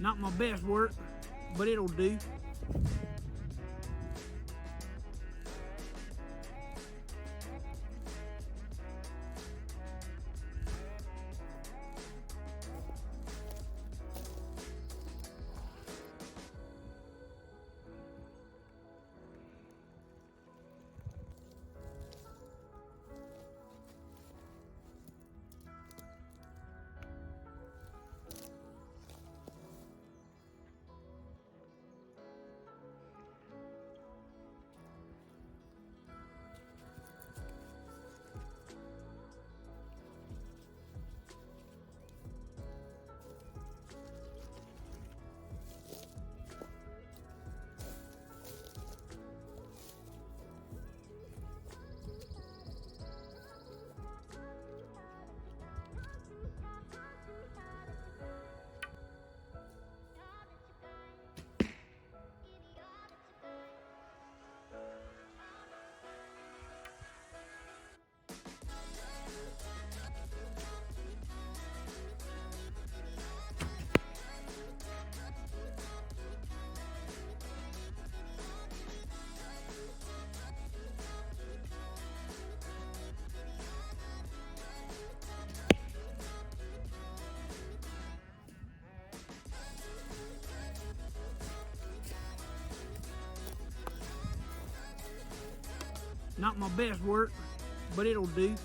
Not my best work, but it'll do. Not my best work, but it'll do.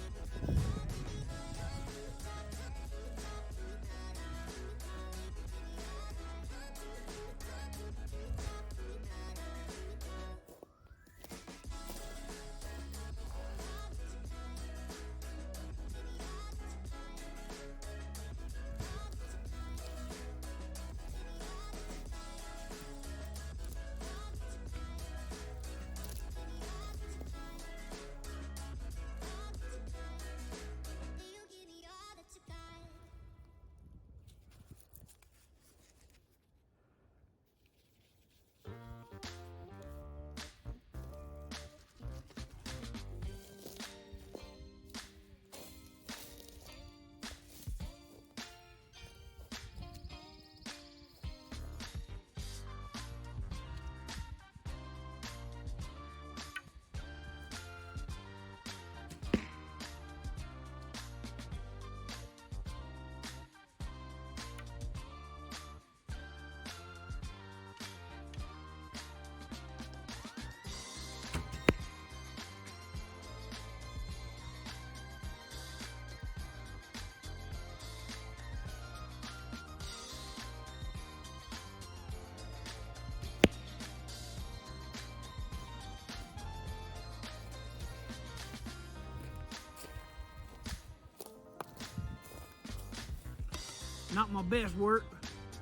Not my best work,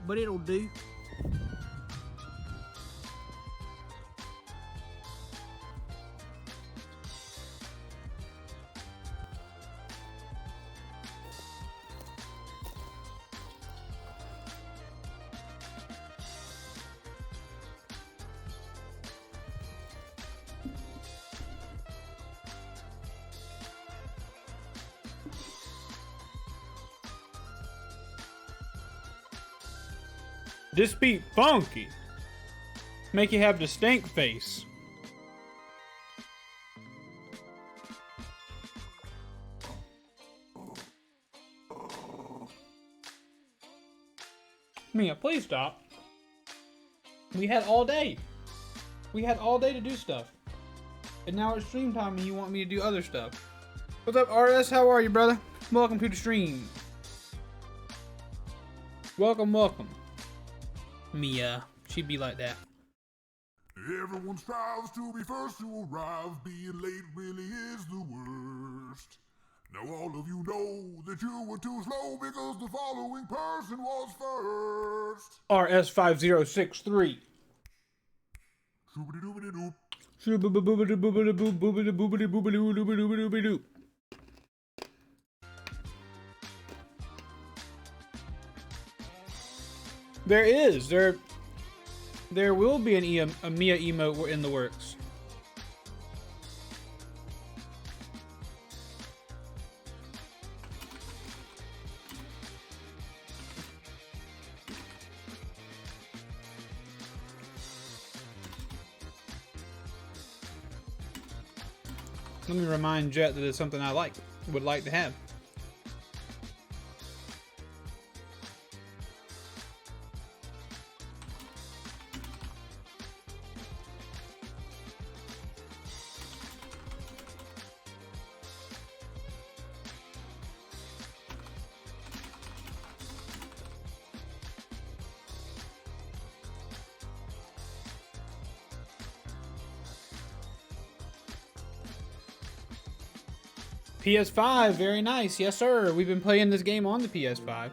but it'll do. This beat funky. Make you have the stink face. Mia, please stop. We had all day. We had all day to do stuff. And now it's stream time and you want me to do other stuff. What's up, RS? How are you, brother? Welcome to the stream. Welcome, welcome. Mia, she'd be like that. Everyone strives to be first to arrive. Being late really is the worst. Now all of you know that you were too slow because the following person was first. RS5063. Shoobity-doobity-doop. Shoo-ba-ba-boobity-boobity-boobity-boobity-boobity-boobity-boobity-boobity-doop. There is. There will be a Mia emote in the works. Let me remind Jet that it's something I would like to have. PS5, very nice. Yes, sir. We've been playing this game on the PS5.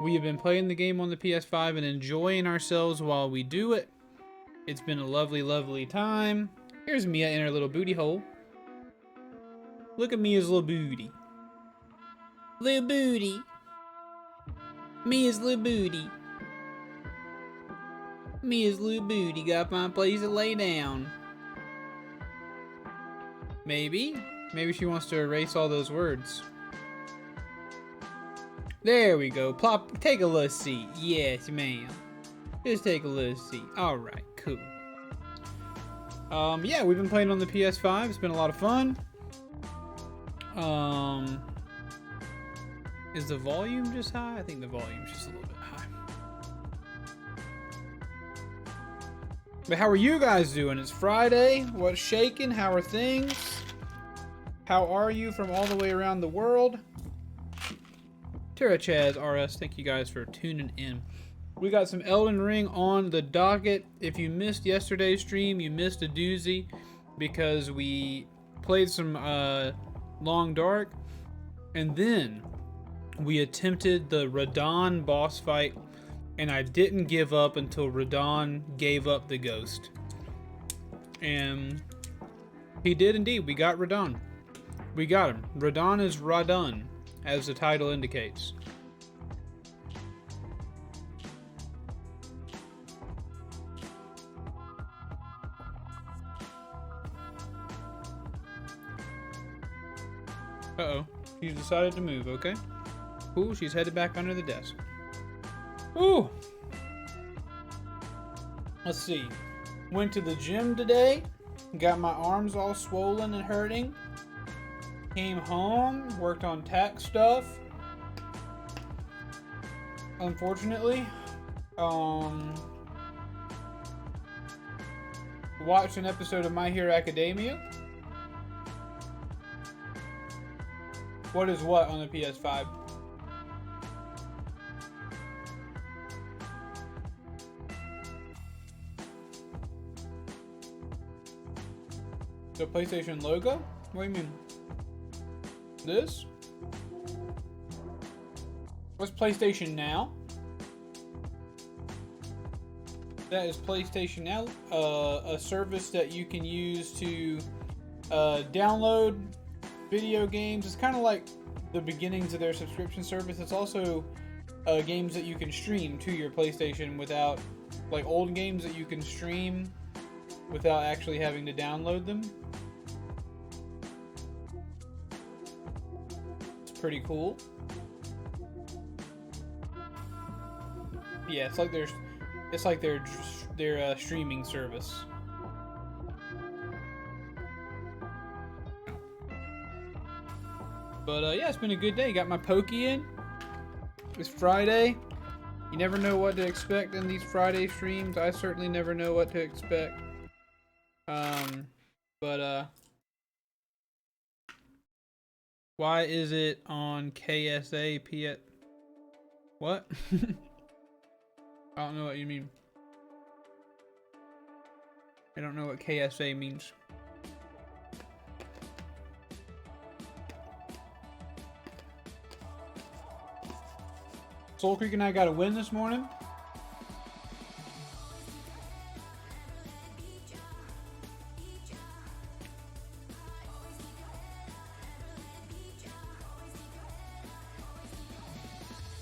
We have been playing the game on the PS5 and enjoying ourselves while we do it. It's been a lovely, lovely time. Here's Mia in her little booty hole. Look at Mia's little booty. Little booty. Mia's little booty. Mia's little booty got my place to lay down. Maybe she wants to erase all those words. There we go. Plop. Take a little seat. Yes, ma'am. Just take a little seat. All right. Cool. Yeah, we've been playing on the PS5. It's been a lot of fun. Is the volume just high? I think the volume's just a little bit high. But how are you guys doing? It's Friday. What's shaking? How are things? How are you from all the way around the world? Tara Chaz RS, thank you guys for tuning in. We got some Elden Ring on the docket. If you missed yesterday's stream, you missed a doozy because we played some Long Dark, and then we attempted the Radon boss fight, and I didn't give up until Radon gave up the ghost. And he did indeed. We got Radon. We got him. Radon is Radon, as the title indicates. Uh-oh. She's decided to move, okay? Ooh, she's headed back under the desk. Ooh! Let's see. Went to the gym today. Got my arms all swollen and hurting. Came home. Worked on tax stuff. Unfortunately. Watched an episode of My Hero Academia. What is what on the PS5? The PlayStation logo? What do you mean? This? What's PlayStation Now? That is PlayStation Now, a service that you can use to download video games. It's kind of like the beginnings of their subscription service. It's also games that you can stream to your PlayStation without, like old games that you can stream without actually having to download them. It's pretty cool. Yeah, it's like their streaming service. But yeah, it's been a good day. Got my pokey in. It's Friday. You never know what to expect in these Friday streams. I certainly never know what to expect. Why is it on KSA? What? I don't know what you mean. I don't know what KSA means. Soul Creek and I got a win this morning.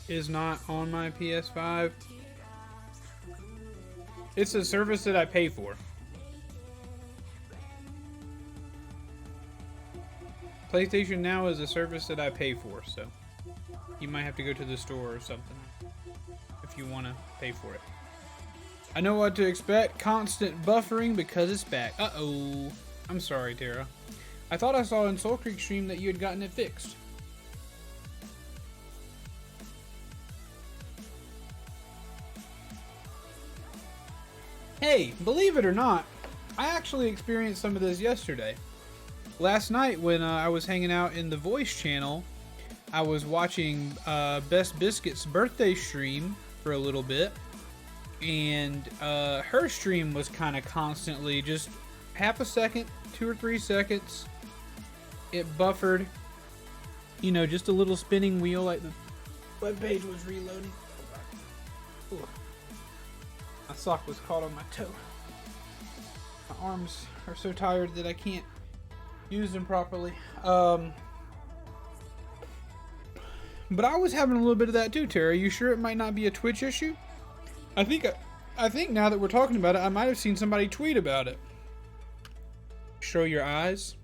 Is not on my PS5. It's a service that I pay for. PlayStation Now is a service that I pay for, so you might have to go to the store or something if you want to pay for it. I know what to expect. Constant buffering because it's back. Uh-oh. I'm sorry, Tara. I thought I saw in Soul Creek stream that you had gotten it fixed. Hey, believe it or not, I actually experienced some of this yesterday. Last night when I was hanging out in the voice channel, I was watching Best Biscuit's birthday stream for a little bit, and her stream was kind of constantly just half a second, 2 or 3 seconds. It buffered, you know, just a little spinning wheel like the web page was reloading. Ooh. My sock was caught on my toe. My arms are so tired that I can't use them properly. But I was having a little bit of that too, Tara. Are you sure it might not be a Twitch issue? I think now that we're talking about it, I might have seen somebody tweet about it. Show your eyes.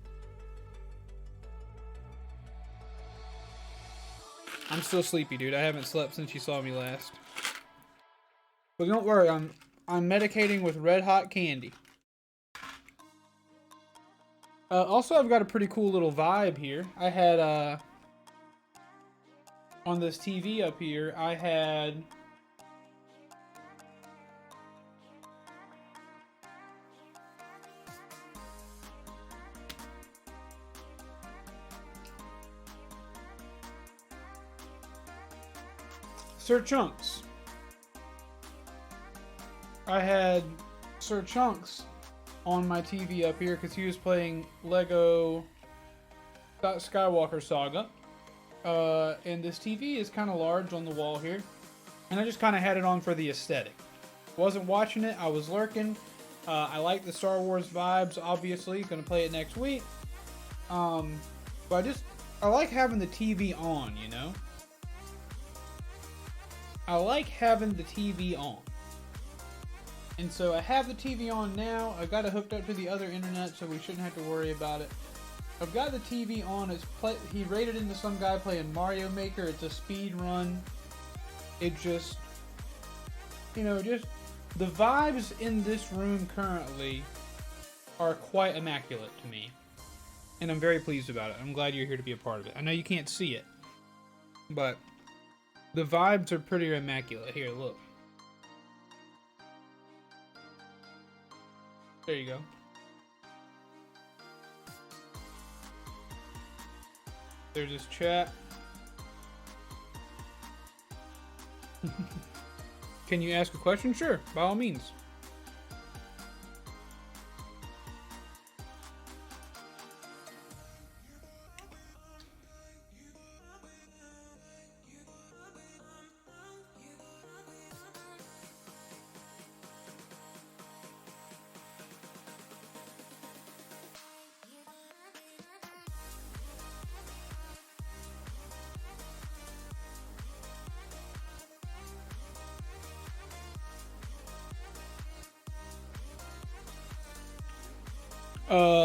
I'm still sleepy, dude. I haven't slept since you saw me last. But don't worry, I'm medicating with red hot candy. Also, I've got a pretty cool little vibe here. I had on this TV up here, I had Sir Chunks. I had Sir Chunks on my TV up here because he was playing Lego Skywalker Saga. And this TV is kind of large on the wall here. And I just kind of had it on for the aesthetic. Wasn't watching it, I was lurking. I like the Star Wars vibes, obviously. Gonna play it next week. But I like having the TV on, you know? I like having the TV on. And so I have the TV on now. I've got it hooked up to the other internet, so we shouldn't have to worry about it. I've got the TV on. He rated into some guy playing Mario Maker. It's a speed run. It just, you know, just the vibes in this room currently are quite immaculate to me. And I'm very pleased about it. I'm glad you're here to be a part of it. I know you can't see it, but the vibes are pretty immaculate. Here, look. There you go. There's this chat. Can you ask a question? Sure, by all means.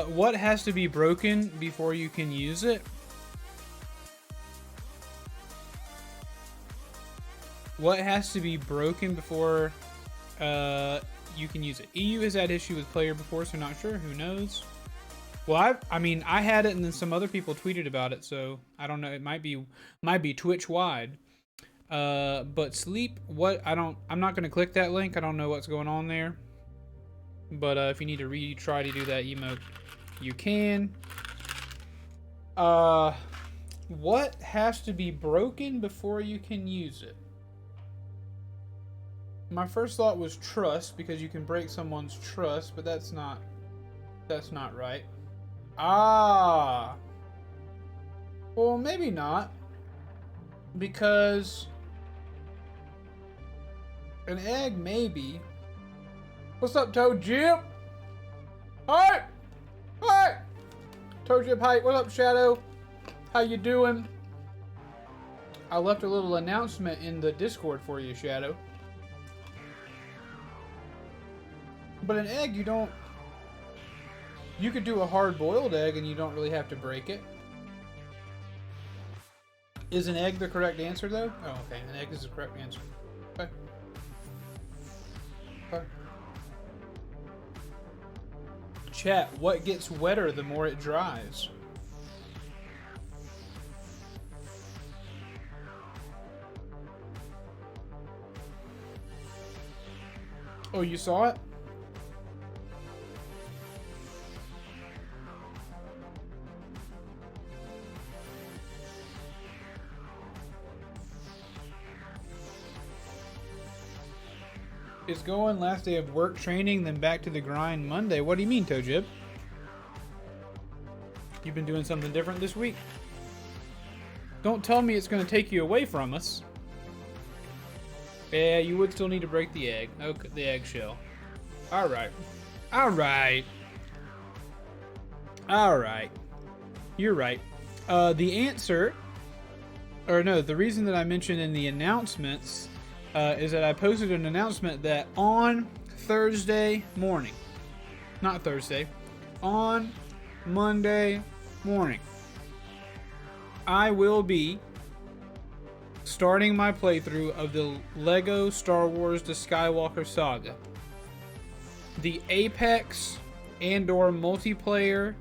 What has to be broken before you can use it? What has to be broken before you can use it? EU has had issue with player before, so not sure. Who knows? Well, I mean, I had it, and then some other people tweeted about it, so I don't know. It might be Twitch wide. But sleep. I'm not gonna click that link. I don't know what's going on there. But if you need to retry to do that emote, you can. What has to be broken before you can use it? My first thought was trust, because you can break someone's trust, but that's not right. Ah. Well, maybe not. Because an egg, maybe. What's up, Toe Jip? Hi! Hi! Toe Jip, hi. What up, Shadow? How you doing? I left a little announcement in the Discord for you, Shadow. But an egg, you could do a hard-boiled egg and you don't really have to break it. Is an egg the correct answer, though? Oh, okay. An egg is the correct answer. Okay. Okay. Chat, what gets wetter the more it dries? Oh, you saw it? It's going, last day of work training, then back to the grind Monday. What do you mean, Tojib? You've been doing something different this week. Don't tell me it's going to take you away from us. Yeah, you would still need to break the egg. Okay, the eggshell. Alright. Alright. Alright. You're right. The answer... Or no, the reason that I mentioned in the announcements... is that I posted an announcement that on Thursday morning, not Thursday, on Monday morning, I will be starting my playthrough of the Lego Star Wars The Skywalker Saga. The Apex and/or multiplayer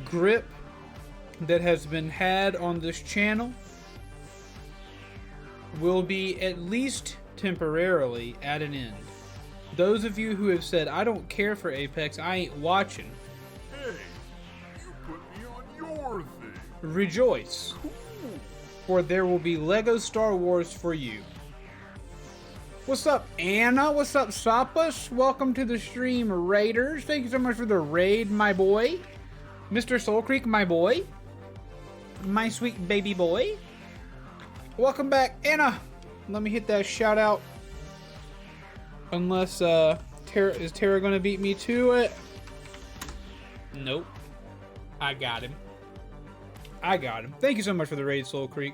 grip that has been had on this channel will be, at least temporarily, at an end. Those of you who have said, I don't care for Apex, I ain't watching. Hey, you put me on your thing. Rejoice. For there will be Lego Star Wars for you. What's up, Anna? What's up, Sapas? Welcome to the stream, Raiders. Thank you so much for the raid, my boy. Mr. Soul Creek, my boy. My sweet baby boy. Welcome back, Anna. Let me hit that shout out. Unless is Tara gonna beat me to it? Nope. I got him. I got him. Thank you so much for the raid, Soul Creek.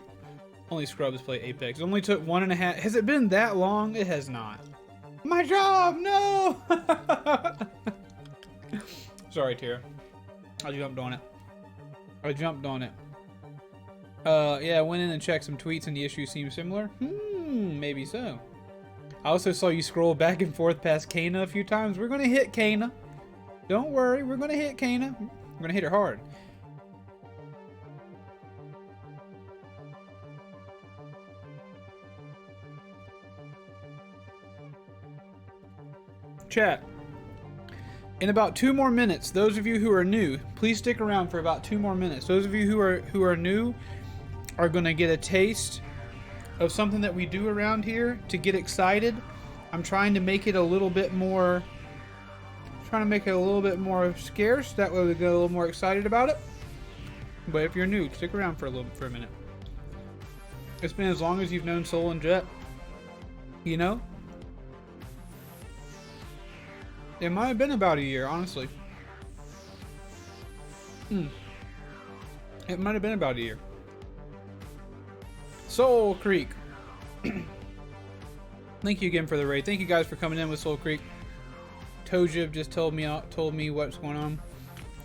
Only scrubs play Apex. It only took 1.5. Has it been that long? It has not. My job, no. Sorry, Tara. I jumped on it. Yeah, I went in and checked some tweets and the issue seems similar. Maybe so. I also saw you scroll back and forth past Kana a few times. We're gonna hit Kana. Don't worry, we're gonna hit Kana. We're gonna hit her hard. Chat. In about 2 more minutes, those of you who are new, please stick around for about 2 more minutes. Those of you who are new are gonna get a taste of something that we do around here to get excited. I'm trying to make it a little bit more scarce. That way we get a little more excited about it. But if you're new, stick around for a minute. It's been as long as you've known Soul and Jet. You know? It might have been about a year, honestly. It might have been about a year. Soul Creek. Thank you again for the raid. Thank you guys for coming in with Soul Creek. Tojib just told me what's going on.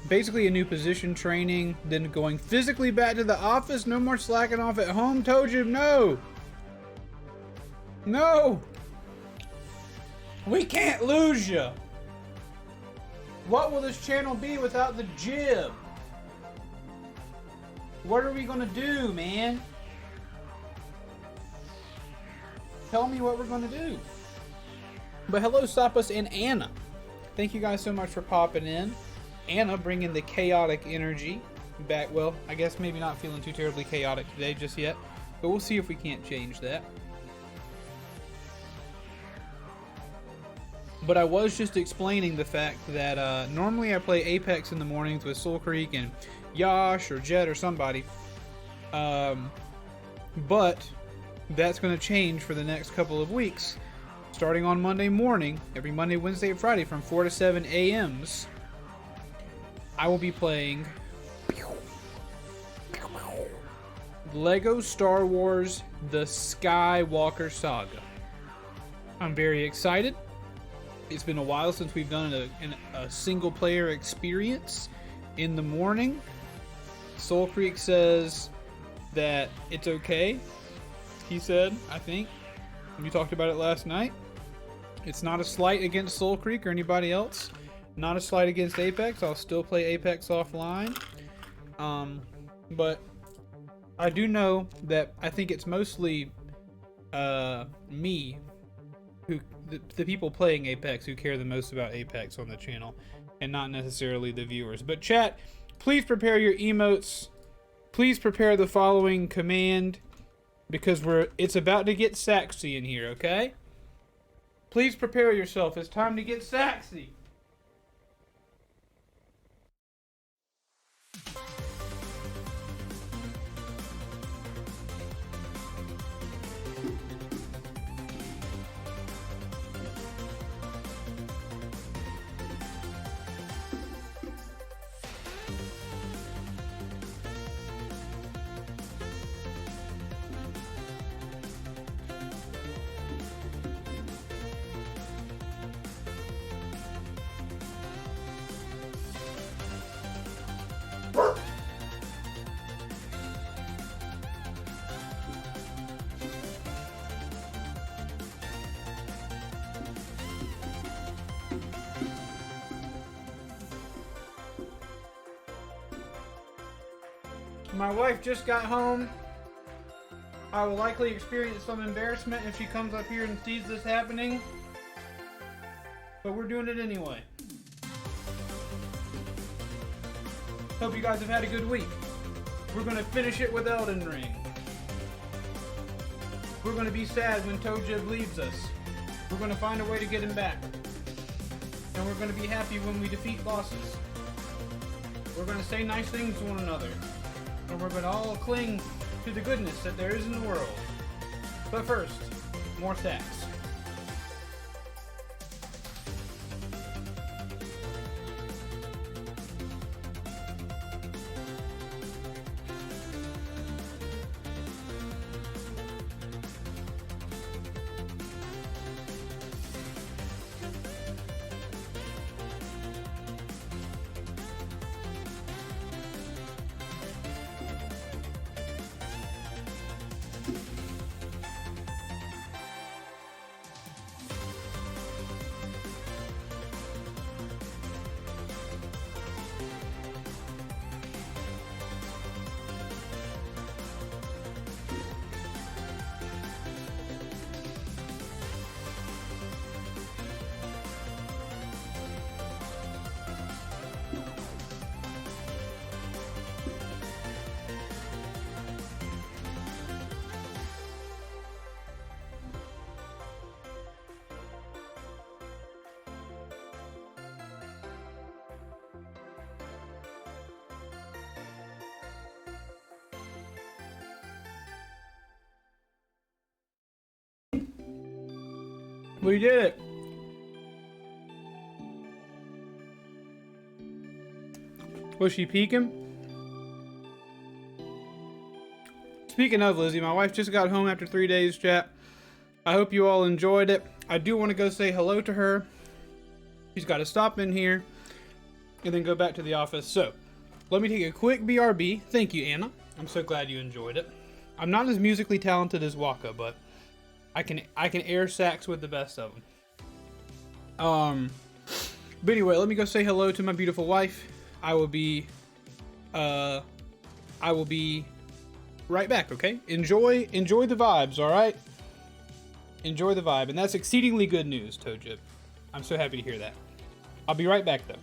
Basically a new position training, then going physically back to the office. No more slacking off at home. Tojib, no. No. We can't lose you. What will this channel be without the jib? What are we gonna do, man? Tell me what we're gonna do. But hello, Sapas and Anna. Thank you guys so much for popping in. Anna bringing the chaotic energy back. Well, I guess maybe not feeling too terribly chaotic today just yet, but we'll see if we can't change that. But I was just explaining the fact that normally I play Apex in the mornings with Soul Creek and Yash or Jet or somebody. But that's going to change for the next couple of weeks. Starting on Monday morning, every Monday, Wednesday, and Friday from 4 to 7 a.m.s, I will be playing Lego Star Wars The Skywalker Saga. I'm very excited. It's been a while since we've done a single player experience in the morning. Soul Creek says that it's okay. He said, I think. We talked about it last night. It's not a slight against Soul Creek or anybody else. Not a slight against Apex. I'll still play Apex offline. But I do know that I think it's mostly me who the people playing Apex who care the most about Apex on the channel, and not necessarily the viewers. But chat, please prepare your emotes. Please prepare the following command, because it's about to get sexy in here, okay? Please prepare yourself. It's time to get sexy. My wife just got home. I will likely experience some embarrassment if she comes up here and sees this happening. But we're doing it anyway. Hope you guys have had a good week. We're going to finish it with Elden Ring. We're going to be sad when Tojib leaves us. We're going to find a way to get him back. And we're going to be happy when we defeat bosses. We're going to say nice things to one another. And we're going to all cling to the goodness that there is in the world. But first, more stats. We did it. Was she peeking? Speaking of Lizzie, my wife just got home after 3 days, chat. I hope you all enjoyed it. I do want to go say hello to her. She's got to stop in here and then go back to the office. So, let me take a quick BRB. Thank you, Anna. I'm so glad you enjoyed it. I'm not as musically talented as Waka, but I can air sax with the best of them. But anyway, let me go say hello to my beautiful wife. I will be right back, okay? Enjoy the vibes, all right? Enjoy the vibe, and that's exceedingly good news, Tojib. I'm so happy to hear that. I'll be right back, though.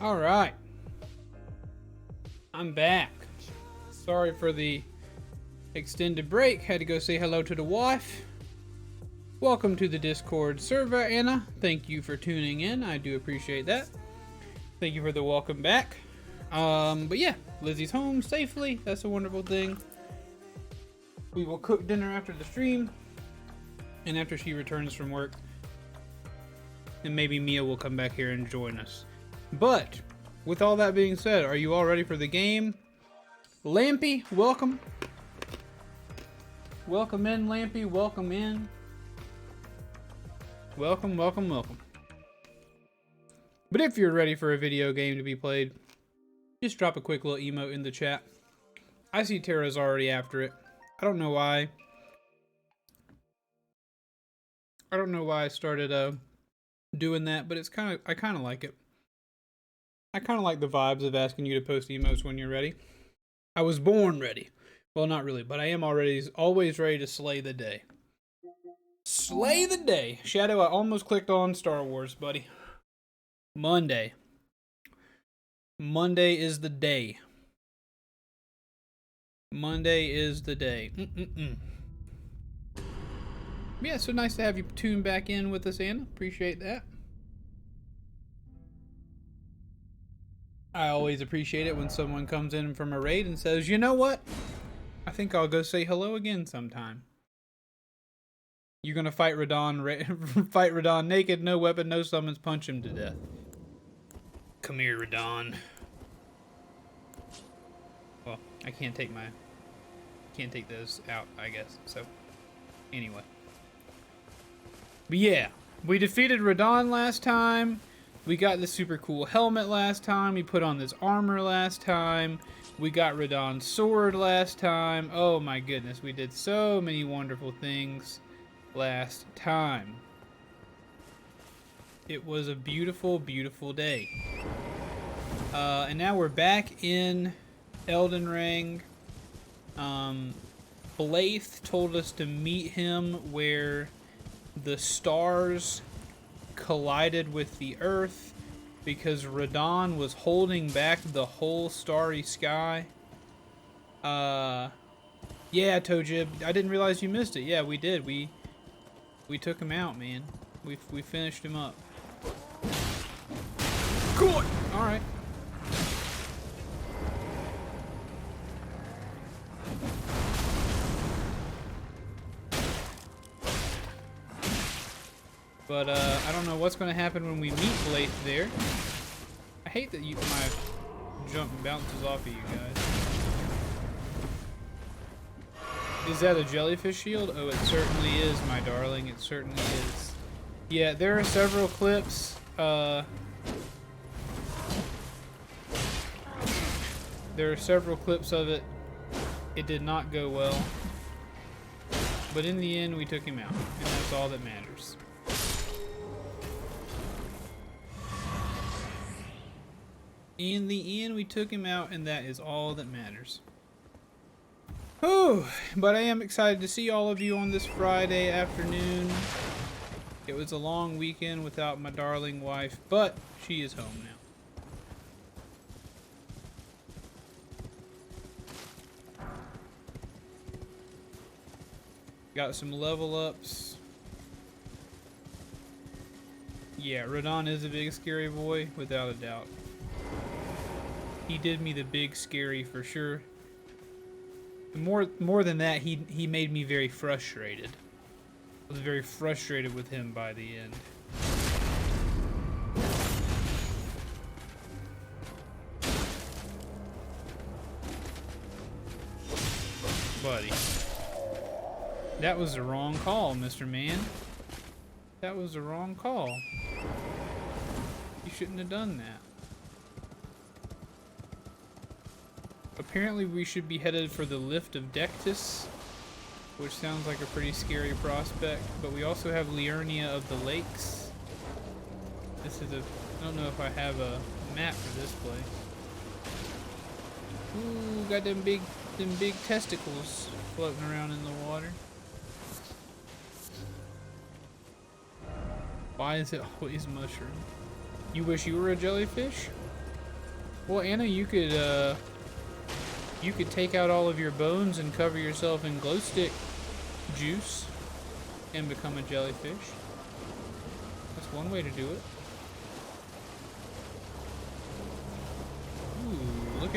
All right. I'm back. Sorry for the extended break. Had to go say hello to the wife. Welcome to the Discord server, Anna. Thank you for tuning in. I do appreciate that. Thank you for the welcome back. But yeah, Lizzie's home safely. That's a wonderful thing. We will cook dinner after the stream and after she returns from work. And maybe Mia will come back here and join us. But with all that being said, are you all ready for the game? Lampy, welcome. Welcome in, Lampy. Welcome in. Welcome, welcome, welcome. But if you're ready for a video game to be played, just drop a quick little emote in the chat. I see Tara's already after it. I don't know why. I don't know why I started doing that, but it's I kind of like it. I kind of like the vibes of asking you to post emotes when you're ready. I was born ready. Well, not really, but I am always ready to slay the day. Slay the day. Shadow, I almost clicked on Star Wars, buddy. Monday. Monday is the day. Monday is the day. Yeah, so nice to have you tune back in with us, Anna. Appreciate that. I always appreciate it when someone comes in from a raid and says, you know what? I think I'll go say hello again sometime. You're gonna fight Radon naked, no weapon, no summons, punch him to death. Come here, Radon. Well, I can't take those out, I guess. So, anyway. But yeah, we defeated Radon last time. We got the super cool helmet last time. We put on this armor last time. We got Radon's sword last time. Oh my goodness, we did so many wonderful things last time. It was a beautiful, beautiful day. And now we're back in Elden Ring. Blaith told us to meet him where the stars collided with the earth because Radon was holding back the whole starry sky. Yeah, Tojib, I didn't realize you missed it. Yeah, we did. We took him out, man. We finished him up. Cool. All right. But, I don't know what's going to happen when we meet Blaith there. I hate that my jump bounces off of you guys. Is that a jellyfish shield? Oh, it certainly is, my darling. It certainly is. Yeah, there are several clips. There are several clips of it. It did not go well. But in the end, we took him out. And that's all that matters. In the end, we took him out, and that is all that matters. Whew, but I am excited to see all of you on this Friday afternoon. It was a long weekend without my darling wife, but she is home now. Got some level ups. Yeah, Radon is a big scary boy, without a doubt. He did me the big scary for sure. More than that, he made me very frustrated. I was very frustrated with him by the end. Buddy. That was the wrong call, Mr. Man. That was the wrong call. You shouldn't have done that. Apparently we should be headed for the Lift of Dectus, which sounds like a pretty scary prospect, but we also have Liurnia of the Lakes. This is I don't know if I have a map for this place. Ooh, got them big testicles floating around in the water. Why is it always mushroom? You wish you were a jellyfish? Well, Anna, you could take out all of your bones and cover yourself in glow stick juice and become a jellyfish. That's one way to do it. Ooh, look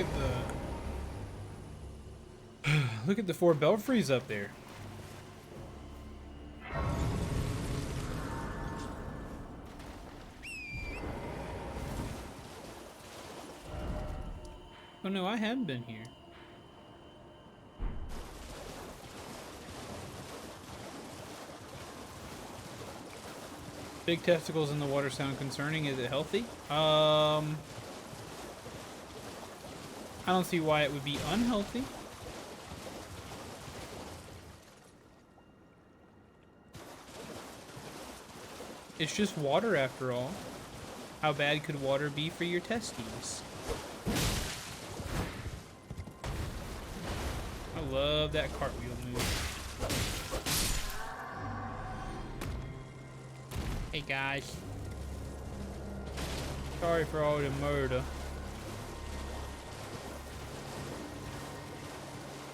at the 4 belfries up there. Oh no, I have been here. Big testicles in the water sound concerning. Is it healthy? I don't see why it would be unhealthy. It's just water after all. How bad could water be for your testes? I love that cartwheel move. Hey guys. Sorry for all the murder.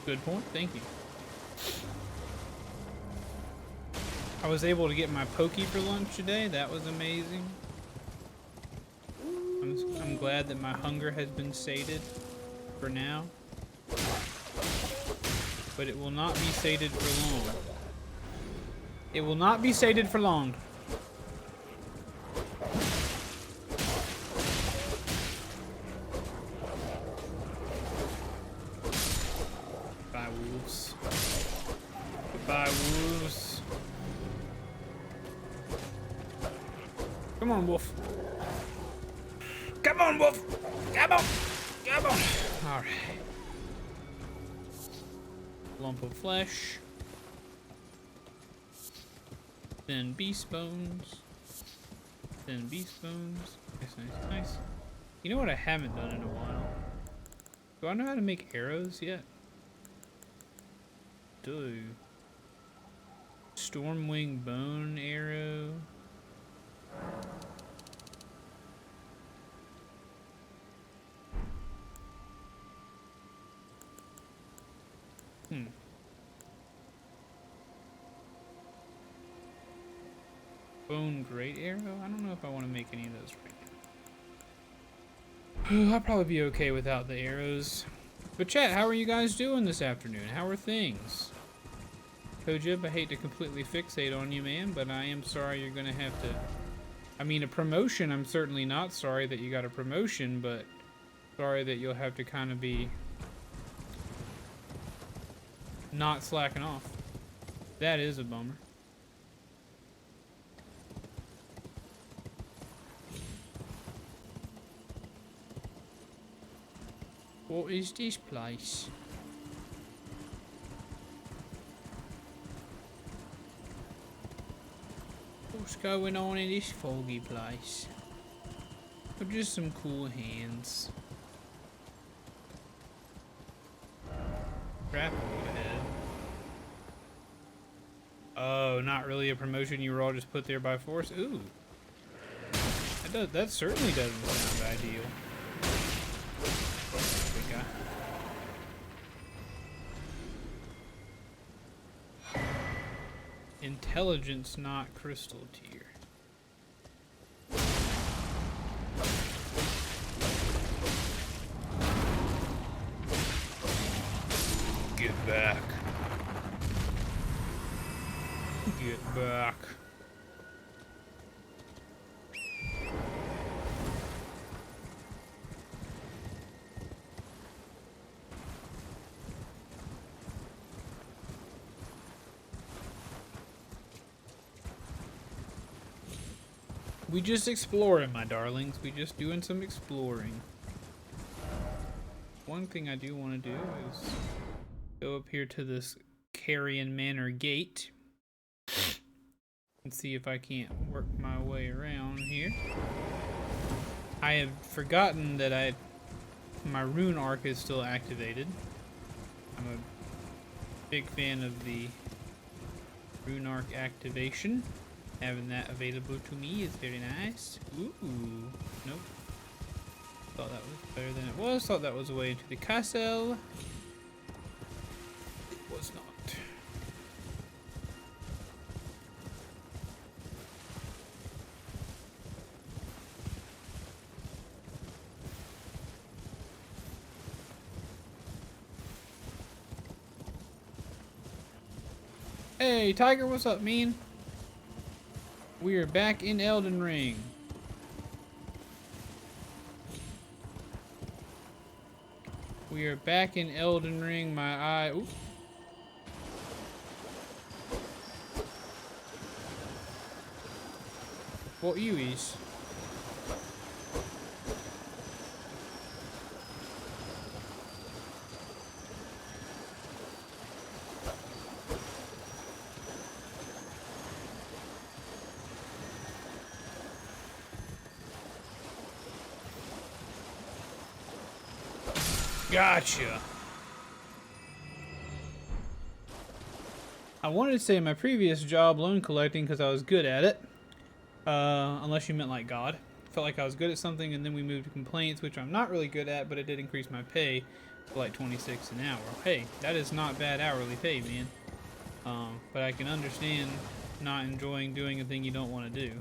Good point, thank you. I was able to get my pokey for lunch today. That was amazing. I'm glad that my hunger has been sated for now. But it will not be sated for long. It will not be sated for long. Goodbye, wolves. Goodbye, wolves. Come on, wolf. Come on, wolf. Come on. Come on. All right. Lump of flesh. Then beast bones. Then beast bones. Nice, nice, nice. You know what I haven't done in a while? Do I know how to make arrows yet? Do. Stormwing bone arrow. Bone great arrow? I don't know if I want to make any of those right now. I'll probably be okay without the arrows. But chat, how are you guys doing this afternoon? How are things? Kojib, I hate to completely fixate on you, man, but I am sorry you're gonna have to... I mean, a promotion, I'm certainly not sorry that you got a promotion, but sorry that you'll have to kind of be not slacking off. That is a bummer. What is this place? What's going on in this foggy place? Or just some cool hands. Grapple ahead. Oh, not really a promotion, you were all just put there by force? Ooh. That certainly doesn't sound ideal. Intelligence, not crystal tier. Get back. Get back. We just exploring, my darlings. We just doing some exploring. One thing I do want to do is go up here to this Carrion Manor gate and see if I can't work my way around here. I have forgotten that my rune arc is still activated. I'm a big fan of the rune arc activation. Having that available to me is very nice. Ooh, nope. Thought that was better than it was. Thought that was the way into the castle. It was not. Hey, Tiger, what's up, man? We are back in Elden Ring. We are back in Elden Ring. My eye. Ooh. What you is? Gotcha. I wanted to say my previous job, loan collecting, because I was good at it. Unless you meant like God. Felt like I was good at something, and then we moved to complaints, which I'm not really good at, but it did increase my pay to like 26 an hour. Hey, that is not bad hourly pay, man. But I can understand not enjoying doing a thing you don't want to do.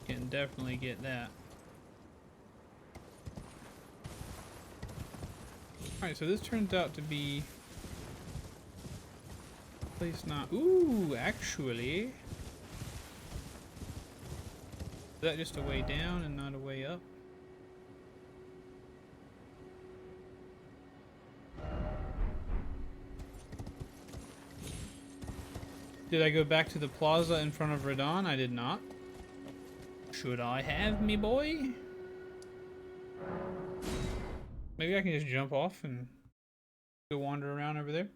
Can definitely get that. Alright, so this turns out to be a place not. Ooh, actually. Is that just a way down and not a way up? Did I go back to the plaza in front of Radon? I did not. Should I have, me boy? Maybe I can just jump off and go wander around over there.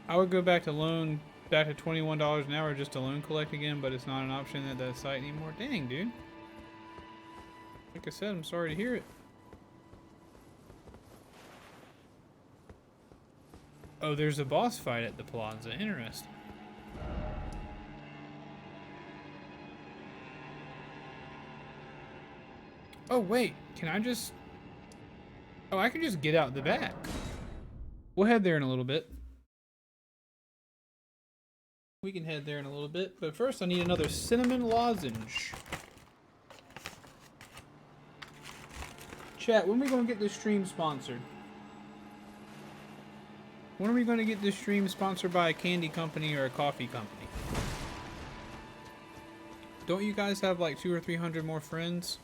I would go back to back to $21 an hour just to loan collect again, but it's not an option at that site anymore. Dang, dude. Like I said, I'm sorry to hear it. Oh, there's a boss fight at the plaza. Interesting. Oh, wait. Can I just... Oh, I can just get out the back. We'll head there in a little bit. We can head there in a little bit. But first, I need another cinnamon lozenge. Chat, when are we going to get this stream sponsored? When are we going to get this stream sponsored by a candy company or a coffee company? Don't you guys have like 200 or 300 more friends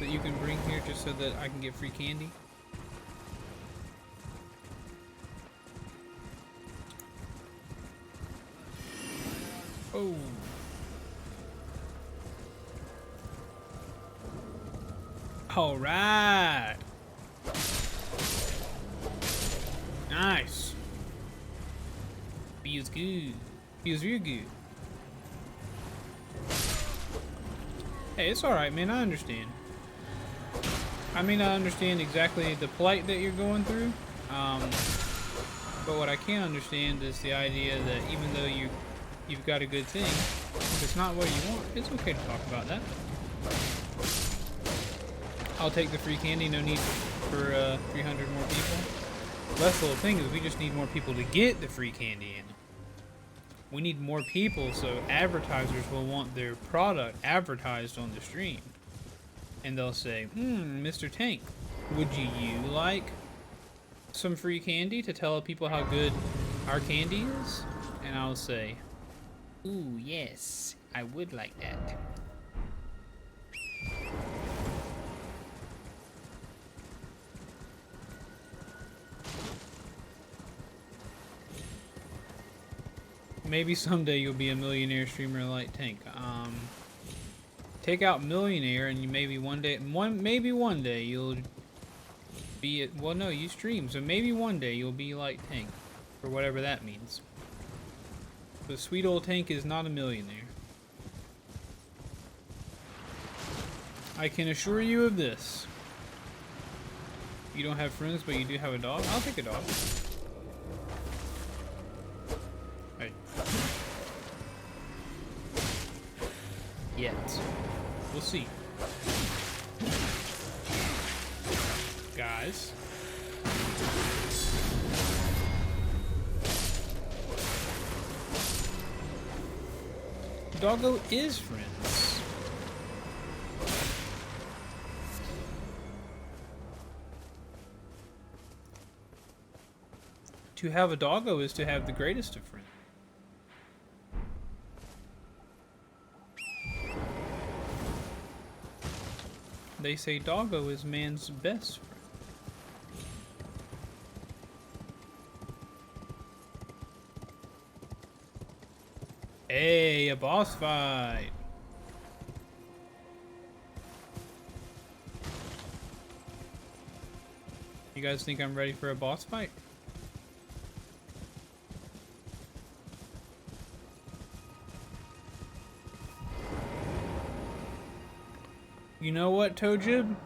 that you can bring here just so that I can get free candy? Oh. All right. Nice. Feels good. Feels real good. Hey, it's alright, man. I understand. I mean, I understand exactly the plight that you're going through. But what I can't understand is the idea that even though you've got a good thing, if it's not what you want, it's okay to talk about that. I'll take the free candy. No need for 300 more people. That's the whole thing, is we just need more people to get the free candy in. We need more people so advertisers will want their product advertised on the stream. And they'll say, Mr. Tank, would you like some free candy to tell people how good our candy is? And I'll say, ooh, yes, I would like that. Maybe someday you'll be a millionaire streamer like Tank. Take out millionaire, and maybe one day you'll be it. Well, no, you stream, so maybe one day you'll be like Tank, or whatever that means. But sweet old Tank is not a millionaire. I can assure you of this. You don't have friends, but you do have a dog? I'll take a dog. Hey. Yet. We'll see. Guys. Doggo is friends. To have a doggo is to have the greatest of friends. They say doggo is man's best friend. Hey, a boss fight. You guys think I'm ready for a boss fight? You know what, Toadjib?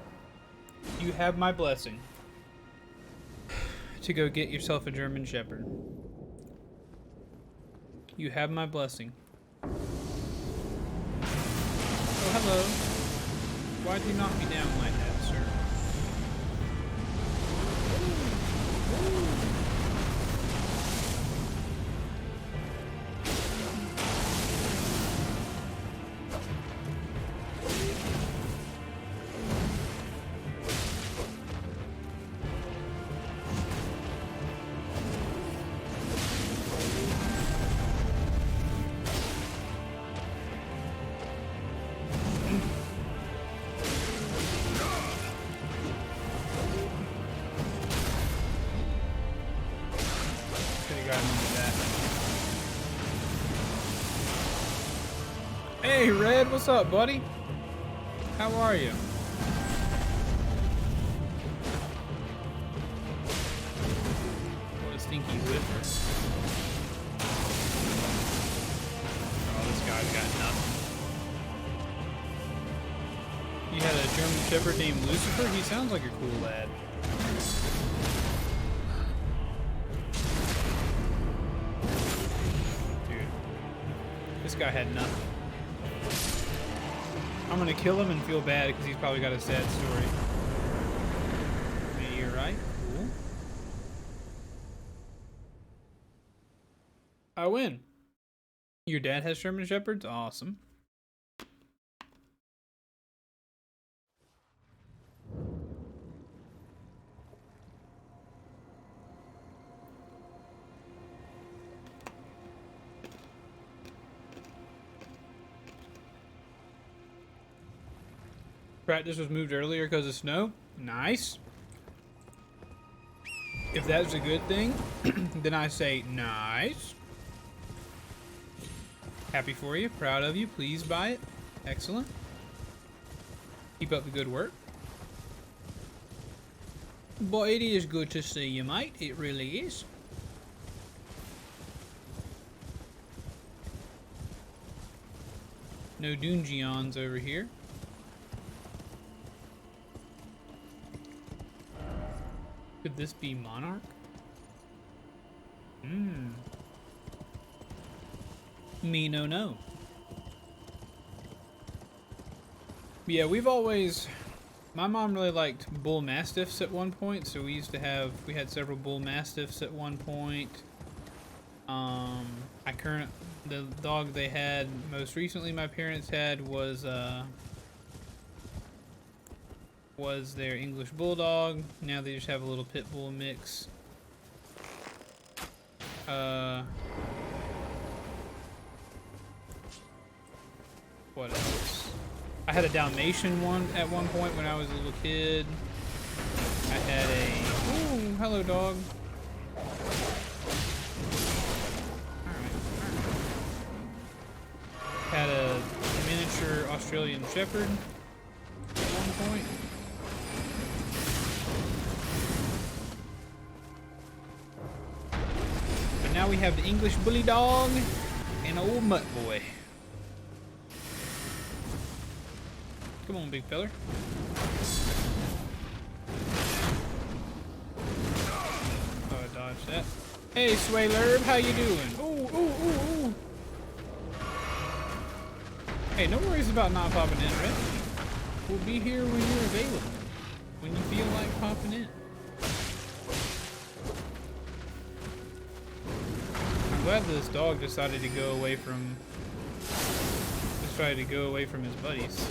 You have my blessing to go get yourself a German Shepherd. You have my blessing. Oh, hello. Why'd you knock me down like that, sir? Hey, Red, what's up, buddy? How are you? What a stinky whiffer. Oh, this guy's got nothing. You had a German Shepherd named Lucifer? He sounds like a cool lad. Dude. This guy had nothing. I'm gonna kill him and feel bad because he's probably got a sad story. You're right. Cool. I win. Your dad has German Shepherds? Awesome. Practice was moved earlier because of snow. Nice. If that's a good thing, then I say nice. Happy for you. Proud of you. Pleased by it. Excellent. Keep up the good work. But it is good to see you, mate. It really is. No Dungeons over here. Could this be Monarch? Me no no. Yeah, we've always... My mom really liked Bull Mastiffs at one point, so we had several Bull Mastiffs at one point. The dog they had most recently my parents had was their English Bulldog. Now they just have a little Pit Bull mix. What else? I had a Dalmatian one at one point when I was a little kid. I had a... Ooh, hello dog. Had a miniature Australian Shepherd at one point. But now we have the English Bully Dog and old Mutt Boy. Come on, big feller. that. Hey, Swaylerb, how you doing? Ooh, ooh, ooh, ooh. Hey, no worries about not popping in, right? We'll be here when you're available. When you feel like popping in. I'm glad this dog decided to go away from... his buddies.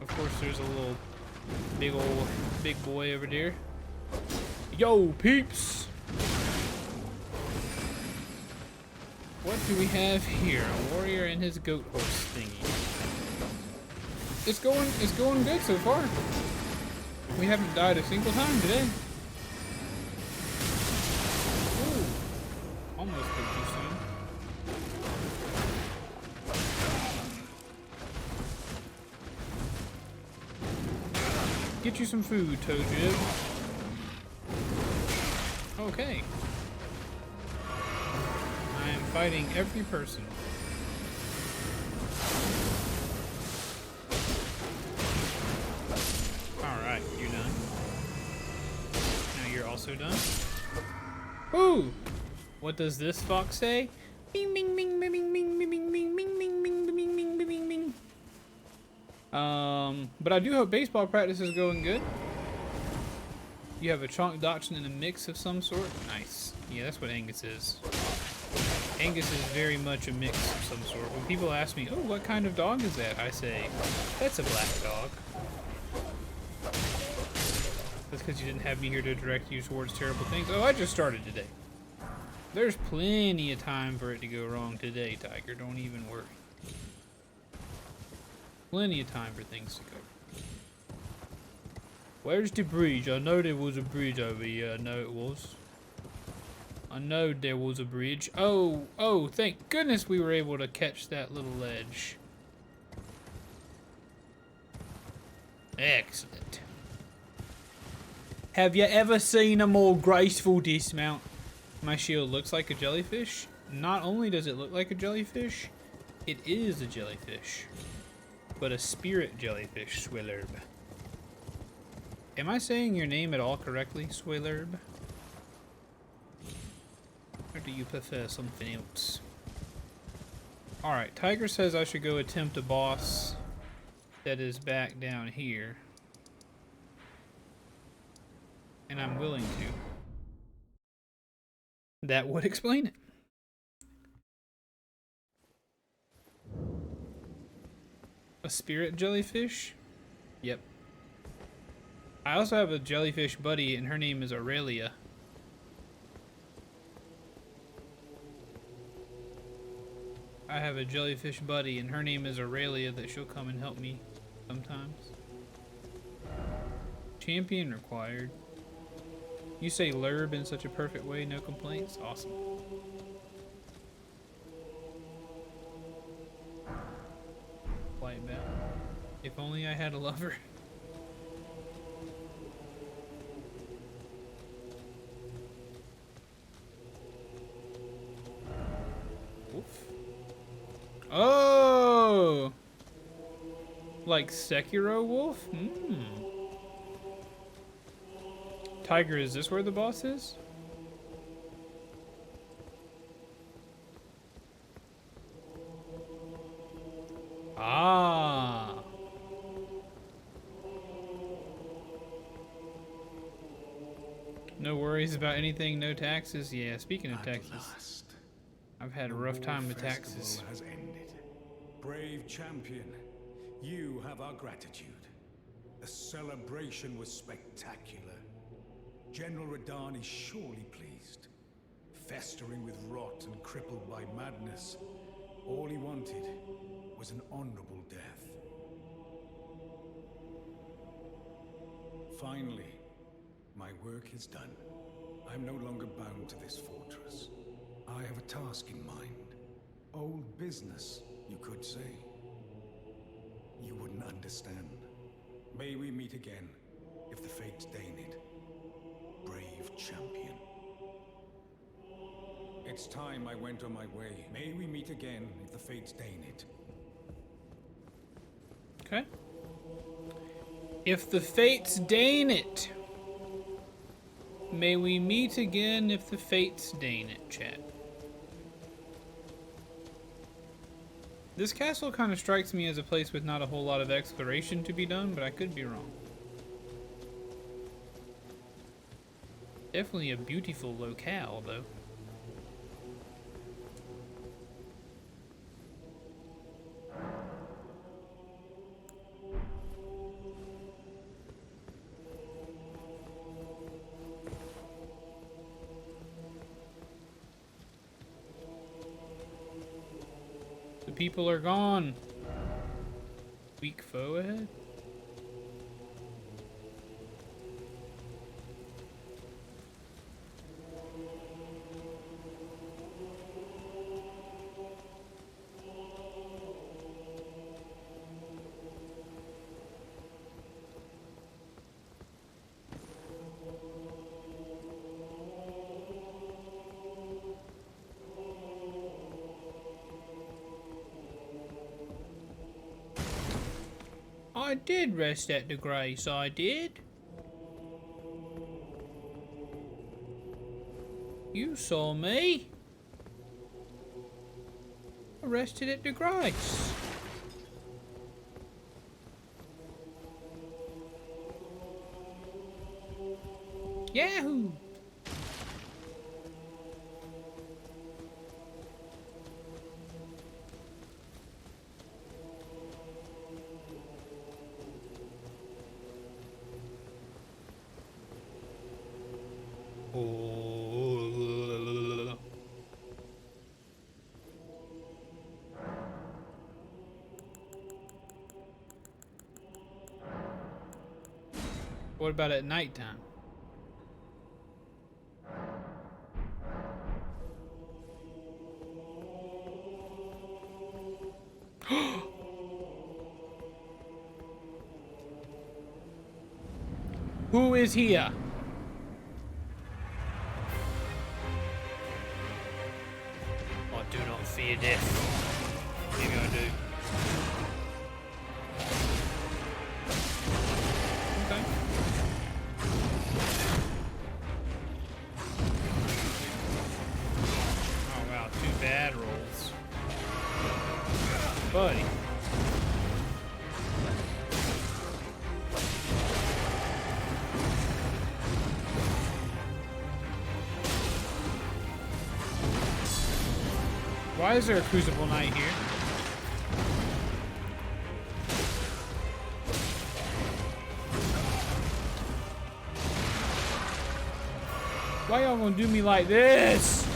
Of course, there's a little big boy over there. Yo, peeps! What do we have here? A warrior and his goat horse thingy. It's going good so far. We haven't died a single time today. Ooh, almost took too soon. Get you some food, Toadjib. Okay. I am fighting every person. Alright, you're done. Now you're also done. Ooh! What does this fox say? Bing bing bing bing bing bing bing bing bing bing bing bing bing bing bing bing. But I do hope baseball practice is going good. You have a chonk dachshund in a mix of some sort? Nice. Yeah, that's what Angus is. Angus is very much a mix of some sort. When people ask me, oh, what kind of dog is that? I say, that's a black dog. That's because you didn't have me here to direct you towards terrible things. Oh, I just started today. There's plenty of time for it to go wrong today, Tiger. Don't even worry. Plenty of time for things to go. Where's the bridge? I know there was a bridge over here. I know it was. I know there was a bridge. Oh, thank goodness we were able to catch that little ledge. Excellent. Have you ever seen a more graceful dismount? My shield looks like a jellyfish. Not only does it look like a jellyfish, it is a jellyfish. But a spirit jellyfish, Swillerb. Am I saying your name at all correctly, Swillerb? Or do you prefer something else? Alright, Tiger says I should go attempt a boss that is back down here. And I'm willing to. That would explain it. A spirit jellyfish? Yep. I also have a jellyfish buddy, and her name is Aurelia. I have a jellyfish buddy, and her name is Aurelia, that she'll come and help me sometimes. Champion required. You say Lerb in such a perfect way, no complaints? Awesome. Quiet bat. If only I had a lover. Oof. Oh! Like Sekiro Wolf? Hmm. Tiger, is this where the boss is? Ah. No worries about anything, no taxes? Yeah, speaking of taxes, I've had a rough time with taxes. Has ended. Brave champion, you have our gratitude. The celebration was spectacular. General Radahn is surely pleased. Festering with rot and crippled by madness, all he wanted was an honorable death. Finally, my work is done. I'm no longer bound to this fortress. I have a task in mind. Old business, you could say. You wouldn't understand. May we meet again, if the fates deign it. Brave champion. It's time I went on my way. May we meet again if the fates deign it. Okay. If the fates deign it. May we meet again if the fates deign it, chat. This castle kind of strikes me as a place with not a whole lot of exploration to be done, but I could be wrong. Definitely a beautiful locale, though. The people are gone. Weak foe ahead? I did rest at the grace, I did. You saw me. I rested at the grace. Yahoo! What about at nighttime? Who is here? I do not fear death. Maybe I do. Okay. Oh wow, 2 bad rolls. Buddy. Why is there a Crucible Knight here? Why y'all gonna do me like this?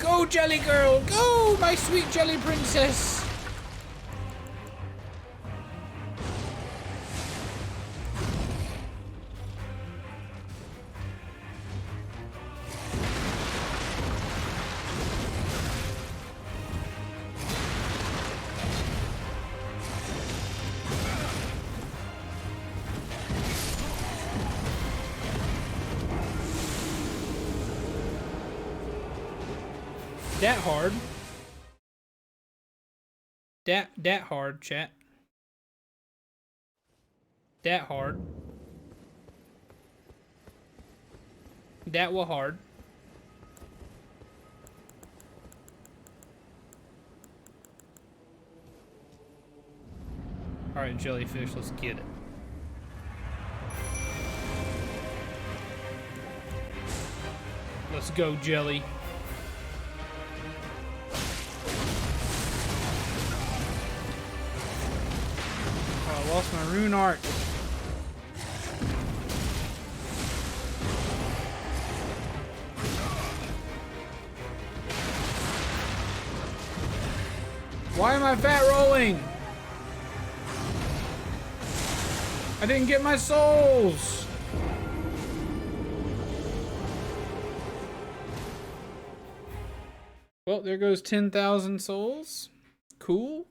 Go, Jelly Girl! Go, my sweet Jelly Princess! That hard. That hard, chat. That hard. That was hard. Alright, jellyfish, let's get it. Let's go, Jelly. Oh, I lost my rune art. Why am I fat rolling? I didn't get my souls. Well, there goes 10,000 souls. Cool.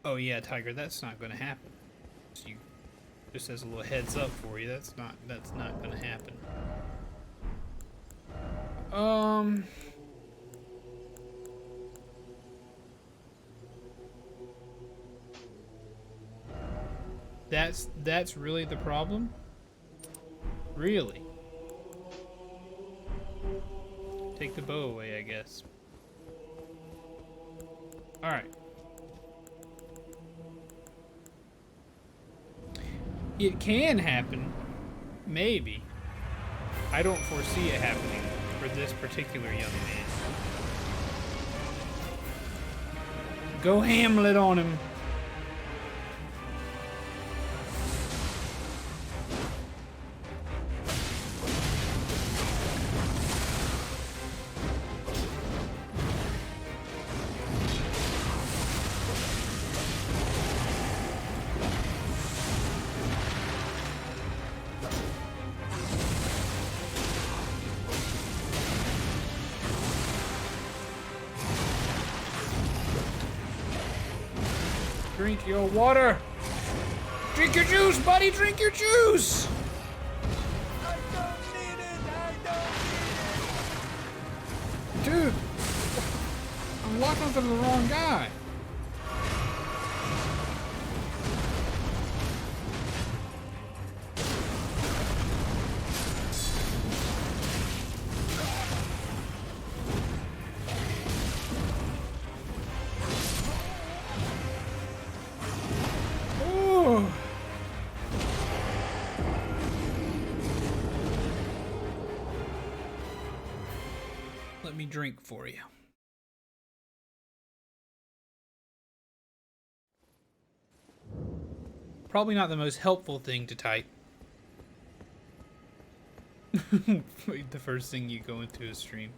Oh yeah, Tiger, that's not gonna happen. Just, just as a little heads up for you, that's not gonna happen. That's really the problem? Really? Take the bow away, I guess. Alright. It can happen. Maybe. I don't foresee it happening for this particular young man. Go Hamlet on him. Drink your water. Drink your juice, buddy. Drink your juice. I don't need it. I don't need it. Dude, I'm locking onto the wrong guy. Ooh. Let me drink for you. Probably not the most helpful thing to type. The first thing you go into a stream.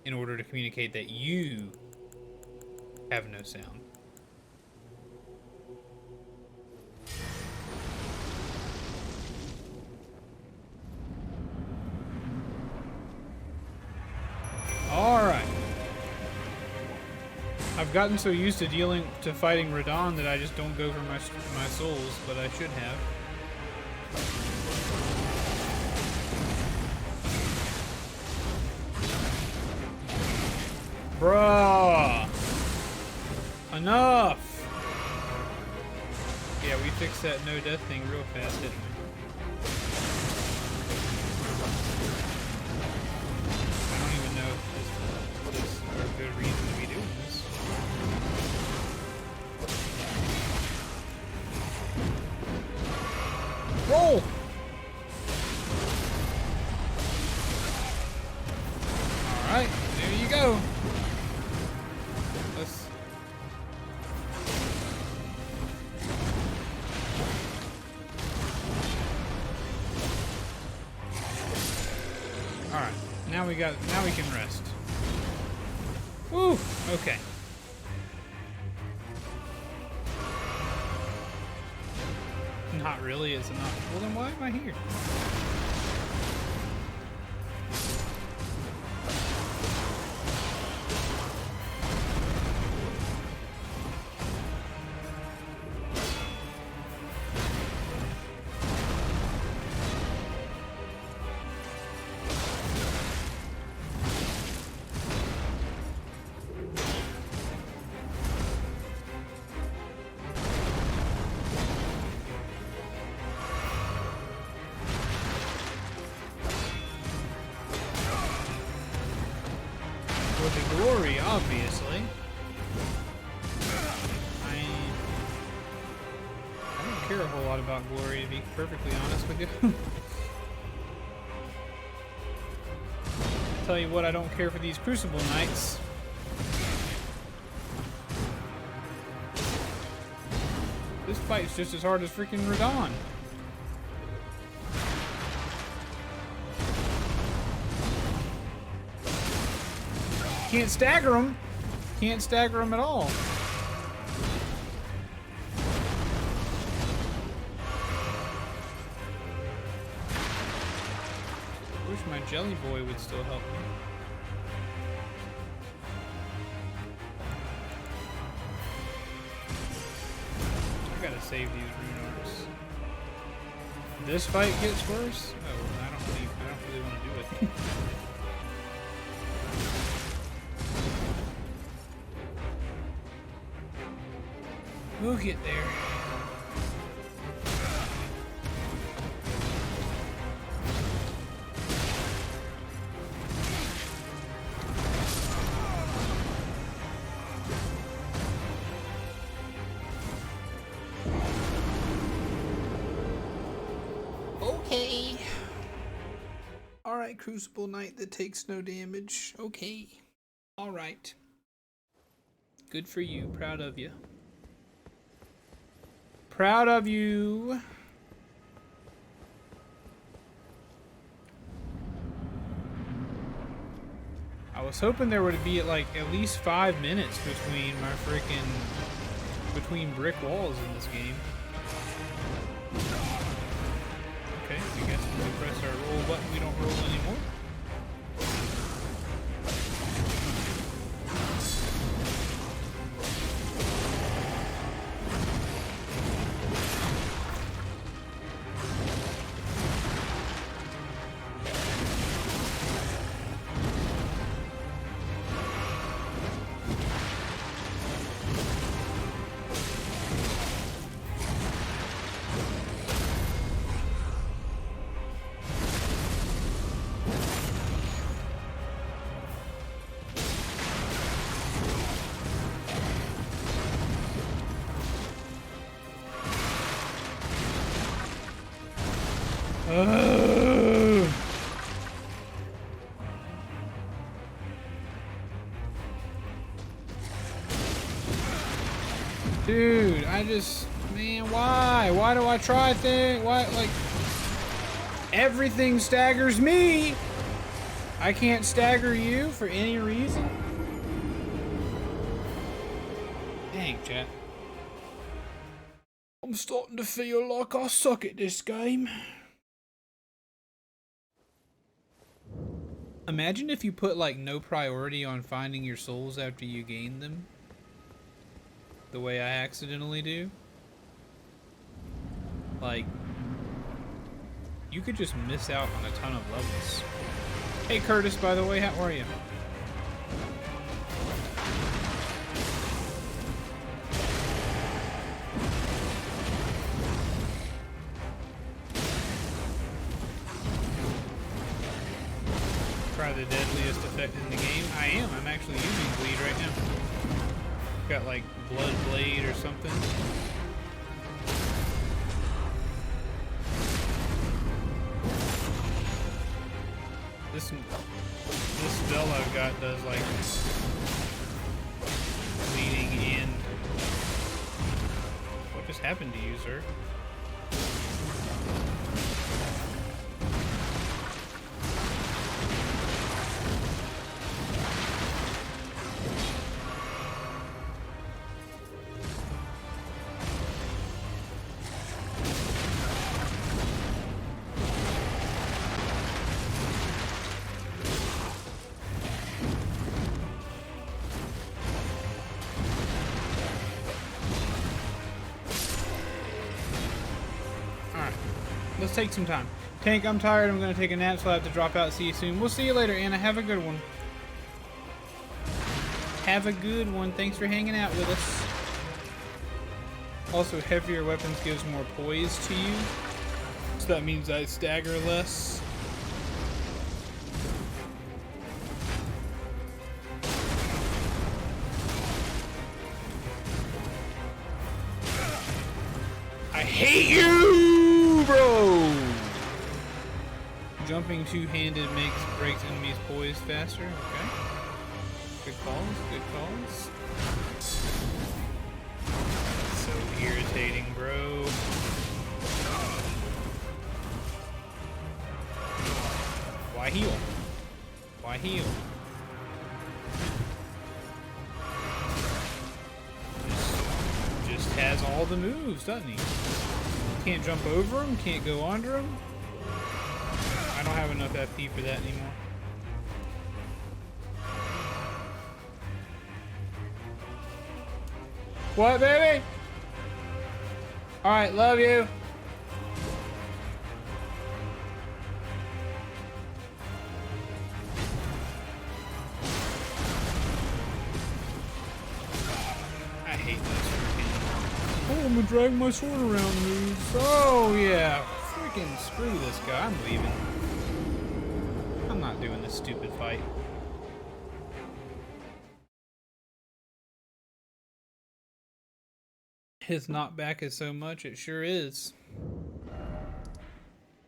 In order to communicate that you have no sound. Alright. I've gotten so used to fighting Radon that I just don't go for my souls, but I should have. Bruh! Enough! Yeah, we fixed that no death thing real fast, didn't we? I don't even know if this is a good reason to be doing this. Roll! Alright, there you go. Let's... Alright, now we can rest. Woo! Okay. Not really, it's not. Well then why am I here? For the glory, obviously. I don't care a whole lot about glory, to be perfectly honest with you. Tell you what, I don't care for these Crucible Knights. This fight's just as hard as freaking Radon. Can't stagger him. Can't stagger him at all. Wish my Jelly Boy would still help me. save these rune arts. This fight gets worse? Oh, I don't really want to do it. We'll get there. Okay. Alright, Crucible Knight that takes no damage. Okay. Alright. Good for you. Proud of you. Proud of you. I was hoping there would be like at least 5 minutes between between brick walls in this game. Okay, I guess when we press our roll button, we don't roll anymore. Dude, man, why? Why do I try things? Why, like, everything staggers me. I can't stagger you for any reason. Dang, chat. I'm starting to feel like I suck at this game. Imagine if you put, like, no priority on finding your souls after you gain them. The way I accidentally do. Like, you could just miss out on a ton of levels. Hey Curtis, by the way, how are you? Try the deadliest effect in the game. I am. I'm actually using bleed right now. Got like blood blade or something. This spell I've got does like bleeding and what just happened to you, sir? Let's take some time. Tank, I'm tired. I'm going to take a nap, so I have to drop out. See you soon. We'll see you later, Anna. Have a good one. Have a good one. Thanks for hanging out with us. Also, heavier weapons gives more poise to you. So that means I stagger less. I hate you, bro! Jumping two-handed breaks enemies poised faster. Okay. Good calls, good calls. So irritating, bro. Why heal? Why heal? Just has all the moves, doesn't he? Can't jump over him, can't go under him. I don't have enough FP for that anymore. What, baby? Alright, love you. I hate this routine. Oh, I'm gonna drag my sword around these. Oh, yeah. Freaking screw this guy. I'm leaving. I'm not doing this stupid fight. His knockback is so much, it sure is.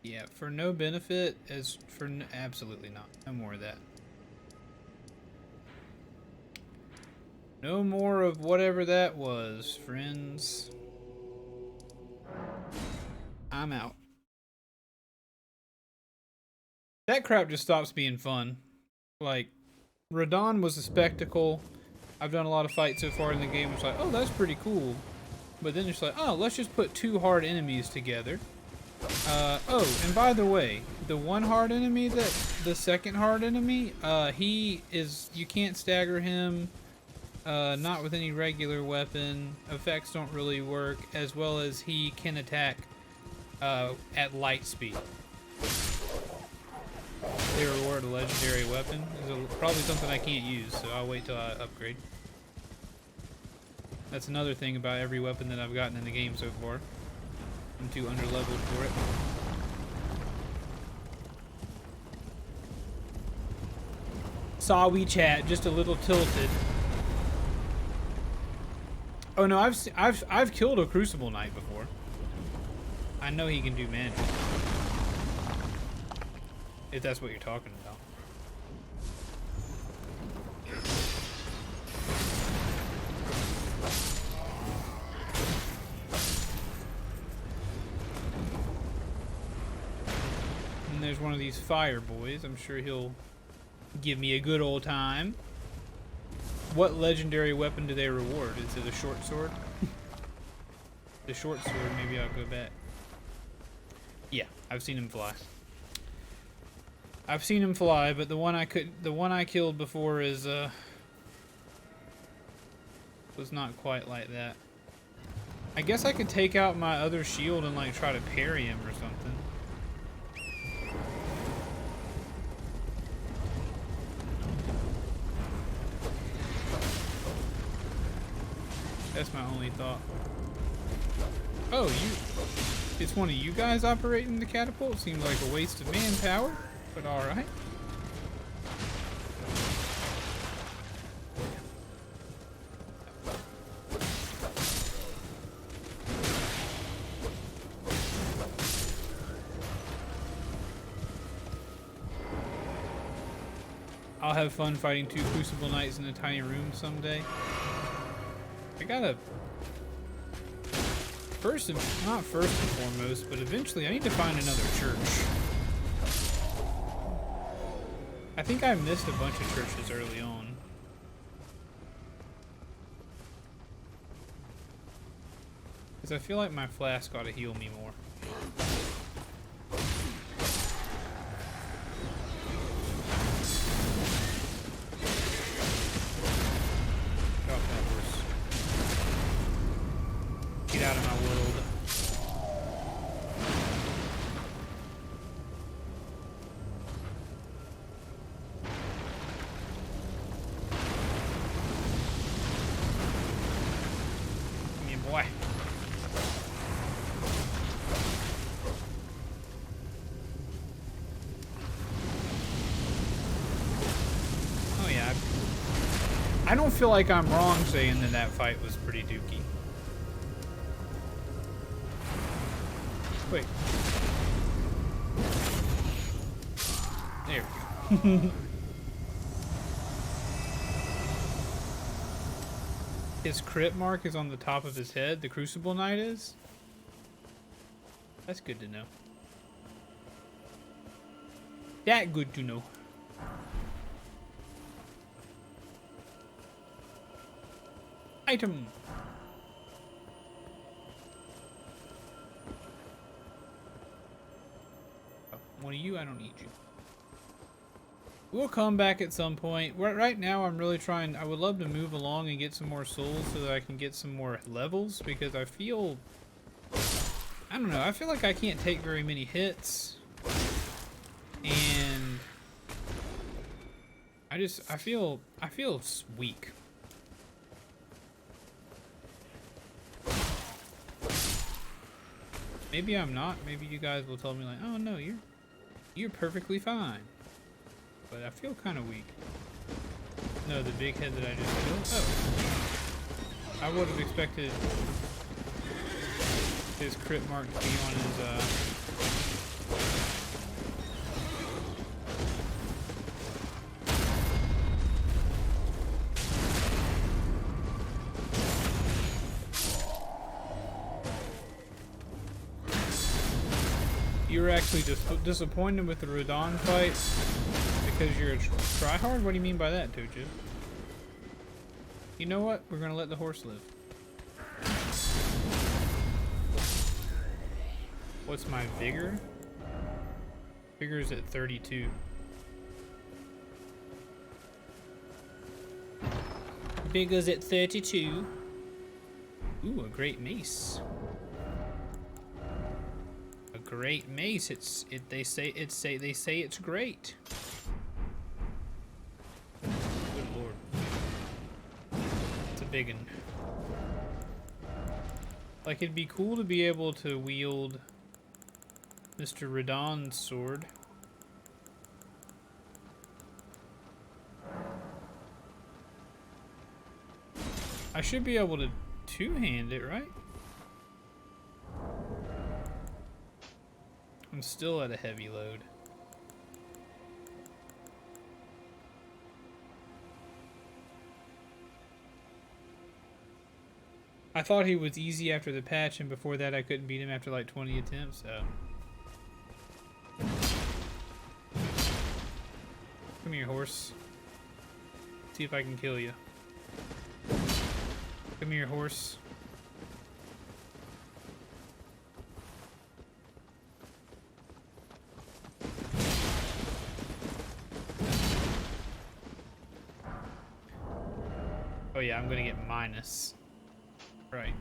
Yeah, for no benefit, as for absolutely not. No more of that. No more of whatever that was, friends. I'm out. That crap just stops being fun. Like, Radon was a spectacle. I've done a lot of fights so far in the game. It's like, oh, that's pretty cool. But then it's like, oh, let's just put two hard enemies together. Oh, and by the way, the one hard enemy, the second hard enemy, he is, you can't stagger him, not with any regular weapon. Effects don't really work, as well as he can attack, at light speed. They reward a legendary weapon. It's probably something I can't use, so I'll wait till I upgrade. That's another thing about every weapon that I've gotten in the game so far. I'm too underleveled for it. Sorry, chat, just a little tilted. Oh no, I've killed a Crucible Knight before. I know he can do magic. If that's what you're talking about. And there's one of these fire boys. I'm sure he'll give me a good old time. What legendary weapon do they reward? Is it a short sword? The short sword, maybe I'll go back. Yeah, I've seen him fly. I've seen him fly, but the one I killed before is was not quite like that. I guess I could take out my other shield and like try to parry him or something. That's my only thought. Oh, it's one of you guys operating the catapult? Seems like a waste of manpower, but alright. I'll have fun fighting two Crucible Knights in a tiny room someday. I gotta... not first and foremost, but eventually I need to find another church. I think I missed a bunch of churches early on. Because I feel like my flask ought to heal me more. Out of my world. Come here, boy. Oh yeah. I don't feel like I'm wrong saying that that fight was pretty dookie. Wait. There we go. His crit mark is on the top of his head, the Crucible Knight is? That's good to know. That good to know. Item! One of you, I don't need you. We'll come back at some point. Right now, I'm really trying. I would love to move along and get some more souls so that I can get some more levels, because I feel I don't know. I feel like I can't take very many hits. And I feel weak. Maybe I'm not. Maybe you guys will tell me like, oh no, you're perfectly fine. But I feel kind of weak. No, the big head that I just killed. Oh, I would have expected his crit mark to be on his. You were actually just disappointed with the Radon fight because you're a tryhard? What do you mean by that, Tuju? You know what? We're gonna let the horse live. What's my vigor? Vigor's at 32. Vigor's at 32. Ooh, a great mace. Great mace. They say it's great. Good lord. It's a big one. Like, it'd be cool to be able to wield Mr. Radon's sword. I should be able to two-hand it, right? I'm still at a heavy load. I thought he was easy after the patch, and before that I couldn't beat him after like 20 attempts, so. Come here, horse. See if I can kill you. Come here, horse. Oh yeah, I'm gonna get minus. Right.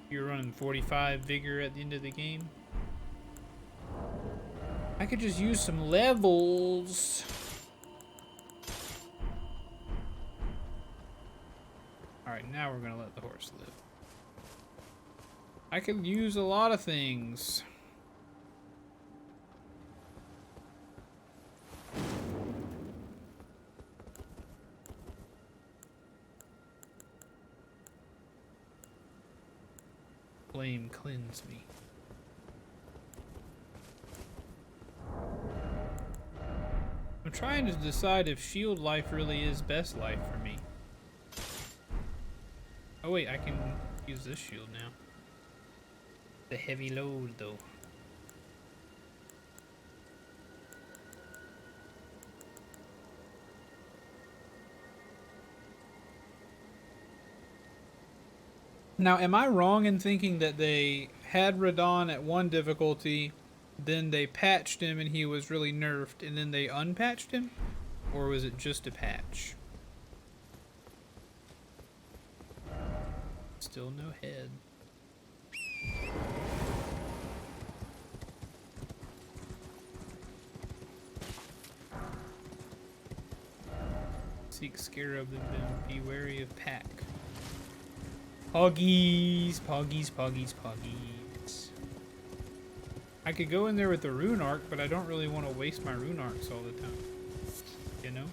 You're running 45 vigor at the end of the game. I could just use some levels. Alright, now we're gonna let the horse live. I could use a lot of things. Flame cleanse me. I'm trying to decide if shield life really is best life for me. Oh wait, I can use this shield now. The heavy load though. Now, am I wrong in thinking that they had Radon at one difficulty, then they patched him and he was really nerfed, and then they unpatched him? Or was it just a patch? Still no head. Seek scarab and be wary of pack. Poggies, poggies, poggies, poggies. I could go in there with the rune arc, but I don't really want to waste my rune arcs all the time. You know?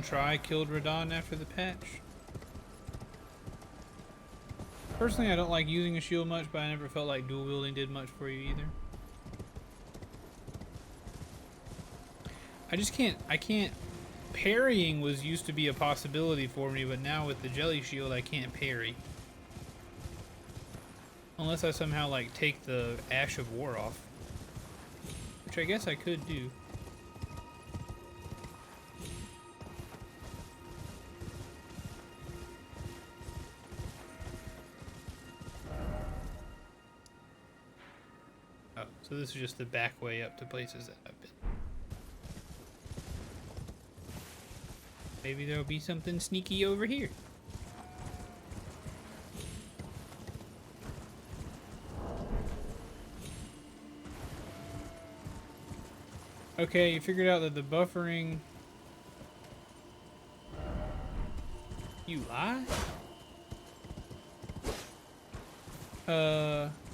Try killed Radon after the patch. Personally, I don't like using a shield much, but I never felt like dual wielding did much for you either. I can't parrying was used to be a possibility for me, but now with the jelly shield I can't parry. Unless I somehow like take the Ash of War off. Which I guess I could do. so this is just the back way up to places that I've been. Maybe there'll be something sneaky over here. Okay, you figured out that the buffering... You lie?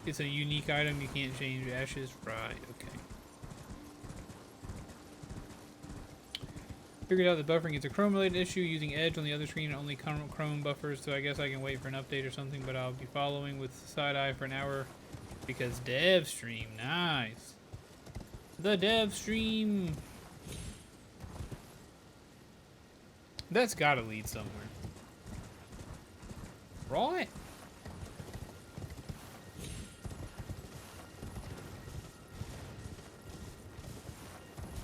It's a unique item, you can't change ashes. Right, okay. Figured out that buffering is a Chrome-related issue. Using Edge on the other screen only Chrome buffers, so I guess I can wait for an update or something, but I'll be following with side eye for an hour because dev stream. Nice. The dev stream. That's gotta lead somewhere. Right?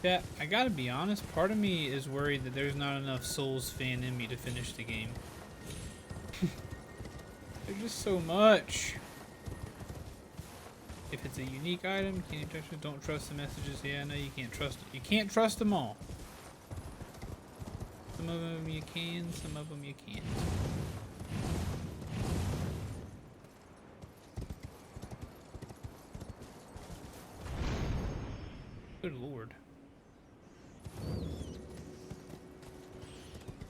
Yeah, I gotta be honest, part of me is worried that there's not enough Souls fan in me to finish the game. There's just so much. If it's a unique item, can you touch it? Don't trust the messages. Yeah, no, you can't trust it. You can't trust them all. Some of them you can, some of them you can't. Good lord.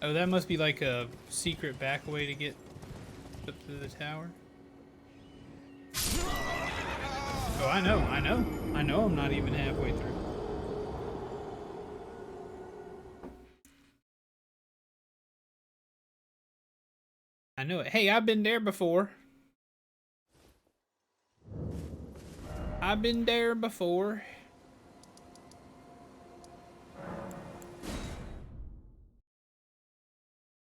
Oh, that must be like a secret back way to get up to the tower. Oh, I know I'm not even halfway through. I know it. Hey, I've been there before. I've been there before.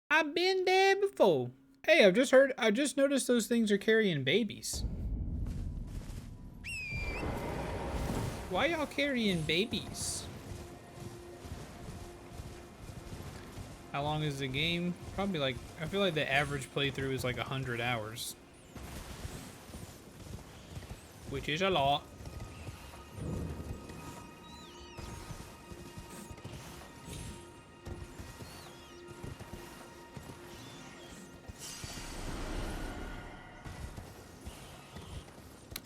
I've been there before. Hey, I just noticed those things are carrying babies. Why y'all carrying babies? How long is the game? Probably like, I feel like the average playthrough is like 100 hours. Which is a lot.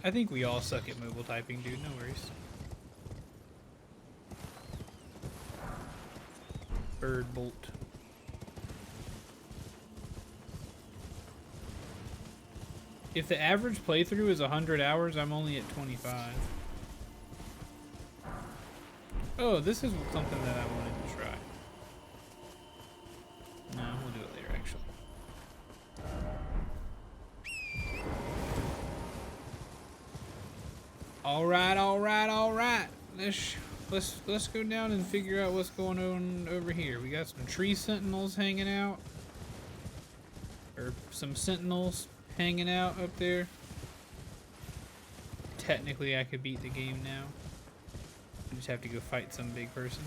I think we all suck at mobile typing, dude. No worries. Bird bolt. If the average playthrough is 100 hours, I'm only at 25. Oh, this is something that I wanted to try. No, we'll do it later, actually. All right. Let's go down and figure out what's going on over here. We got some tree sentinels hanging out, or some sentinels hanging out up there. Technically, I could beat the game now. I just have to go fight some big person.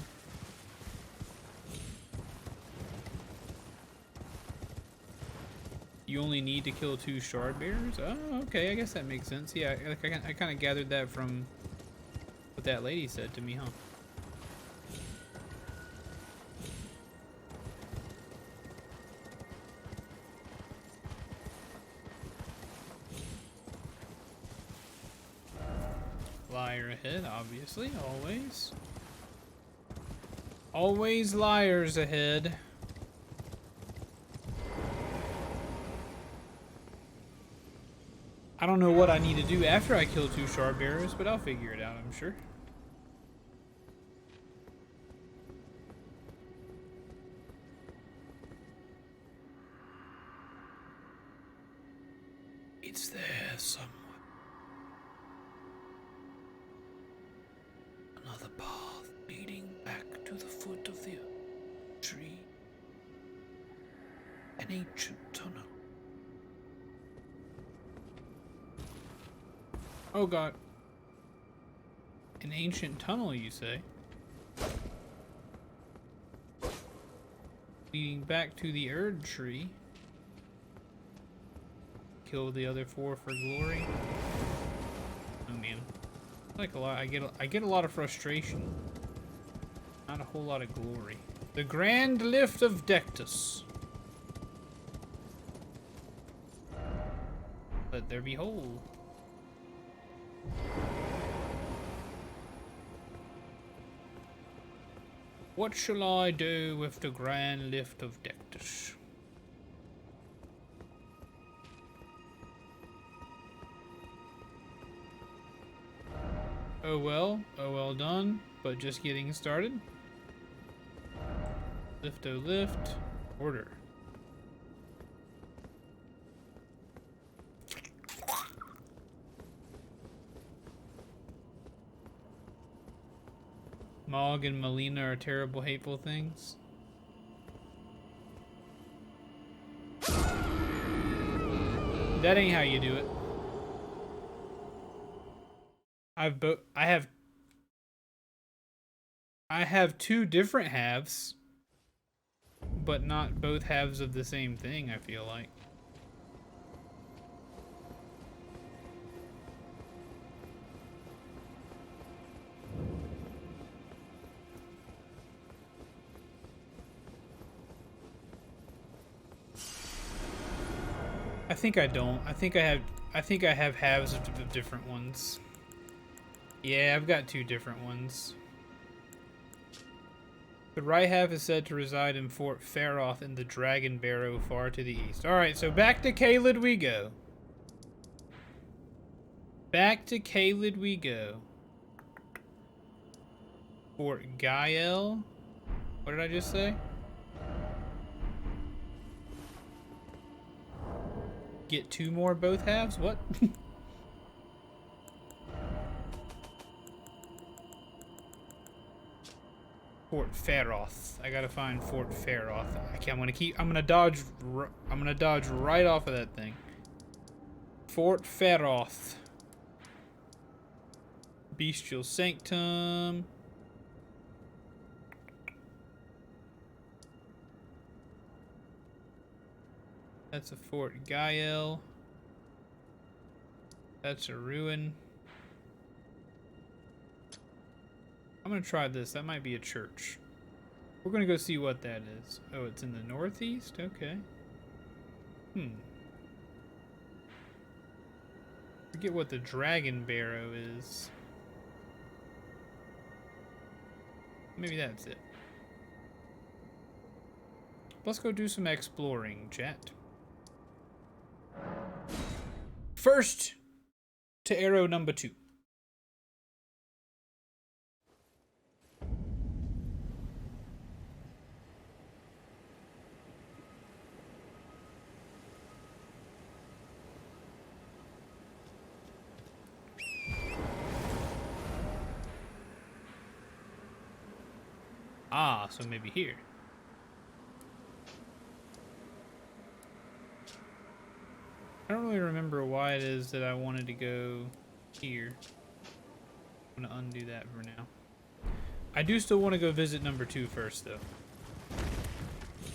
You only need to kill 2 shard bearers? Oh, okay, I guess that makes sense. Yeah, I kind of gathered that from what that lady said to me, huh? Liar ahead, obviously, always. Always liars ahead. I don't know what I need to do after I kill 2 shard bearers, but I'll figure it out, I'm sure. It's there somewhere. Another path leading back to the foot of the tree. An ancient tunnel. Oh god. An ancient tunnel, you say? Leading back to the Erd tree. Kill the other 4 for glory. Oh man. Like a lot, I get a lot of frustration. Not a whole lot of glory. The Grand Lift of Dectus. Let there be whole. What shall I do with the Grand Lift of Dectus? Oh well done, but just getting started. Lifto lift, order. Mog and Melina are terrible, hateful things. That ain't how you do it. I have two different halves, but not both halves of the same thing, I feel like. I think I don't. I think I have halves of different ones. Yeah, I've got two different ones. The right half is said to reside in Fort Faroth in the Dragon Barrow far to the east. Alright, so back to Caelid we go. Back to Caelid we go. Fort Gael? What did I just say? Get two more both halves? What? Fort Faroth. I gotta find Fort Faroth. Okay, I'm gonna dodge right off of that thing. Fort Faroth. Bestial Sanctum. That's a Fort Gael. That's a ruin. I'm gonna try this. That might be a church. We're gonna go see what that is. Oh, it's in the northeast? Okay. Forget what the Dragon Barrow is. Maybe that's it. Let's go do some exploring, chat. First, to arrow number 2. Ah, so maybe here. I don't really remember why it is that I wanted to go here. I'm gonna undo that for now. I do still want to go visit number 2 first, though.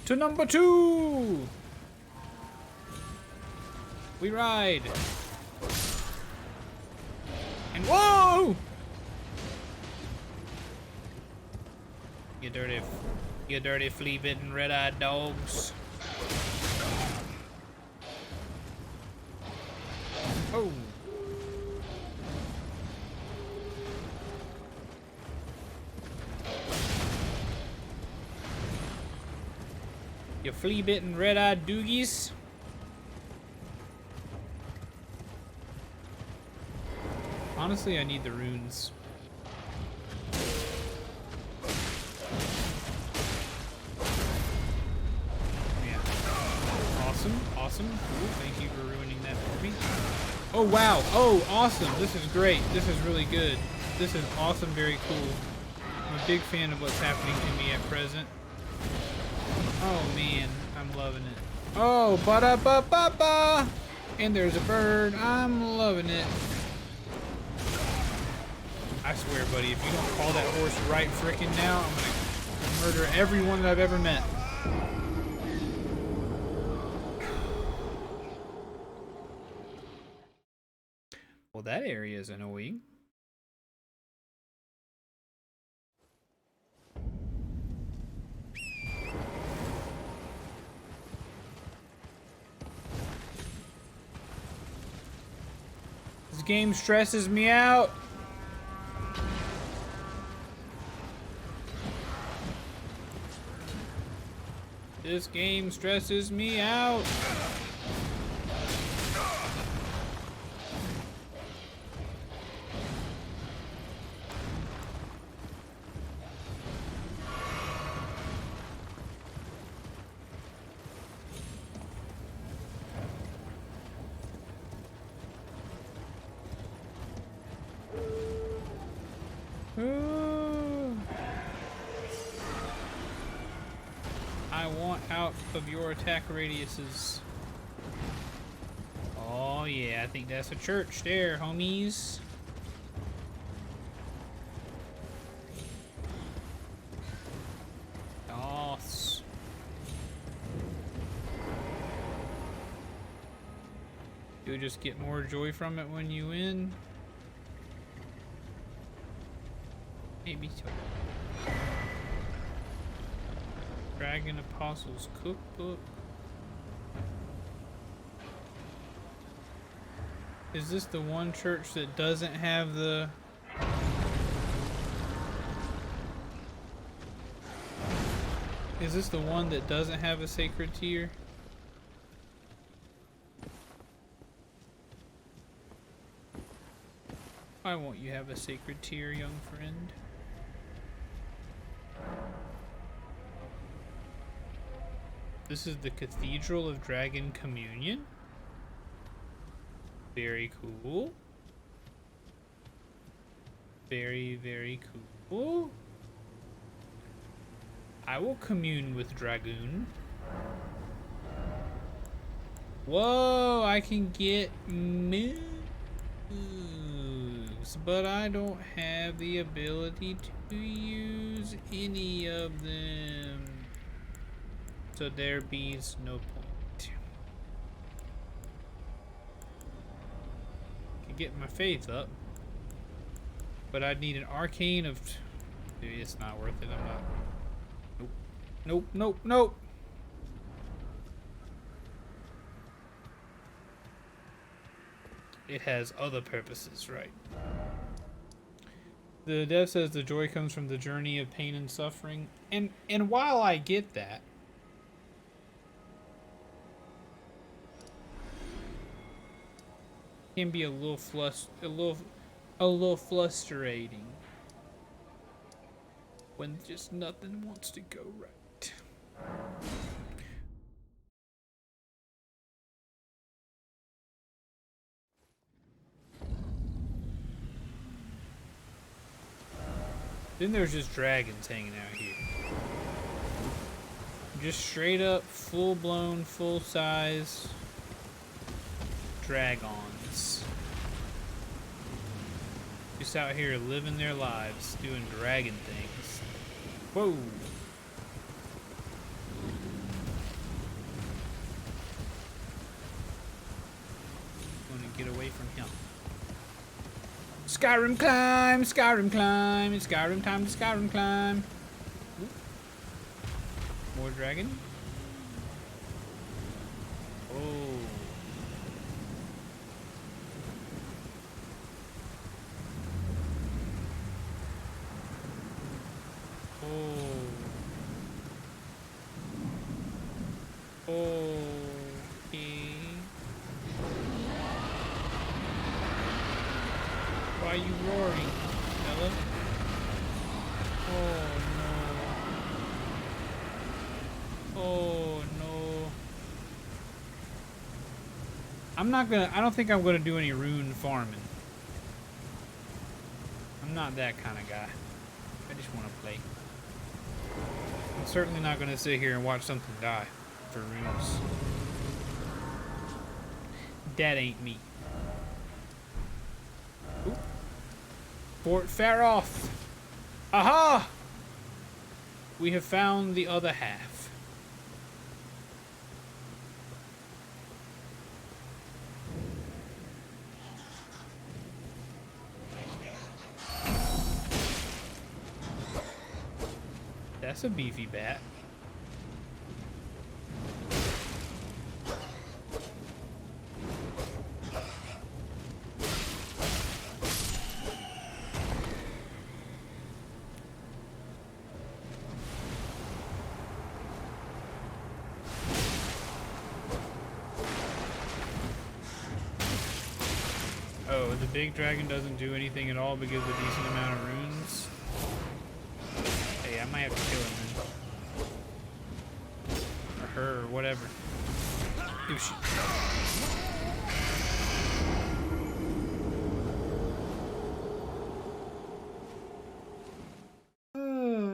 To number 2! We ride! And whoa! You dirty flea-bitten red-eyed dogs. Oh. You flea-bitten red-eyed doogies. Honestly, I need the runes. Yeah. Awesome. Cool. Thank you for ruining that for me. Oh, wow. Oh, awesome. This is great. This is really good. This is awesome. Very cool. I'm a big fan of what's happening to me at present. Oh, man. I'm loving it. Oh, ba-da-ba-ba-ba! And there's a bird. I'm loving it. I swear, buddy, if you don't call that horse right frickin' now, I'm gonna murder everyone that I've ever met. Well, that area is annoying. game stresses me out. This game stresses me out. I want out of your attack radiuses. Oh yeah, I think that's a church there, homies. Goths. You'll just get more joy from it when you win. Maybe so. Dragon Apostles Cookbook. Is this the one church that doesn't have the... Is this the one that doesn't have a sacred tier? Why won't you have a sacred tier, young friend? This is the Cathedral of Dragon Communion. Very cool. Very, very cool. I will commune with Dragoon. Whoa, I can get moves, but I don't have the ability to use any of them. So there be's no point. Can get my faith up, but I'd need an arcane of... Dude, it's not worth it. I'm not... Nope. Nope, nope, nope. It has other purposes, right? The dev says the joy comes from the journey of pain and suffering. And while I get that, can be a little frustrating when just nothing wants to go right. Then there's just dragons hanging out here. Just straight up, full-blown, full-size dragons. Just out here living their lives, doing dragon things. Whoa! Gonna get away from him. Skyrim climb, Skyrim climb, it's Skyrim time to Skyrim climb. Ooh. More dragon. Oh. Okay. Why are you roaring, fella? Oh no. Oh no. I don't think I'm gonna do any rune farming. I'm not that kind of guy. I just want to play. I'm certainly not gonna sit here and watch something die for runes. That ain't me. Ooh. Fort Faroth. Aha! We have found the other half. That's a beefy bat. the big dragon doesn't do anything at all but gives a decent amount of runes. Hey, I might have to kill him then. Or her, or whatever. If she...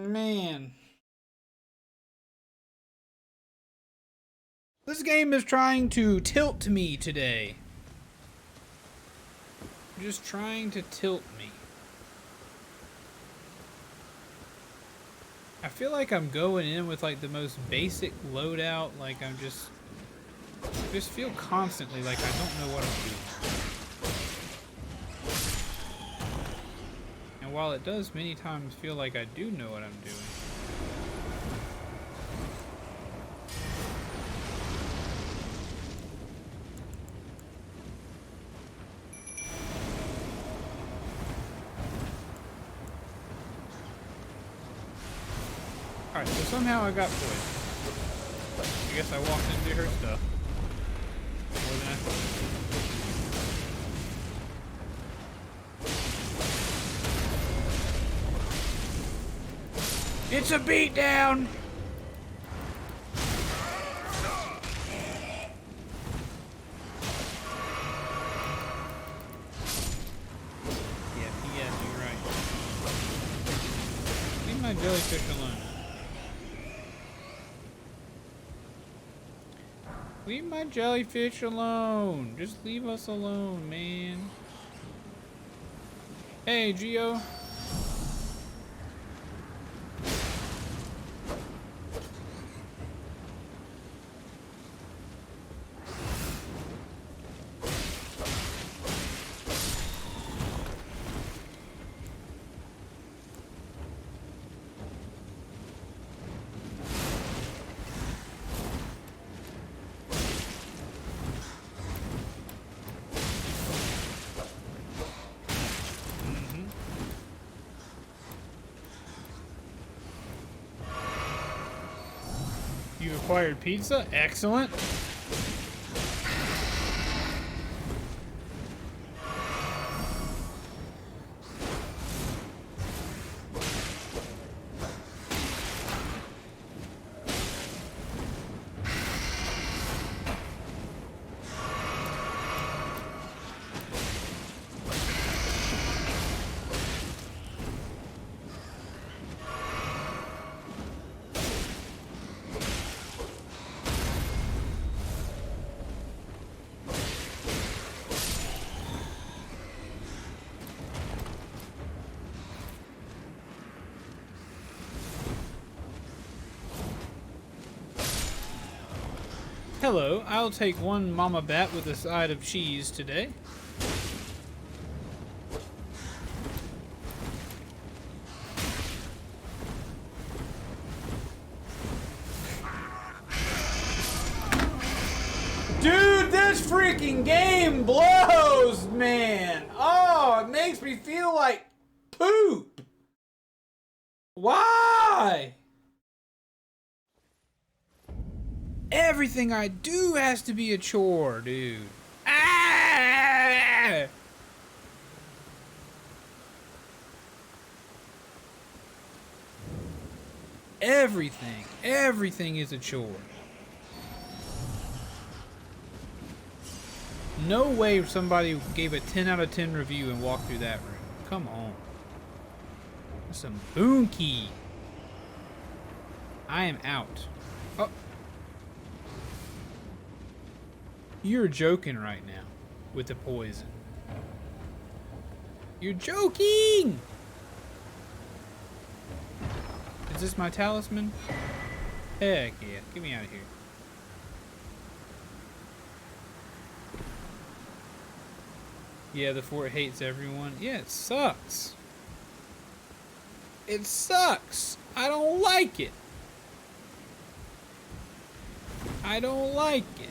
Man. This game is trying to tilt me today. Just trying to tilt me. I feel like I'm going in with like the most basic loadout, like I just feel constantly like I don't know what I'm doing. And while it does many times feel like I do know what I'm doing. Alright, so somehow I got poisoned. I guess I walked into her stuff. More than I thought. It's a beatdown! Yeah, you're right. Leave my jellyfish alone. Leave my jellyfish alone. Just leave us alone, man. Hey, Geo. You acquired pizza? Excellent. Hello, I'll take one mama bat with a side of cheese today. Dude, this freaking game blows, man. Oh, it makes me feel like poop. Why? Everything I do has to be a chore, dude. Ah! Everything is a chore. No way somebody gave a 10 out of 10 review and walked through that room. Come on. That's some boon key. I am out. Oh. You're joking right now with the poison. You're joking! Is this my talisman? Heck yeah. Get me out of here. Yeah, the fort hates everyone. Yeah, it sucks. It sucks. I don't like it. I don't like it.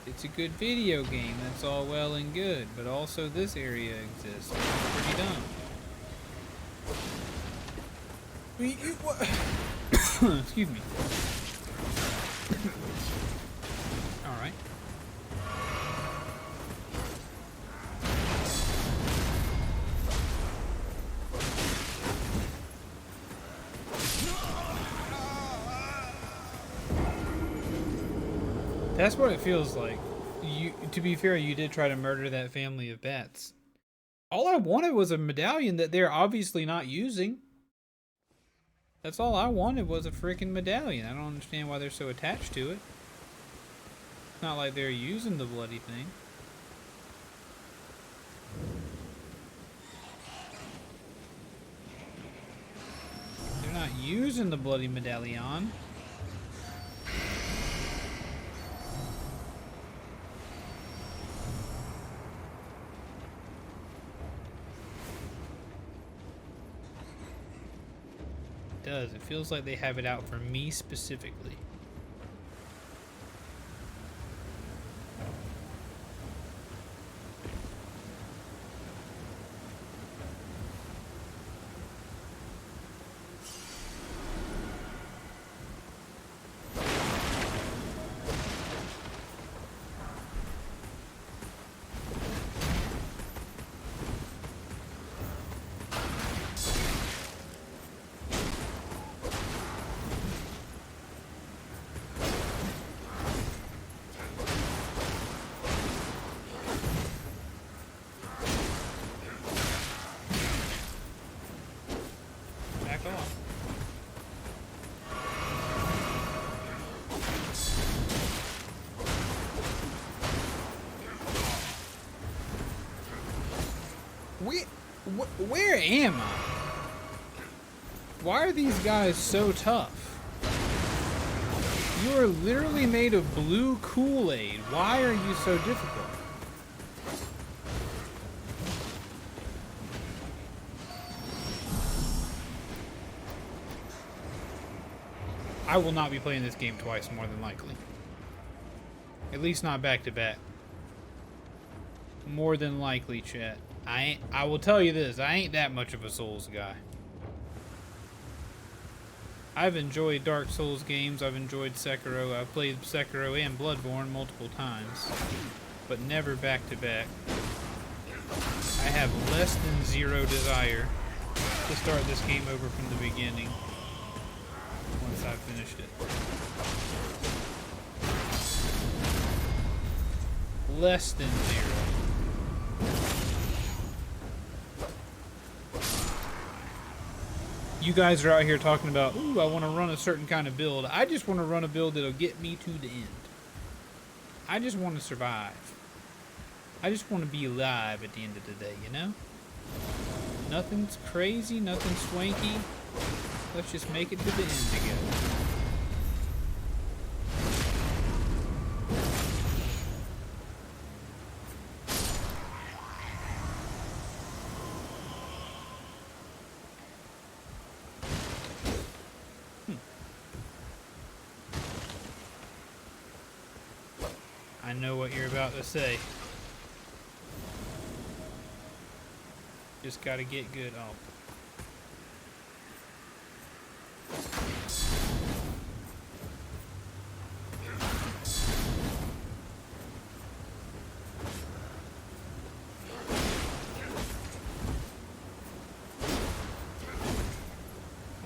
It's a good video game, that's all well and good, but also this area exists. It's pretty dumb. Excuse me. Alright. That's what it feels like. To be fair, you did try to murder that family of bats. All I wanted was a medallion that they're obviously not using. That's all I wanted was a freaking medallion. I don't understand why they're so attached to it. It's not like they're using the bloody thing. They're not using the bloody medallion. It does. It feels like they have it out for me specifically. Back off. Where am I? Why are these guys so tough? You are literally made of blue Kool-Aid. Why are you so difficult? I will not be playing this game twice, more than likely. At least not back to back. More than likely, chat. I will tell you this, I ain't that much of a Souls guy. I've enjoyed Dark Souls games, I've enjoyed Sekiro, I've played Sekiro and Bloodborne multiple times, but never back to back. I have less than zero desire to start this game over from the beginning once I've finished it. Less than zero. You guys are out here talking about, ooh, I want to run a certain kind of build. I just want to run a build that'll get me to the end. I just want to survive. I just want to be alive at the end of the day, you know? Nothing's crazy, nothing swanky. Let's just make it to the end together. I know what you're about to say. Just gotta get good. Oh.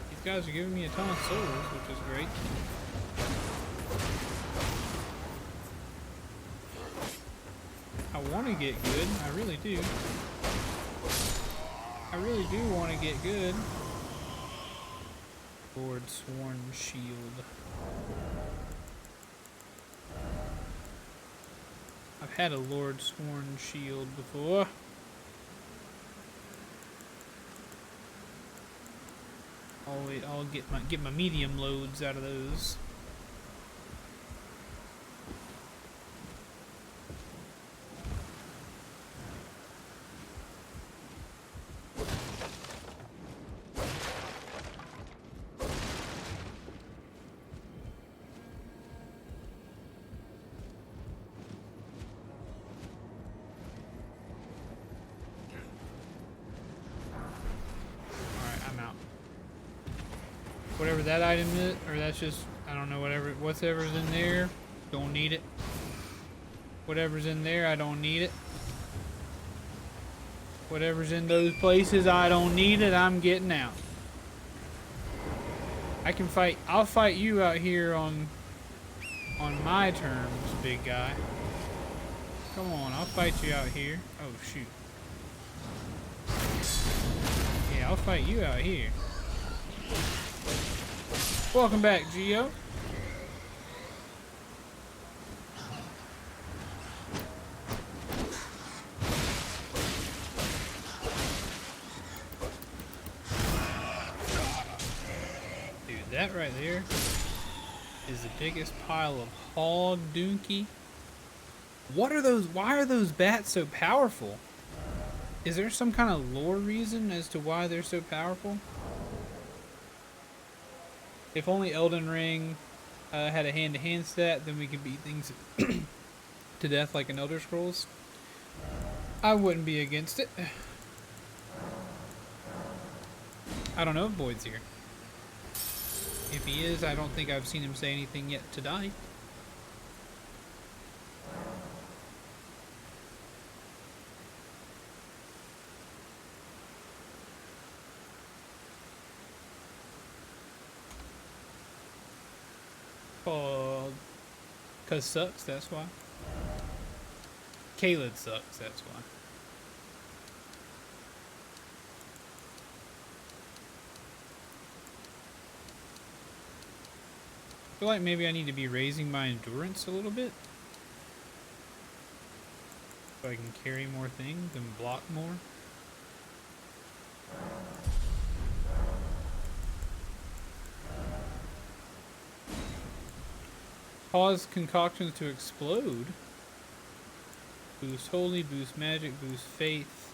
These guys are giving me a ton of souls, which is great. I want to get good. I really do. I really do want to get good. Lord Sworn Shield. I've had a Lord Sworn Shield before. I'll get my medium loads out of those. Whatever that item is, or that's just, I don't know, whatever's in there, don't need it. Whatever's in there, I don't need it. Whatever's in those places, I don't need it, I'm getting out. I'll fight you out here on On my terms, big guy. Come on, I'll fight you out here. Oh, shoot. Yeah, I'll fight you out here. Welcome back, Geo. Dude, that right there is the biggest pile of hog donkey. What are those? Why are those bats so powerful? Is there some kind of lore reason as to why they're so powerful? If only Elden Ring had a hand-to-hand stat, then we could beat things to death like in Elder Scrolls. I wouldn't be against it. I don't know if Boyd's here. If he is, I don't think I've seen him say anything yet tonight. Called Cause Sucks, that's why. Caleb sucks, that's why. I feel like maybe I need to be raising my endurance a little bit. So I can carry more things and block more. Cause concoctions to explode. Boost holy, boost magic, boost faith.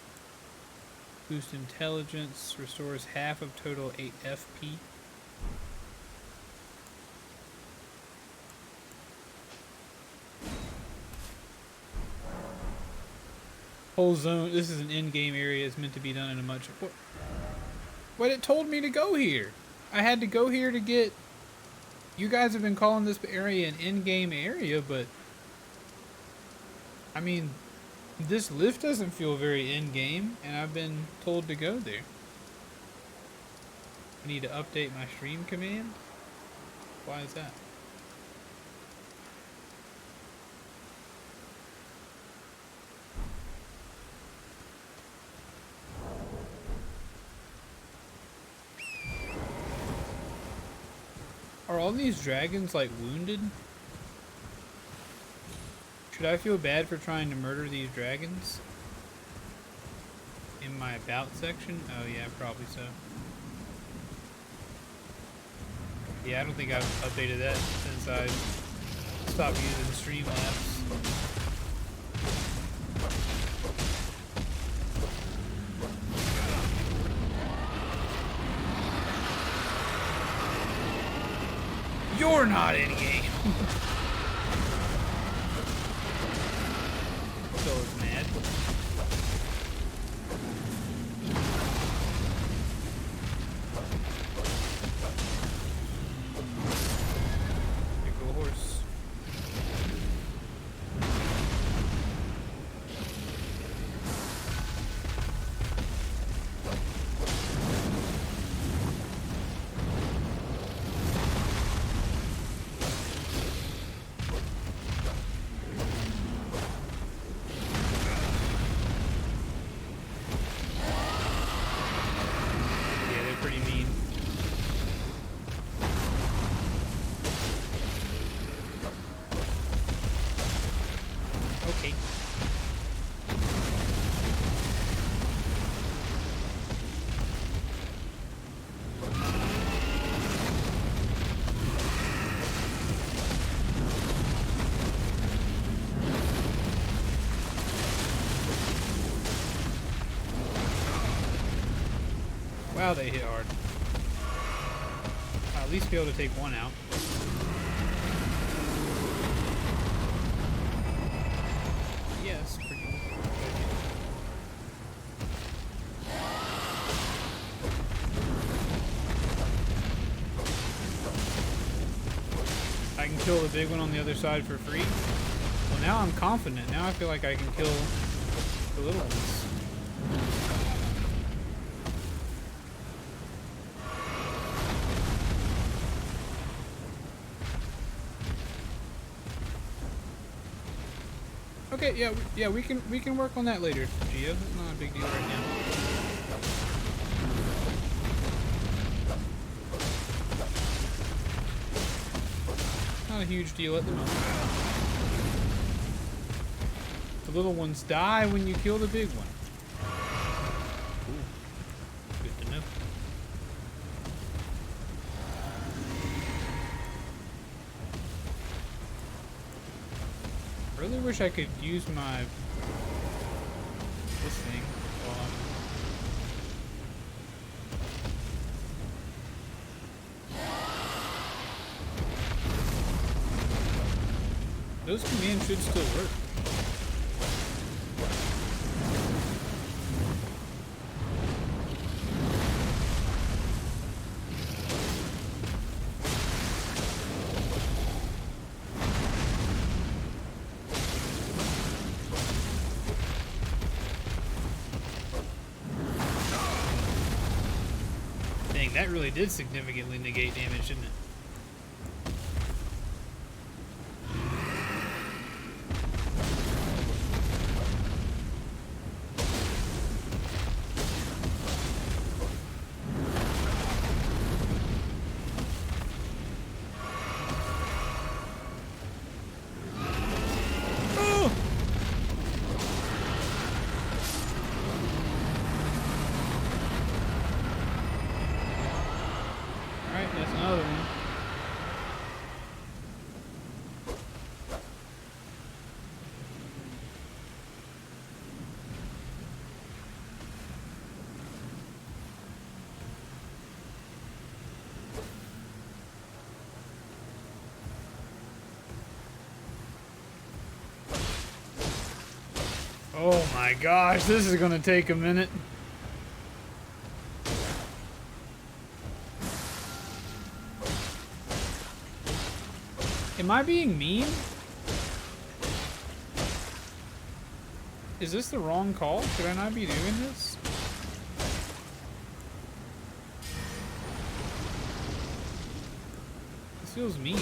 Boost intelligence, restores half of total 8 FP. Whole zone, this is an in-game area, it's meant to be done in a much... What it told me to go here. I had to go here to get... You guys have been calling this area an in-game area, but... I mean, this lift doesn't feel very in-game, and I've been told to go there. I need to update my stream command? Why is that? Are all these dragons, like, wounded? Should I feel bad for trying to murder these dragons? In my about section? Oh yeah, probably so. Yeah, I don't think I've updated that since I stopped using Streamlabs. You're not in game. So is mad. Here go horse. Wow, they hit hard. I'll at least be able to take one out. Yes, pretty good. I can kill the big one on the other side for free. Well, now I'm confident. Now I feel like I can kill the little ones. Okay, yeah, we can work on that later, Gia. It's not a big deal right now. Not a huge deal at the moment. The little ones die when you kill the big one. Ooh, good to know. I really wish I could use my this thing while those commands should still work. Dang, that really did significantly negate damage, didn't it? Alright, that's another one. Oh my gosh, this is gonna take a minute. Am I being mean? Is this the wrong call? Should I not be doing this? This feels mean.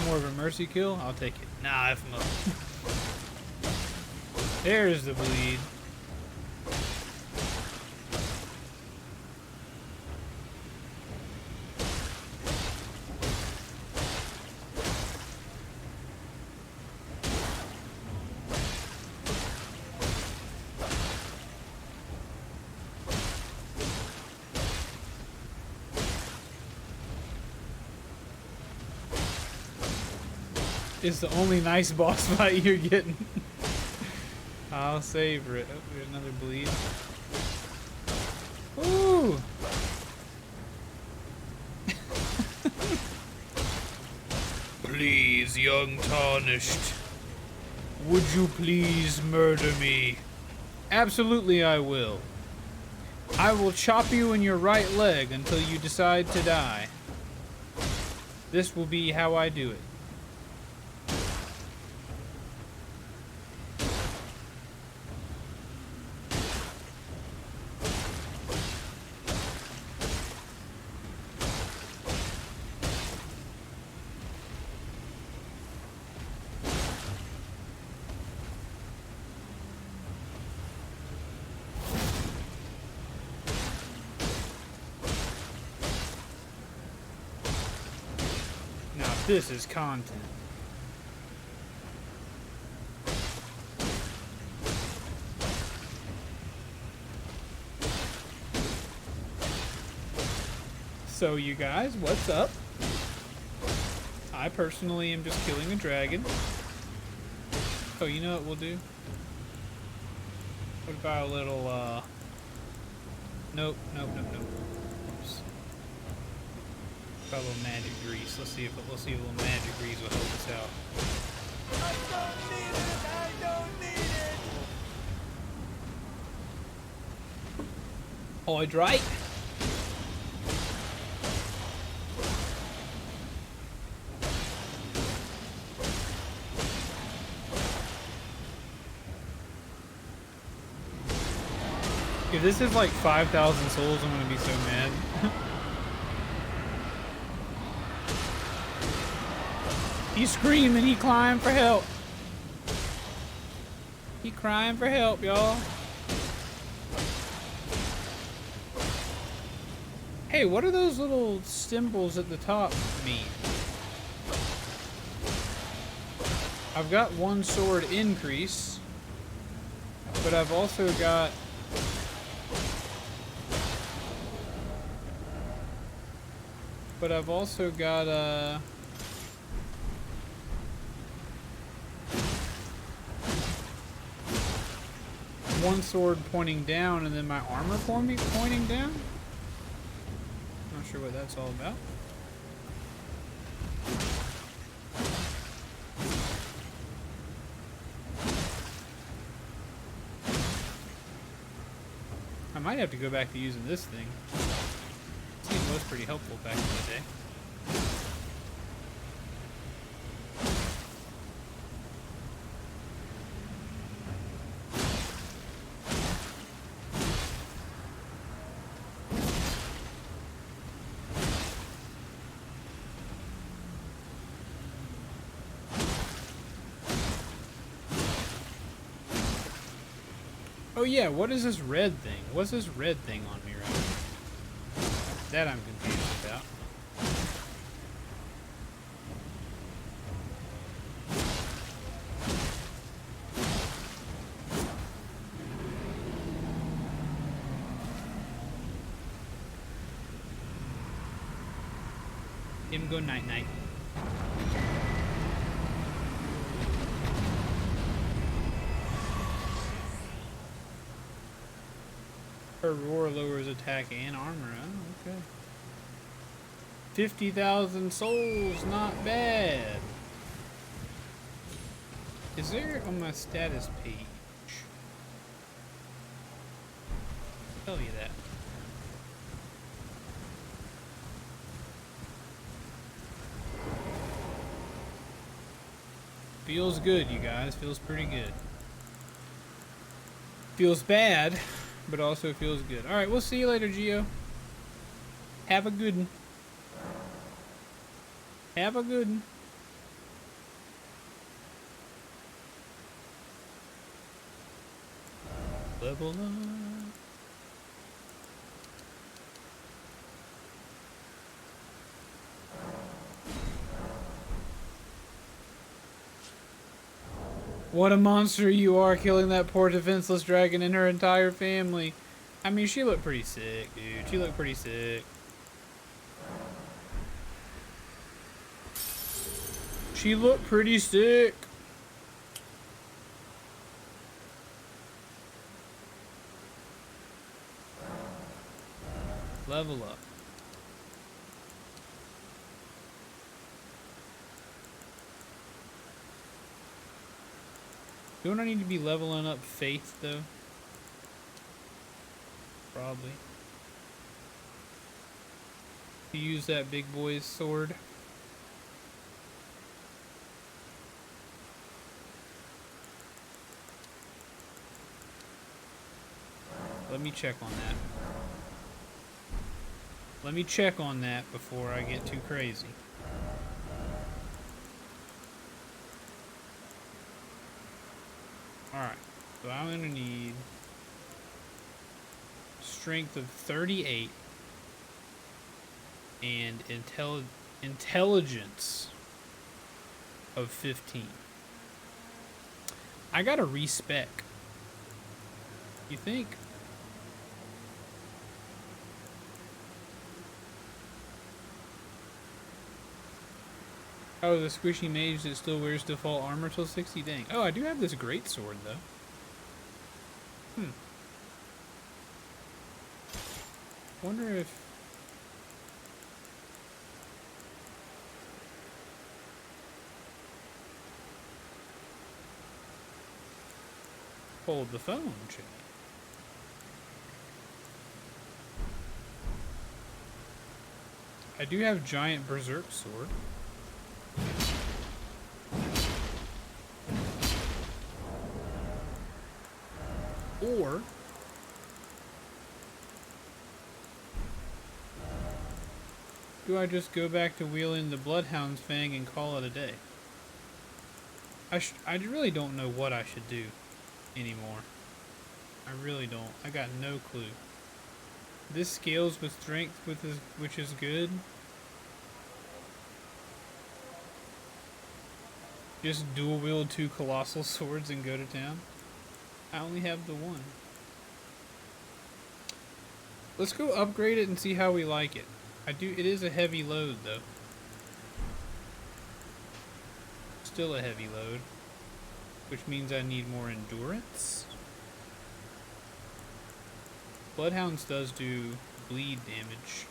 More of a mercy kill? I'll take it. Nah, F him up. There's the bleed. Is the only nice boss fight you're getting. I'll savor it. Oh, we got another bleed. Ooh! Please, young tarnished. Would you please murder me? Absolutely I will. I will chop you in your right leg until you decide to die. This will be how I do it. This is content. So you guys, what's up? I personally am just killing a dragon. Oh, you know what we'll do? What about a little, Nope. Oops. A little magic grease. Let's see if a little magic grease will help us out. I don't need it! I don't need it! Alright. Right. If this is like 5,000 souls, I'm gonna be so mad. He's screaming, he crying for help. He crying for help, y'all. Hey, what do those little symbols at the top mean? I've got one sword increase, but I've also got one sword pointing down and then my armor pointing down? Not sure what that's all about. I might have to go back to using this thing. It was pretty helpful back in the day. Oh yeah, what is this red thing? What's this red thing on me right now? That I'm confused about. Him go night night. Her roar lowers attack and armor. Oh, okay. 50,000 souls, not bad. Is there on my status page? Tell you that. Feels good, you guys. Feels pretty good. Feels bad, but also feels good. Alright, we'll see you later, Geo. Have a good one. Have a good one. Level up. What a monster you are, killing that poor defenseless dragon and her entire family. I mean, she looked pretty sick, dude. She looked pretty sick. She looked pretty sick. Level up. Don't I need to be leveling up faith, though? Probably. To use that big boy's sword. Let me check on that. Let me check on that before I get too crazy. Alright, so I'm going to need strength of 38 and intelligence of 15. I got to respec. You think? Oh, the squishy mage that still wears default armor till 60? Dang. Oh, I do have this great sword, though. Wonder if... Hold the phone, chat. I do have giant berserk sword. Or do I just go back to wielding the Bloodhound's Fang and call it a day? I really don't know what I should do anymore. I really don't. I got no clue. This scales with strength, which is good. Just dual wield 2 colossal swords and go to town. I only have the one. Let's go upgrade it and see how we like it. It is a heavy load though. Still a heavy load, which means I need more endurance. Bloodhounds does do bleed damage.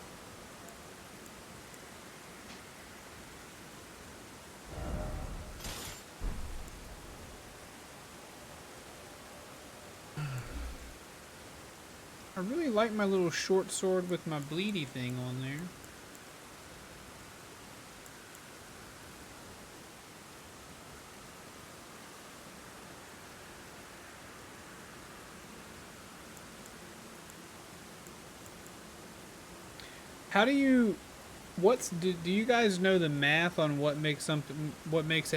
I really like my little short sword with my bleedy thing on there. How do you, do you guys know the math on what makes a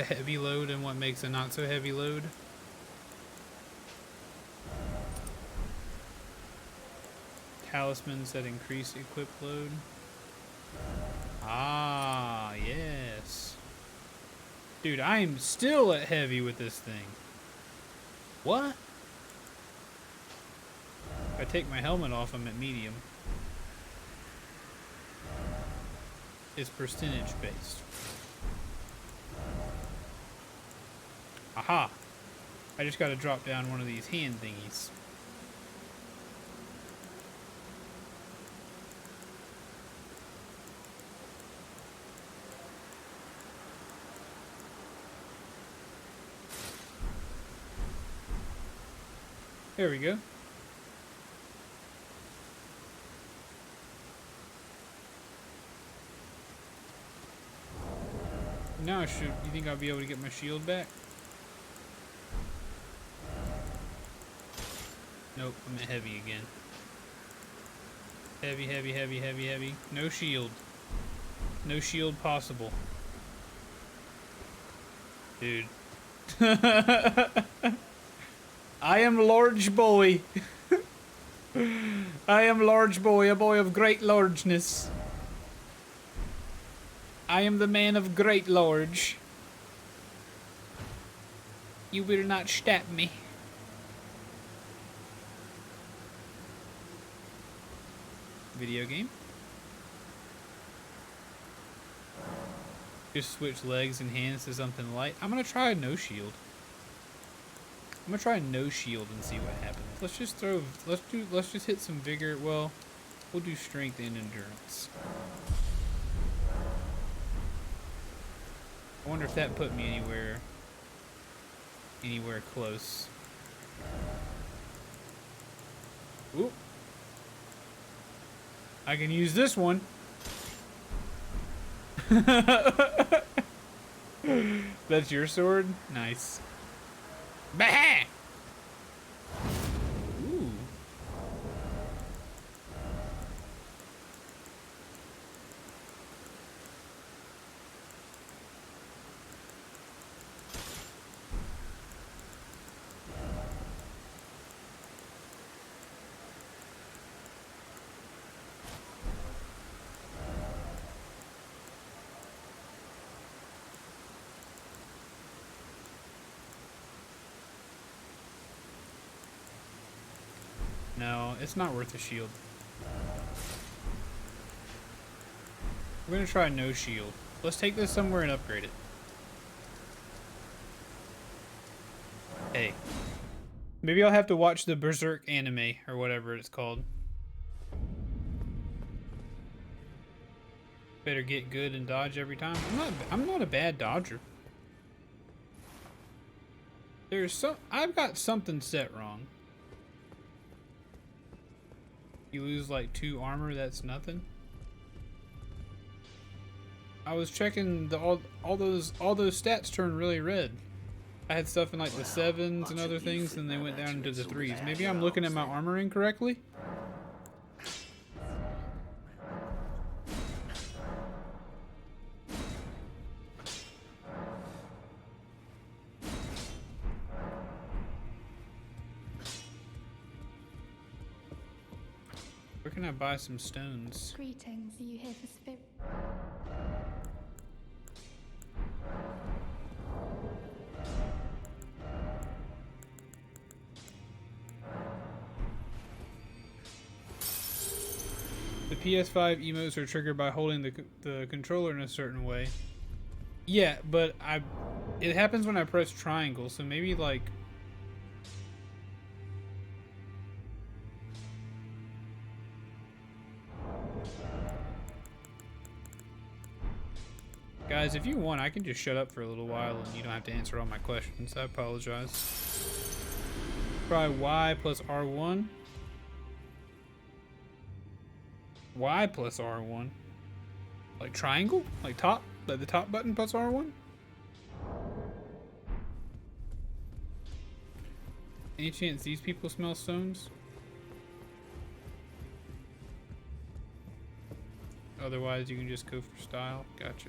heavy load and what makes a not so heavy load? Talismans that increase equip load. Ah, yes. Dude, I am still at heavy with this thing. What? If I take my helmet off, I'm at medium. It's percentage based. Aha! I just gotta drop down one of these hand thingies. There we go. Now you think I'll be able to get my shield back? Nope, I'm at heavy again. Heavy, heavy, heavy, heavy, heavy. No shield. No shield possible. Dude. I am large boy. I am large boy, a boy of great largeness. I am the man of great large. You will not stab me. Video game. Just switch legs and hands to something light. I'm gonna try a no shield. I'm gonna try no shield and see what happens. Let's just hit some vigor. Well, we'll do strength and endurance. I wonder if that put me anywhere close. Oop. I can use this one. That's your sword? Nice. Bah! Ooh. No, it's not worth a shield. We're gonna try no shield. Let's take this somewhere and upgrade it. Hey. Maybe I'll have to watch the Berserk anime or whatever it's called. Better get good and dodge every time. I'm not a bad dodger. I've got something set wrong. You lose like 2 armor, that's nothing. I was checking all those stats turn really red. I had stuff in like the 7s and other things, and they went down into the 3s. Maybe I'm looking at my armor incorrectly? Where can I buy some stones? Greetings. Are you here for spirit? The PS5 emotes are triggered by holding the controller in a certain way. Yeah, but it happens when I press triangle, so maybe like guys, if you want, I can just shut up for a little while and you don't have to answer all my questions. I apologize. Try Y plus R1. Y plus R1. Like triangle? Like top? Like the top button plus R1? Any chance these people smell stones? Otherwise, you can just go for style. Gotcha.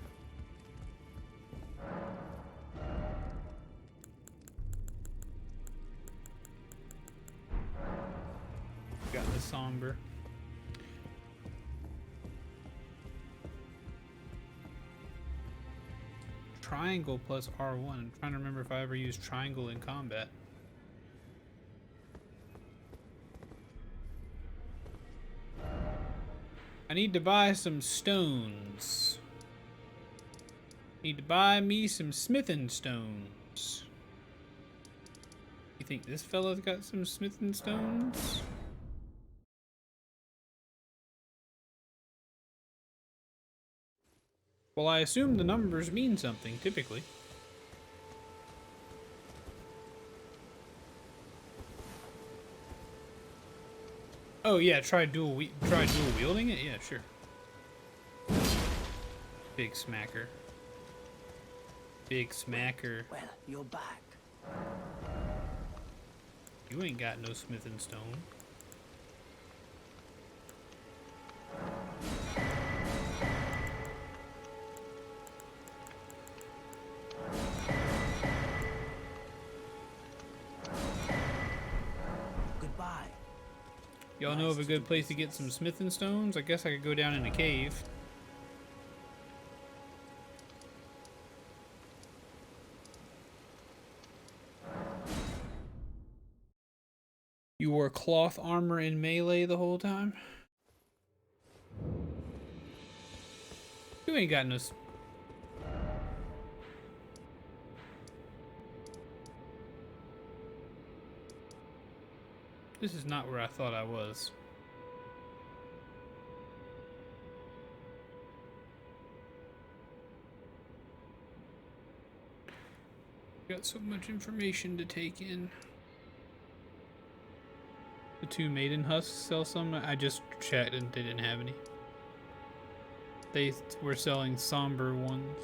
Got the somber. Triangle plus R1. I'm trying to remember if I ever used triangle in combat. I need to buy some stones. Need to buy me some smithing stones. You think this fella's got some smithing stones? Well, I assume the numbers mean something, typically. Oh yeah, try dual wielding it? Yeah, sure. Big smacker. Big smacker. Well, you're back. You ain't got no smithing stone. Goodbye. Y'all know of a good place to get some smithing stones? I guess I could go down in a cave. You wore cloth armor in melee the whole time? You ain't got no... This is not where I thought I was. Got so much information to take in. The 2 maiden husks sell some. I just checked and they didn't have any. They were selling somber ones.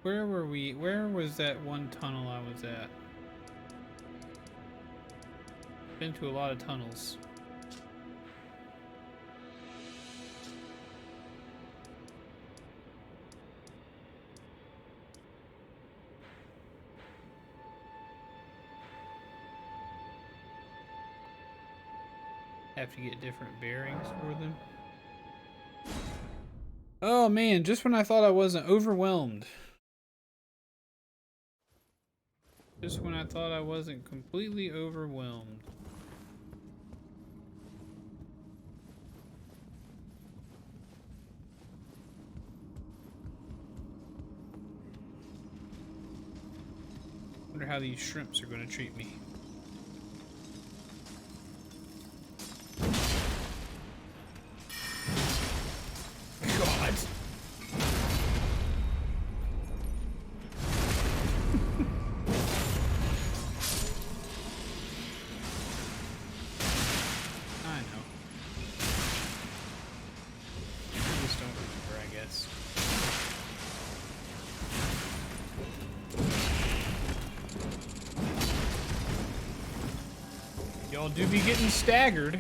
Where were we? Where was that one tunnel I was at? Been to a lot of tunnels. Have to get different bearings for them. Oh man, just when I thought I wasn't overwhelmed. Just when I thought I wasn't completely overwhelmed. Wonder how these shrimps are going to treat me. God. I know. I just don't remember, I guess. Y'all do be getting staggered.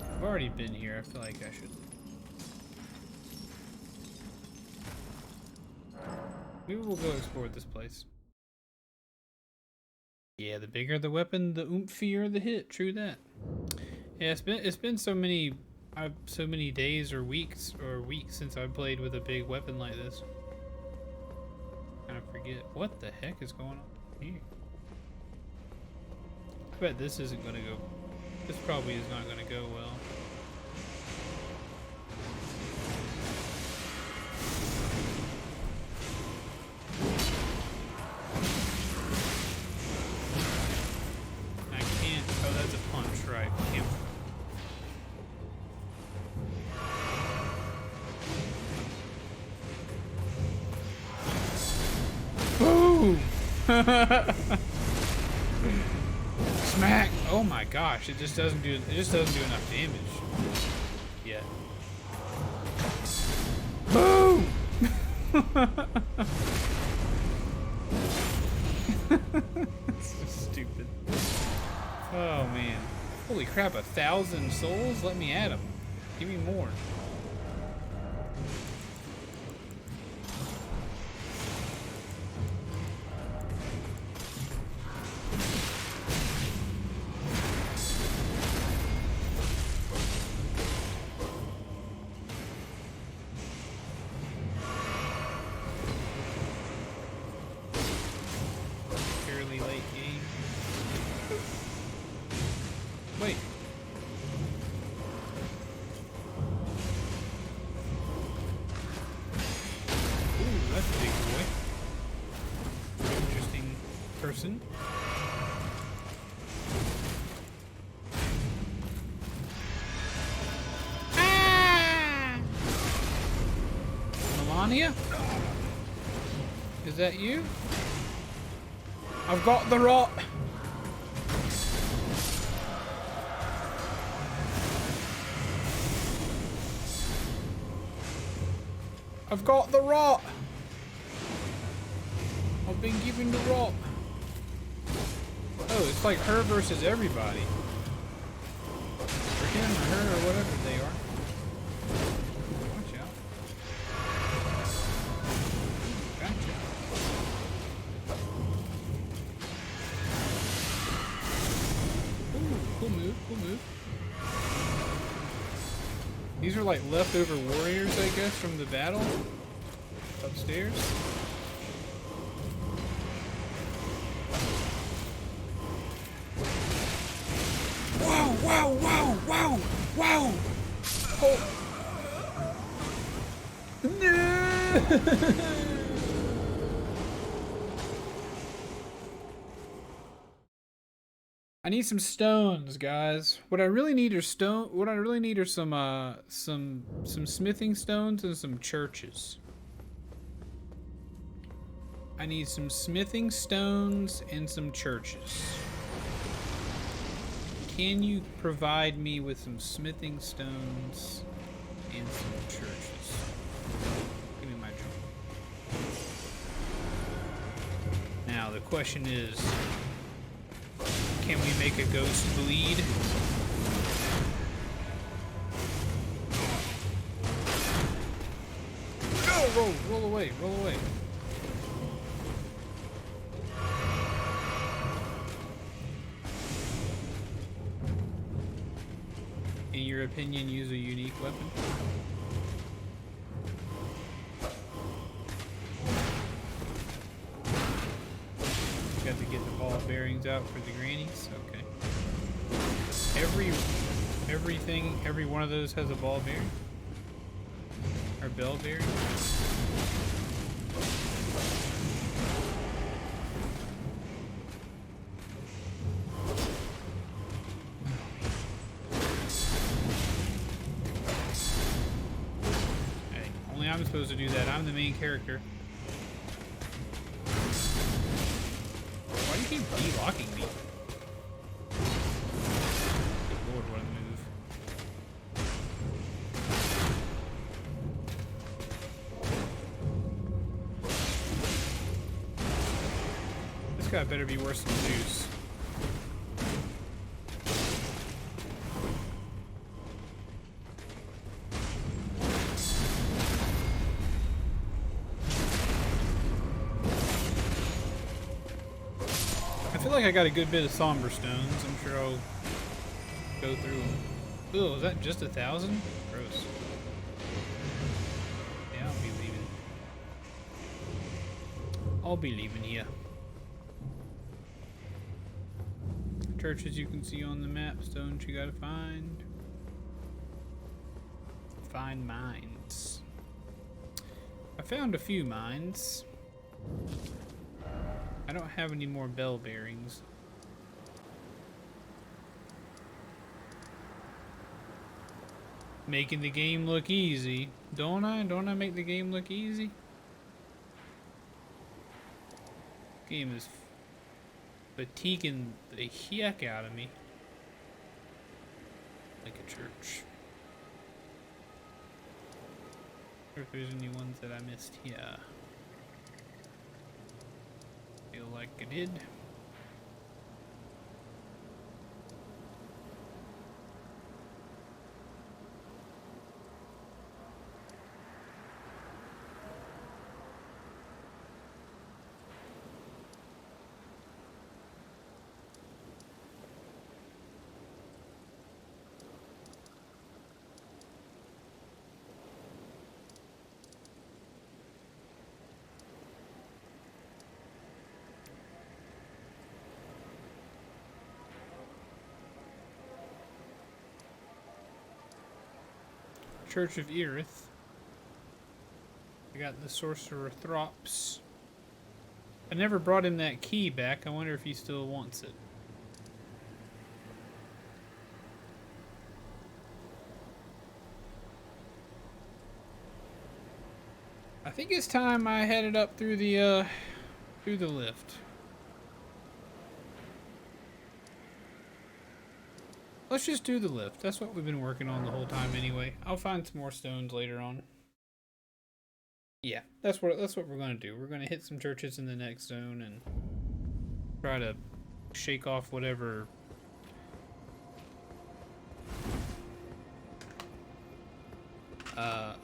I've already been here. I feel like I should. Maybe we'll go explore this place. Yeah, the bigger the weapon, the oomphier the hit. True that. Yeah, it's been so many days or weeks since I played with a big weapon like this. Kind of forget what the heck is going on here. I bet this isn't gonna go. This probably is not gonna go well. I can't. Oh, that's a punch, right? Can't. Boom! Smack! Oh my gosh! It just doesn't do. It just doesn't do enough damage yet. Boom! So stupid. Oh man! Holy crap! 1,000 souls? Let me add them. Give me more. Fairly late game. Wait. Ooh, that's a big boy. Interesting person. Ah! Melania? Is that you? I've got the rot. I've got the rot. I've been given the rot. Oh, it's like her versus everybody. Or him or her or whatever they are. Watch out. Gotcha. Ooh, cool move, cool move. These are like leftover warriors, I guess, from the battle upstairs. Wow, wow, wow, wow, wow! Oh. No! I need some stones, guys. What I really need are some smithing stones and some churches. I need some smithing stones and some churches. Can you provide me with some smithing stones and some churches? Give me my drum. Now the question is, can we make a ghost bleed? No! Roll away, roll away. In your opinion, use a unique weapon? Got to get the ball bearings out for the grannies. Okay. Every one of those has a ball bearing or bell bearing. Hey, supposed to do that. I'm the main character. Why do you keep de-locking me? Good lord, what a move. This guy better be worse than Juice. I feel like I got a good bit of somber stones. I'm sure I'll go through them. Ooh, is that just 1,000? Gross. Yeah, I'll be leaving. I'll be leaving here. Churches you can see on the map, stones you gotta find. Find mines. I found a few mines. I don't have any more bell bearings. Making the game look easy. Don't I? Don't I make the game look easy? Game is fatiguing the heck out of me. Like a church. I wonder if there's any ones that I missed here. Feel like I did. Church of Erith. I got the Sorcerer Throps. I never brought him that key back. I wonder if he still wants it. I think it's time I headed up through the lift. Let's just do the lift. That's what we've been working on the whole time anyway. I'll find some more stones later on. Yeah, that's what we're gonna do. We're gonna hit some churches in the next zone and try to shake off whatever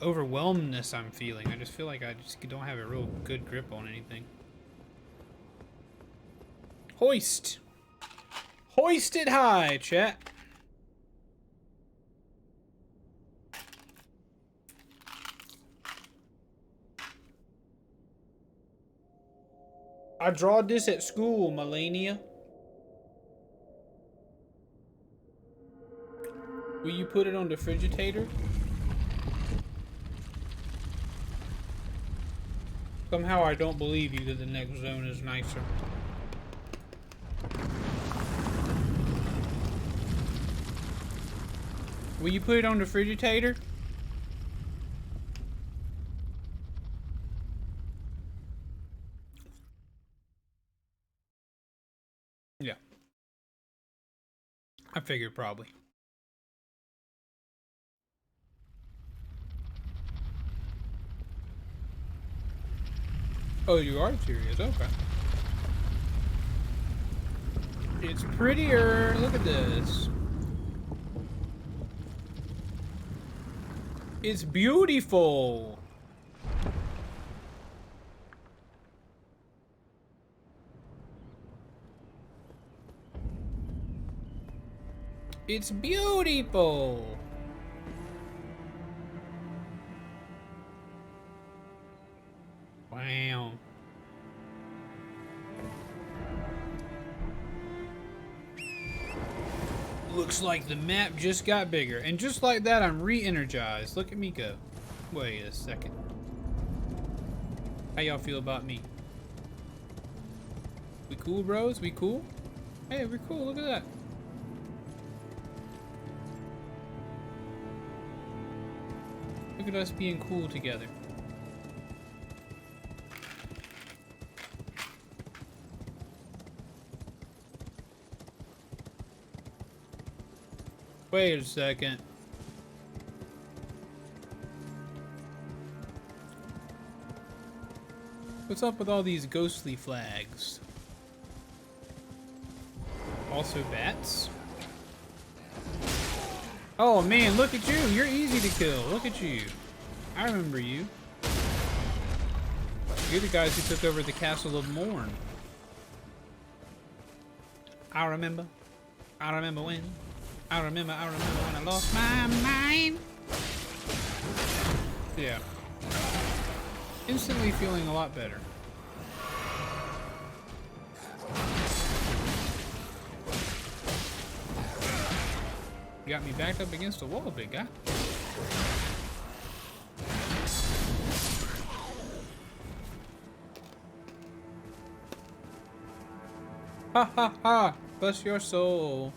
overwhelmness I'm feeling. I just feel like I just don't have a real good grip on anything. Hoist! Hoist it high, chat! I drawed this at school, Melania. Will you put it on the Frigitator? Somehow I don't believe you that the next zone is nicer. Will you put it on the Frigitator? Yeah. I figured probably. Oh, you are serious? Okay. It's prettier. Look at this. It's beautiful. It's beautiful. Wow. Looks like the map just got bigger. And just like that, I'm re-energized. Look at me go. Wait a second. How y'all feel about me? We cool, bros? We cool? Hey, we're cool. Look at that. Look at us being cool together. Wait a second. What's up with all these ghostly flags? Also bats? Oh man, look at you! You're easy to kill. Look at you. I remember you. You're the guys who took over the Castle of Morn. I remember. I remember when. I remember when I lost my mind. Yeah. Instantly feeling a lot better. You got me backed up against the wall, big guy. Ha ha ha! Bless your soul.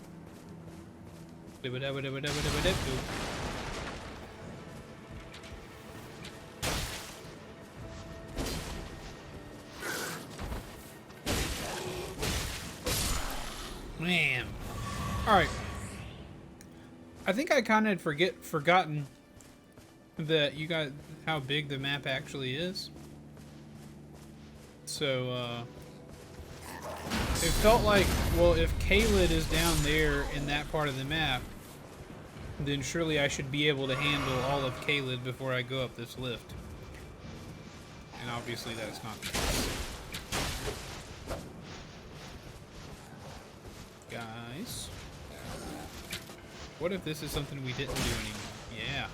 Man. Alright. I think I kind of forgotten that you got how big the map actually is. So, it felt like, well, if Caelid is down there in that part of the map, then surely I should be able to handle all of Caelid before I go up this lift. And obviously that's not the case. Guys. What if this is something we didn't do anymore? Yeah.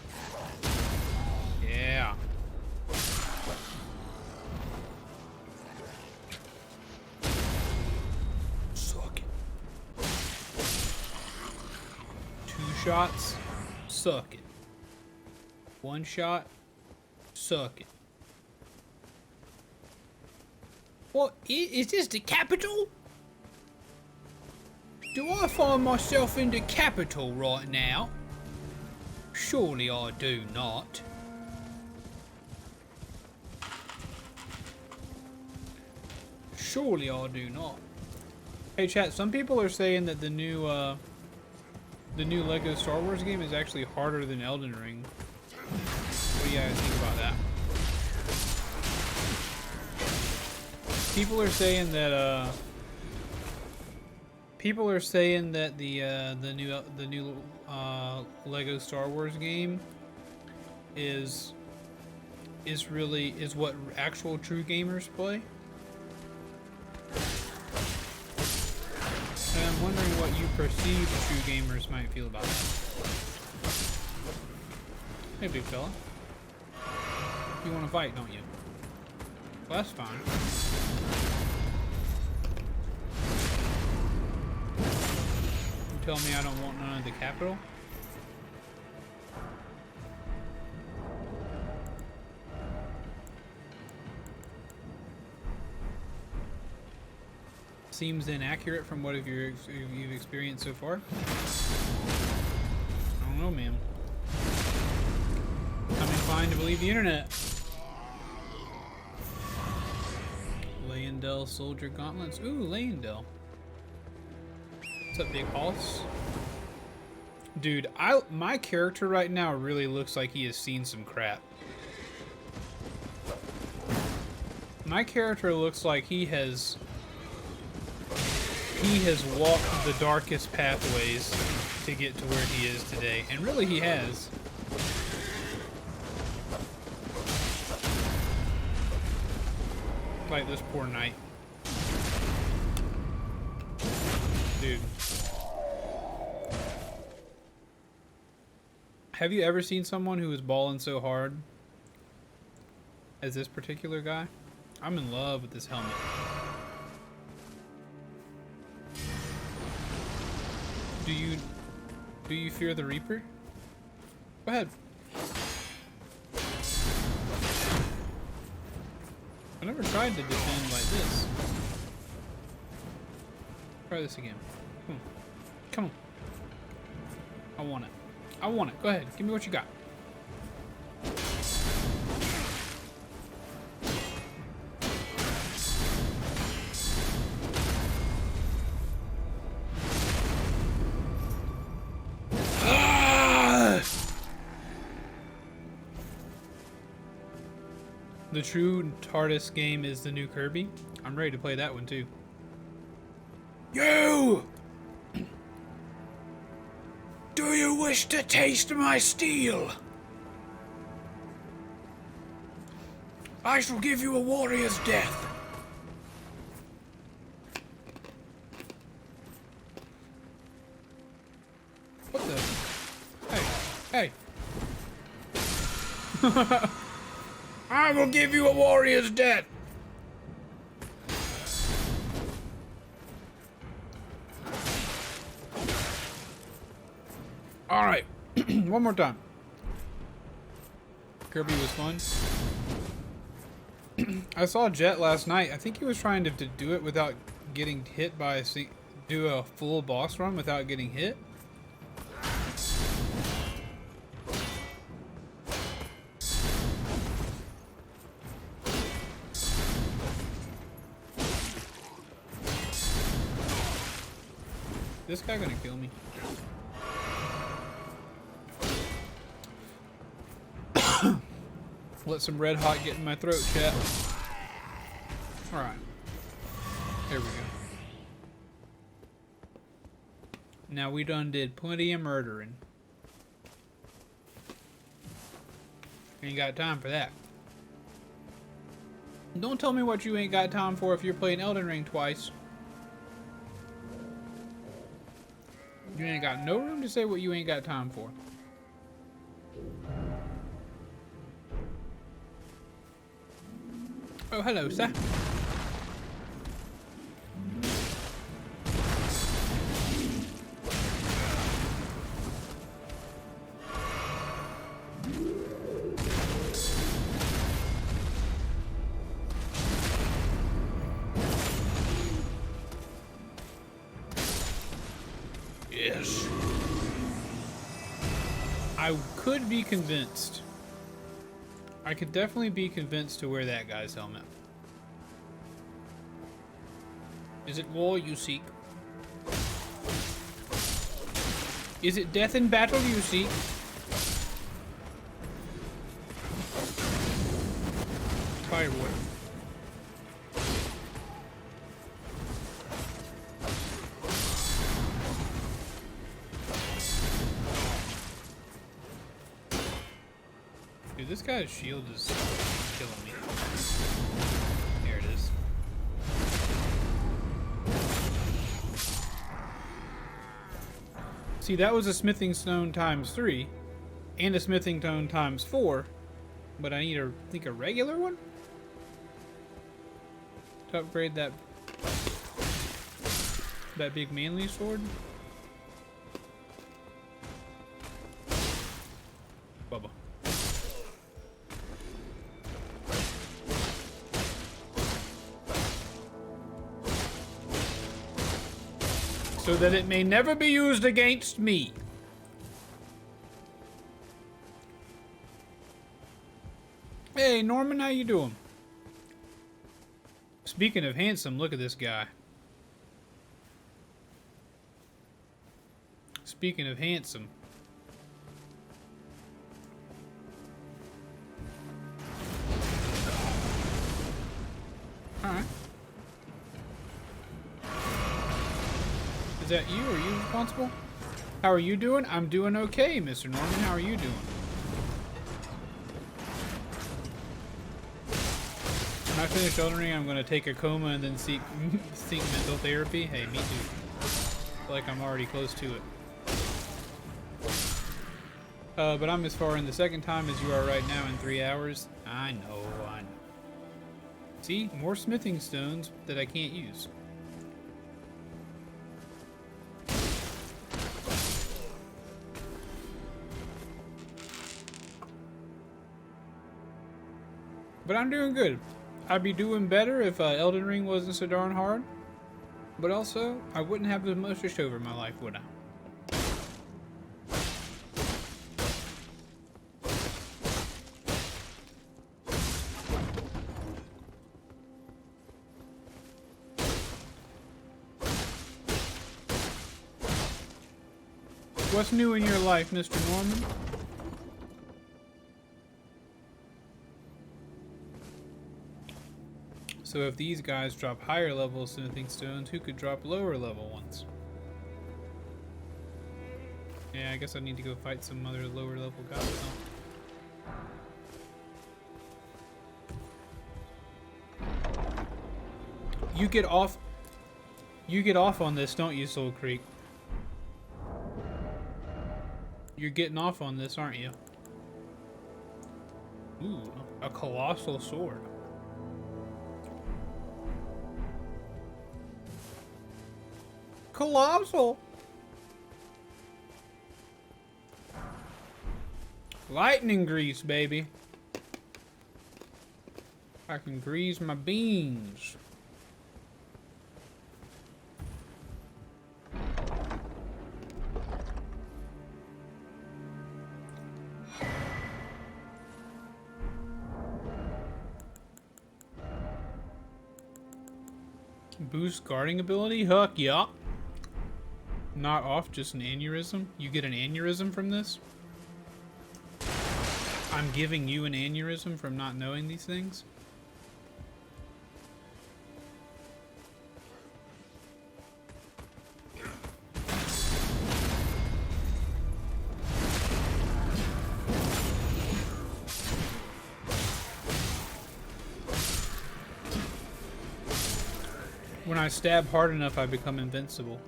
Yeah. Suck it. 2 shots, suck it. 1 shot, suck it. What, is this the capital? Do I find myself in the capital right now? Surely I do not. Surely I do not. Hey chat, some people are saying that the new Lego Star Wars game is actually harder than Elden Ring. What do you guys think about that? People are saying that the new Lego Star Wars game is what actual true gamers play. And I'm wondering what you perceive true gamers might feel about that. Hey, big fella. You want to fight, don't you? Well, that's fine. You tell me I don't want none of the capital? Seems inaccurate from what you've experienced so far. I don't know, man. I'm inclined to believe the internet. Leyendell Soldier Gauntlets. Ooh, Leyendell. What's up, Big Hoss? Dude, my character right now really looks like he has seen some crap. My character looks like he has walked the darkest pathways to get to where he is today. And really he has. Like this poor knight. Dude. Have you ever seen someone who is balling so hard as this particular guy? I'm in love with this helmet. Do you fear the Reaper? Go ahead. I never tried to defend like this. Try this again. Come on. Come on. I want it. I want it. Go ahead. Give me what you got. The true TARDIS game is the new Kirby. I'm ready to play that one too. You! Do you wish to taste my steel? I shall give you a warrior's death. What the? Hey, hey. I will give you a warrior's death. All right, one more time. Kirby was fun. I saw Jet last night. I think he was trying to do it without getting hit by do a full boss run without getting hit. This guy gonna kill me. Let some red hot get in my throat, chat. Alright. There we go. Now we done did plenty of murdering. Ain't got time for that. Don't tell me what you ain't got time for if you're playing Elden Ring twice. You ain't got no room to say what you ain't got time for. Oh, hello, sir. Yes. I could be convinced. I could definitely be convinced to wear that guy's helmet. Is it war you seek? Is it death in battle you seek? Firewood. Dude, this guy's shield is killing me. There it is. See, that was a smithing stone times 3 and a smithing stone times 4, but I need a regular one to upgrade that big manly sword. Bubba. So that it may never be used against me. Hey, Norman, how you doing? Speaking of handsome, look at this guy. Speaking of handsome. Alright. Is that you? Are you responsible? How are you doing? I'm doing okay, Mr. Norman. How are you doing? When I finish Elden Ring, I'm going to take a coma and then seek mental therapy. Hey, me too. I feel like I'm already close to it. But I'm as far in the second time as you are right now in 3 hours. I know. See? More smithing stones that I can't use. But I'm doing good. I'd be doing better if Elden Ring wasn't so darn hard. But also, I wouldn't have the most just over my life, would I? What's new in your life, Mr. Norman? So if these guys drop higher level smithing stones, who could drop lower level ones? Yeah, I guess I need to go fight some other lower level guys. Huh? You get off on this, don't you, Soul Creek? You're getting off on this, aren't you? Ooh, a colossal sword. Colossal! Lightning grease, baby. I can grease my beans. Boost guarding ability? Huck yeah. Not off, just an aneurysm. You get an aneurysm from this? I'm giving you an aneurysm from not knowing these things? When I stab hard enough, I become invincible.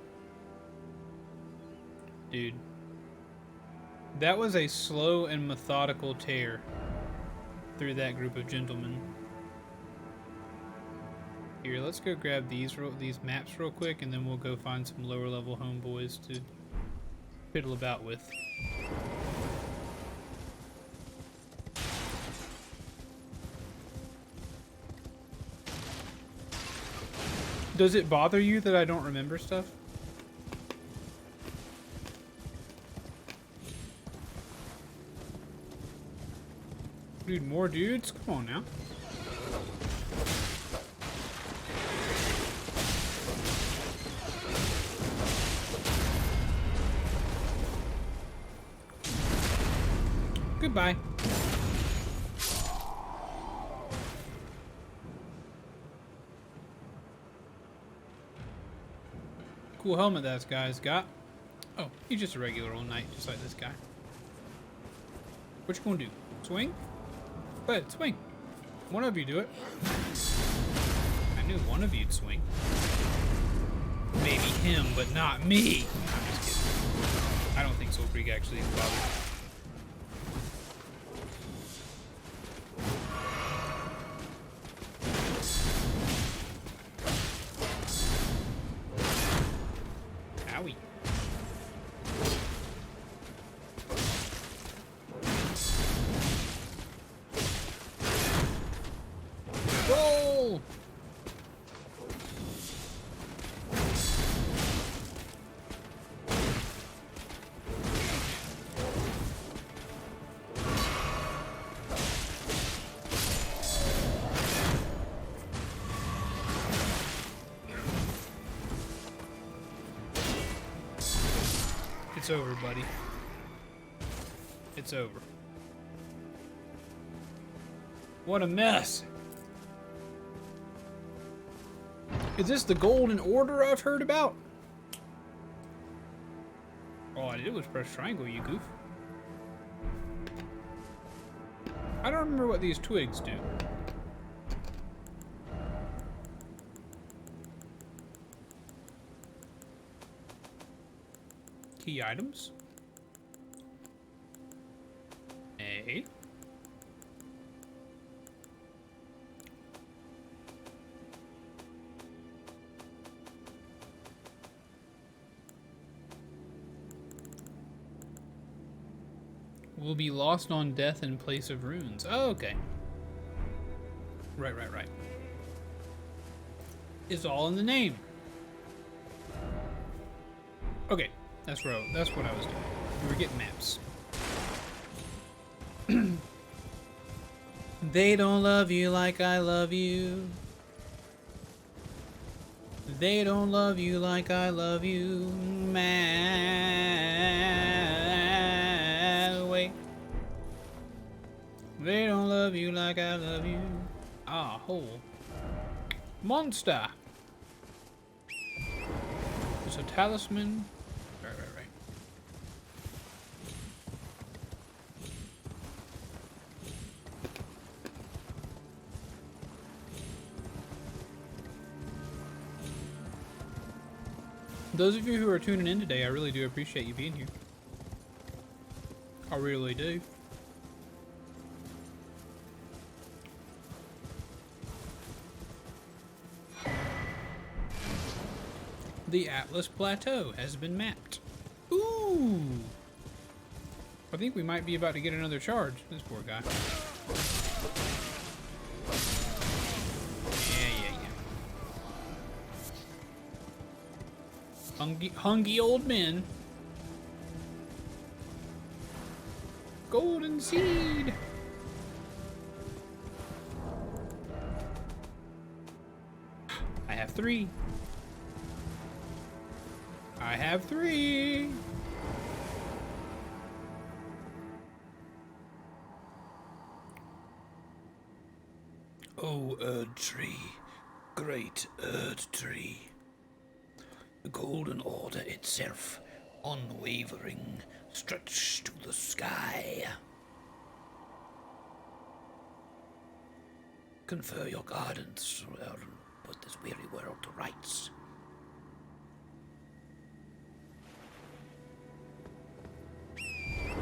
Dude. That was a slow and methodical tear through that group of gentlemen. Here, let's go grab these maps real quick, and then we'll go find some lower level homeboys to fiddle about with. Does it bother you that I don't remember stuff? Dude, more dudes? Come on now. Goodbye. Cool helmet that guy's got. Oh, he's just a regular old knight, just like this guy. What you gonna do? Swing? Go ahead, swing. One of you do it. I knew one of you'd swing. Maybe him, but not me. I'm just kidding. I don't think Soul Creek actually is bothered. Owie. Roll! It's over, buddy. It's over. What a mess. Is this the Golden Order I've heard about? All I did was press triangle, you goof. I don't remember what these twigs do. Key items. A. Will be lost on death in place of runes. Oh, okay. Right. It's all in the name. Okay, that's what I was doing. We were getting maps. They don't love you like I love you. They don't love you like I love you, man. Wait. They don't love you like I love you. Ah, hole. Monster. There's a talisman. Right. Those of you who are tuning in today, I really do appreciate you being here. I really do. The Atlas Plateau has been mapped. Ooh! I think we might be about to get another charge. This poor guy. Yeah. Hungry old men. Golden seed! I have 3. I have 3. Oh, Erd Tree, great Erd Tree. The Golden Order itself, unwavering, stretched to the sky. Confer your guidance, or put this weary world to rights.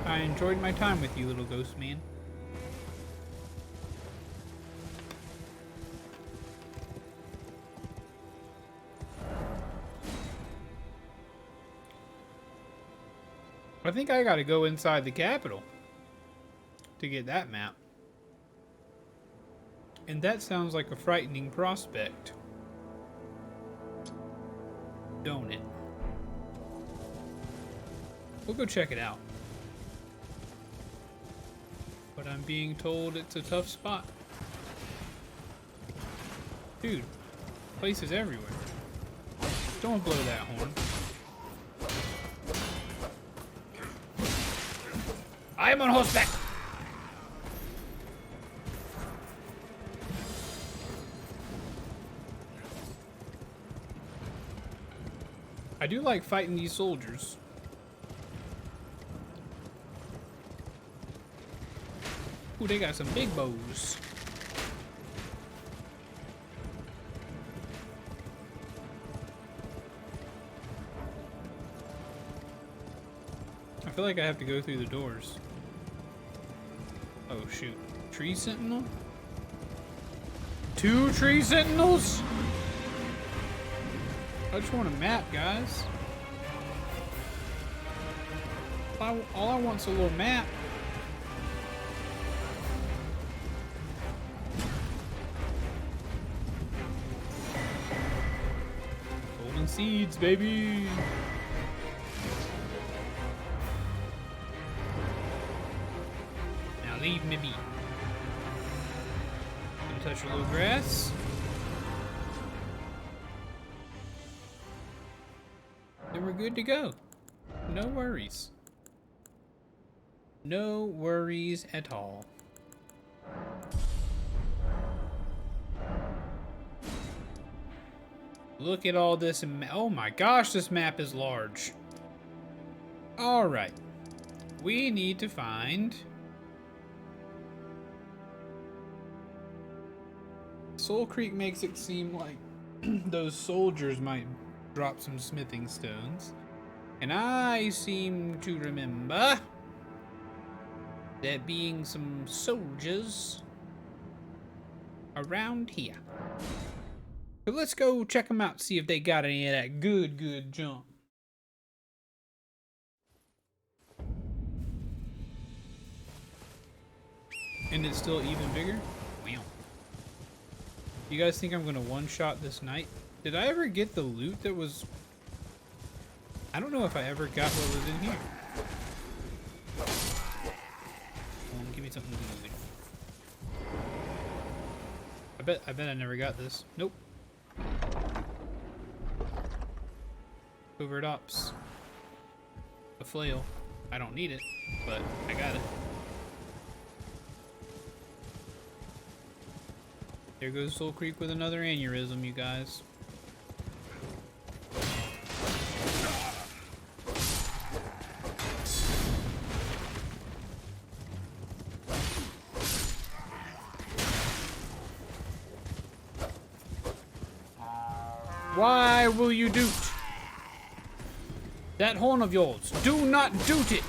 I enjoyed my time with you, little ghost man. I think I gotta go inside the capital to get that map. And that sounds like a frightening prospect. Don't it? We'll go check it out. But I'm being told it's a tough spot. Dude, places everywhere. Don't blow that horn. I am on horseback! I do like fighting these soldiers. Ooh, they got some big bows. I feel like I have to go through the doors. Oh shoot. Tree sentinel? 2 tree sentinels? I just want a map, guys. All I want's a little map. Golden seeds, baby. Now leave me be. Gonna touch a little grass. Then we're good to go. No worries. No worries at all. Look at all this. Oh my gosh, this map is large. All right. We need to find Soul Creek makes it seem like those soldiers might drop some smithing stones. And I seem to remember there being some soldiers around here. So let's go check them out, see if they got any of that good junk. And it's still even bigger? Wow. You guys think I'm gonna one-shot this night? Did I ever get the loot that was... I don't know if I ever got what was in here. Give me something good. I bet I never got this. Nope. Covert ops. A flail. I don't need it, but I got it. There goes Soul Creek with another aneurysm, you guys. Why will you doot? That horn of yours, do not doot it!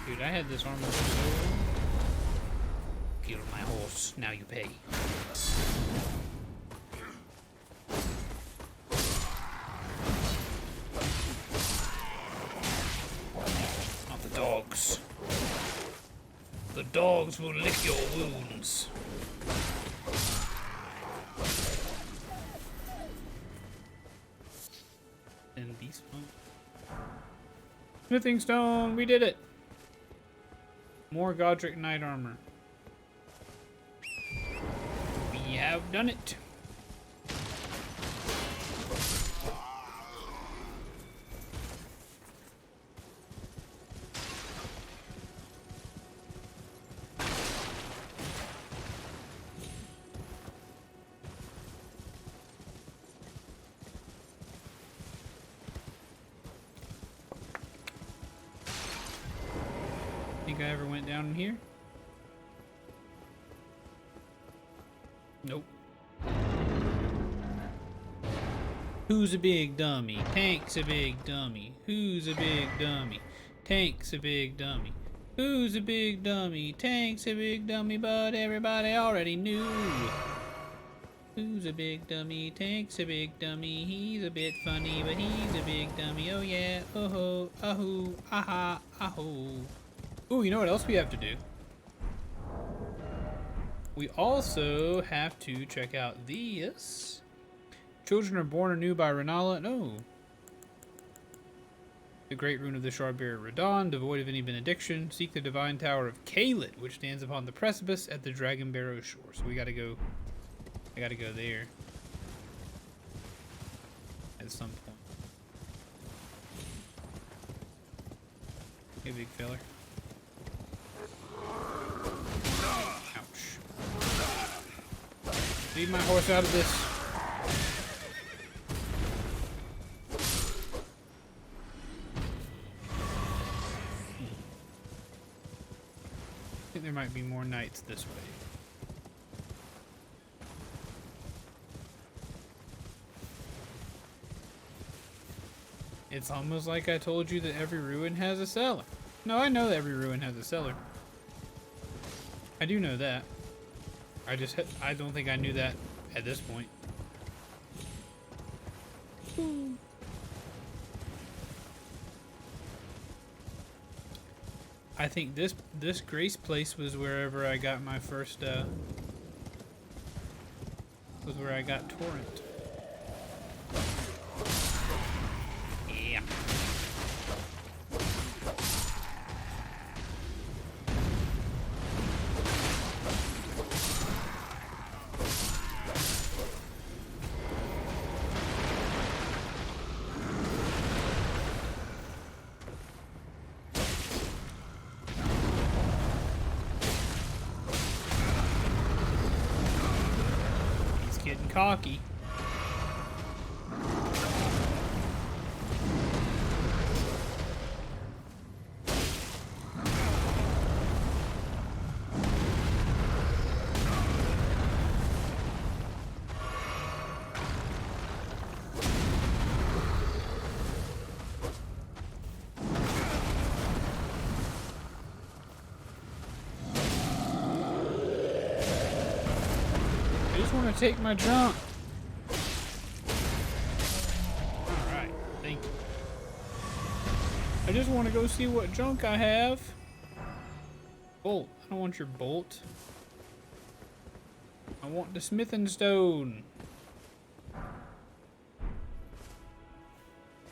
Dude, I had this armor for so long. Kill my horse, now you pay. Not the dogs. The dogs will lick your wounds. And beast mode. Smithing stone, we did it. More Godric Knight armor. We have done it. Think I ever went down in here? Nope. Who's a big dummy? Tank's a big dummy. Who's a big dummy? Tank's a big dummy. Who's a big dummy? Tank's a big dummy, but everybody already knew. Who's a big dummy? Tank's a big dummy. He's a bit funny, but he's a big dummy. Oh yeah. Oh ho. Ahoo. Aha. Ahoo. Ooh, you know what else we have to do? We also have to check out this. Children are born anew by Renala. No. The great rune of the Shardbearer Radon, devoid of any benediction. Seek the divine tower of Kaled, which stands upon the precipice at the Dragon Barrow shore. So we gotta go. I gotta go there. At some point. Hey, big feller. Ouch. Leave my horse out of this. I think there might be more knights this way. It's almost like I told you that every ruin has a cellar. No, I know that every ruin has a cellar. I do know that. I don't think I knew that at this point. I think this Grace place was wherever I got my first was where I got Torrent. Yeah. Getting cocky. I just want to take my junk. Alright, thank you. I just want to go see what junk I have. Bolt. I don't want your bolt. I want the smithing stone.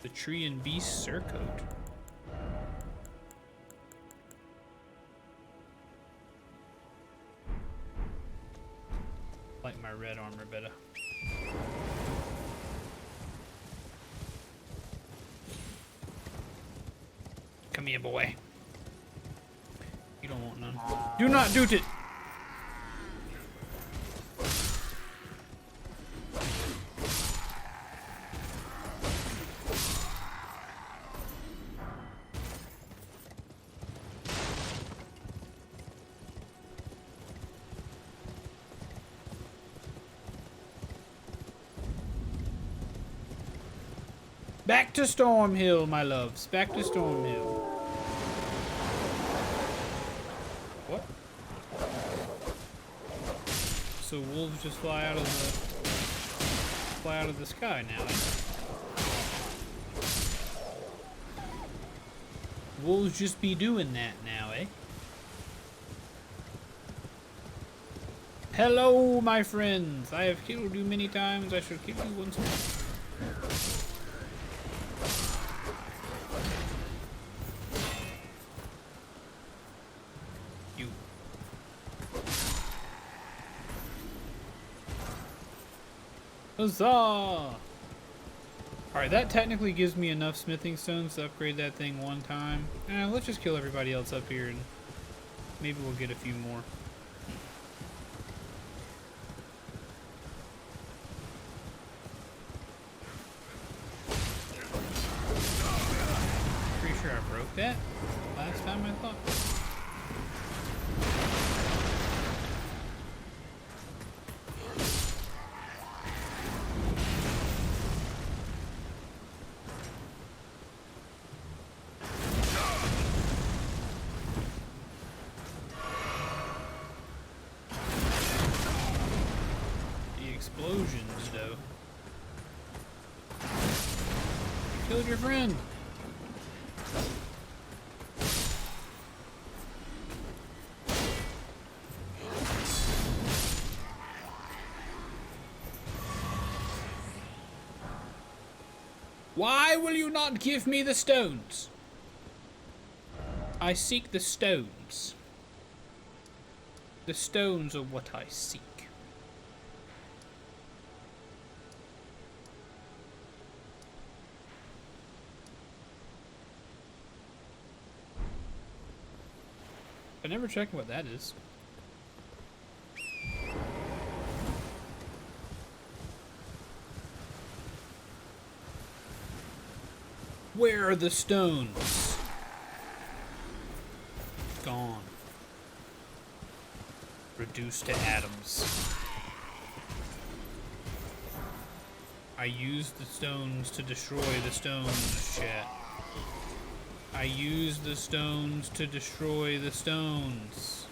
The tree and beast surcoat. Like my red armor better. Come here, boy. You don't want none. Do not do it. Back to Stormhill, my loves. Back to Stormhill. What? So wolves just fly out of the sky now. Wolves just be doing that now, eh? Hello, my friends. I have killed you many times. I shall kill you once more. Huzzah! Alright, that technically gives me enough smithing stones to upgrade that thing one time. Let's just kill everybody else up here and maybe we'll get a few more. Pretty sure I broke that last time I thought. Explosions, though. You killed your friend. Why will you not give me the stones? I seek the stones. The stones are what I seek. I never checked what that is. Where are the stones? Gone. Reduced to atoms. I used the stones to destroy the stones, chat. I used the stones to destroy the stones.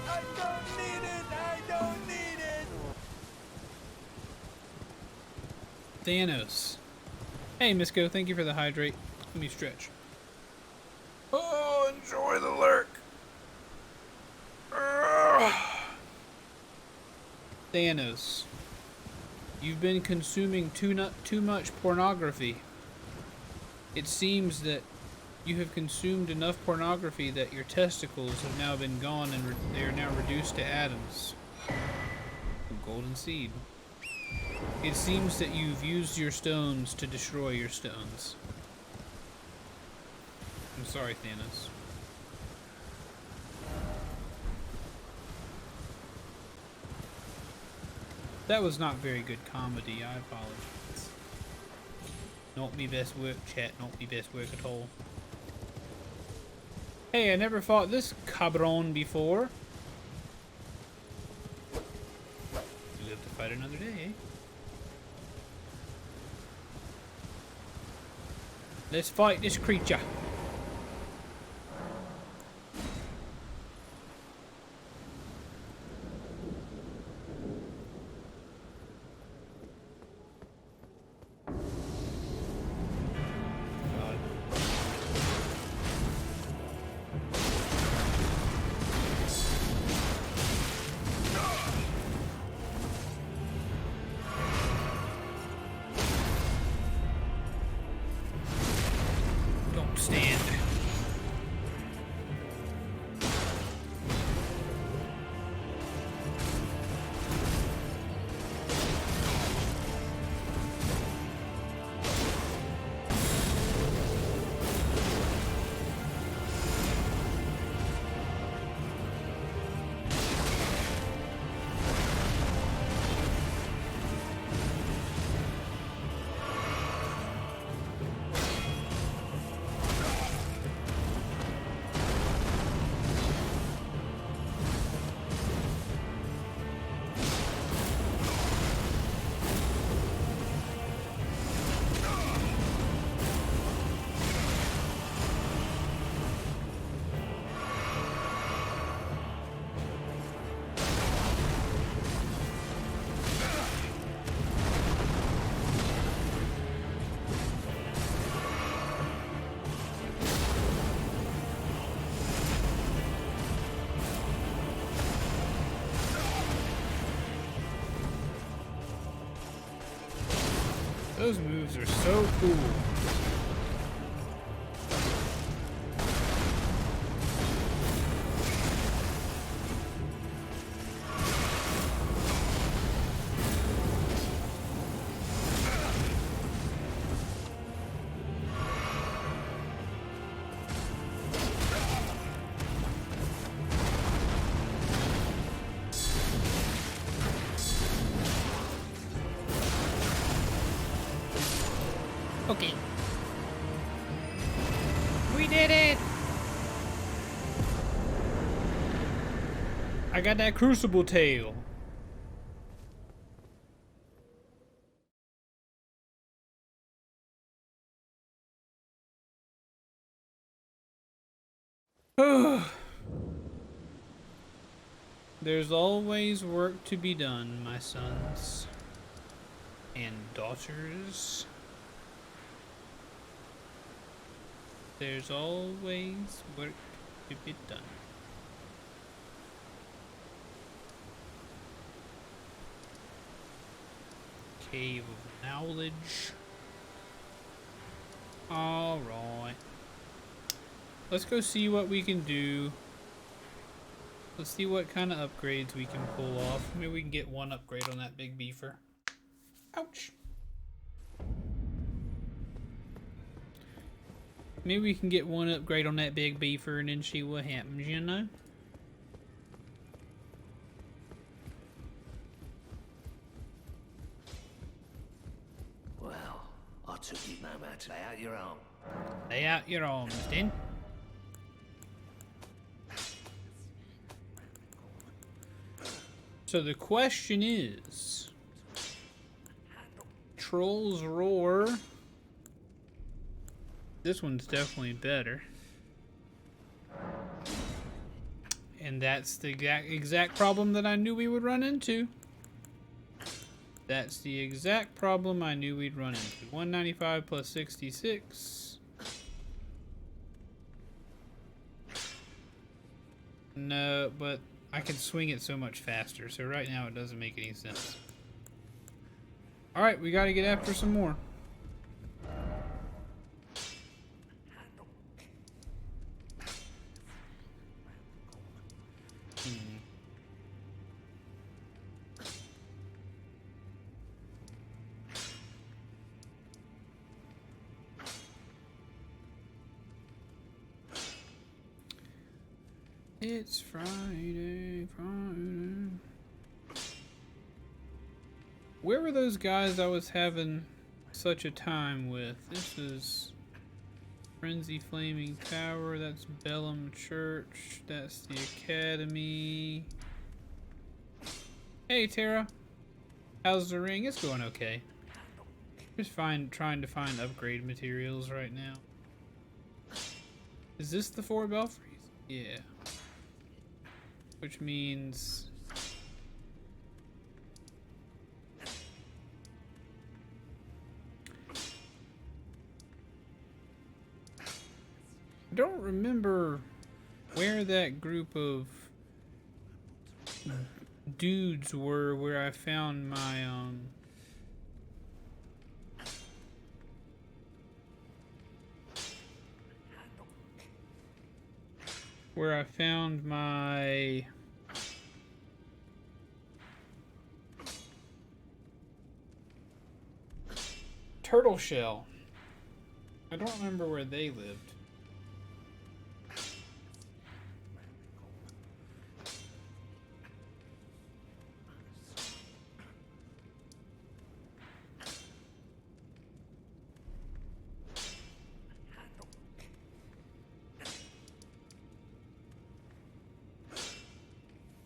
I don't need it! I don't need it! Thanos. Hey, Misko, thank you for the hydrate. Let me stretch. Oh, enjoy the lurk. Thanos. You've been consuming too much pornography. It seems that you have consumed enough pornography that your testicles have now been gone and they are now reduced to atoms. A golden seed. It seems that you've used your stones to destroy your stones. I'm sorry, Thanos. That was not very good comedy. I apologize. Not me best work, chat. Not me best work at all. Hey, I never fought this cabron before. You live to fight another day, eh? Let's fight this creature. God. Those moves are so cool. Okay. We did it! I got that crucible tail. There's always work to be done, my sons and daughters. There's always work to be done. Cave of Knowledge. Alright. Let's go see what we can do. Let's see what kind of upgrades we can pull off. Maybe we can get one upgrade on that big beefer. Ouch. Maybe we can get one upgrade on that big beefer and then see what happens, you know? Well, I took it no matter. Lay out your arm. Lay out your arms, then. So the question is... Troll's Roar. This one's definitely better. And that's the exact problem that I knew we would run into. That's the exact problem I knew we'd run into. 195 plus 66. No, but I can swing it so much faster. So right now it doesn't make any sense. Alright, we gotta get after some more. It's Friday. Where were those guys I was having such a time with? This is Frenzy Flaming Tower, that's Bellum Church, that's the Academy. Hey Tara, how's the ring? It's going okay. Just trying to find upgrade materials right now. Is this the 4 belfries? Yeah. Which means... I don't remember where that group of dudes were where I found my turtle shell. I don't remember where they lived.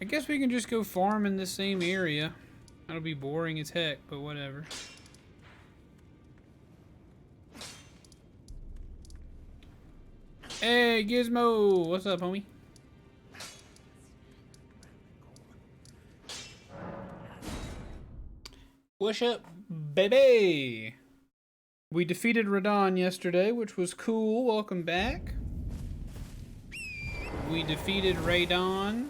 I guess we can just go farm in the same area. That'll be boring as heck, but whatever. Hey, Gizmo! What's up, homie? What's up, baby? We defeated Radon yesterday, which was cool. Welcome back. We defeated Radon.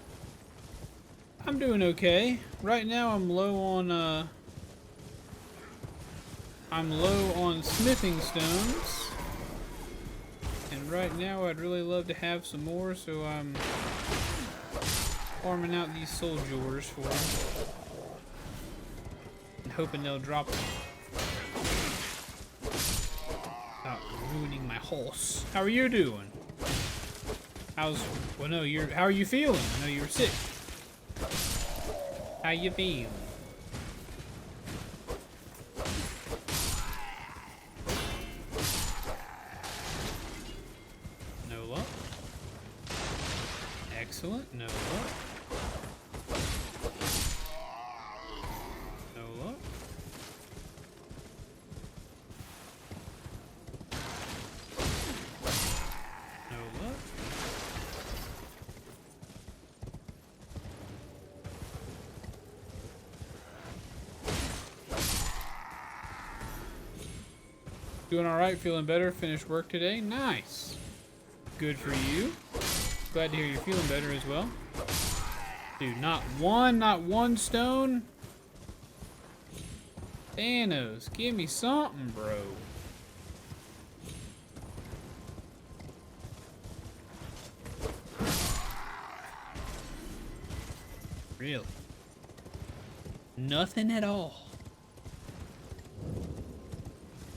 I'm doing okay. Right now I'm low on I'm low on smithing stones. And right now I'd really love to have some more, so I'm farming out these soldiers for them. And hoping they'll drop them. Without ruining my horse. How are you doing? How are you feeling? I know you were sick. How you feeling? No luck. Excellent. No luck. No luck. No luck. Doing alright, feeling better, finished work today. Nice. Good for you. Glad to hear you're feeling better as well. Dude, not one stone. Thanos, give me something, bro. Really? Nothing at all.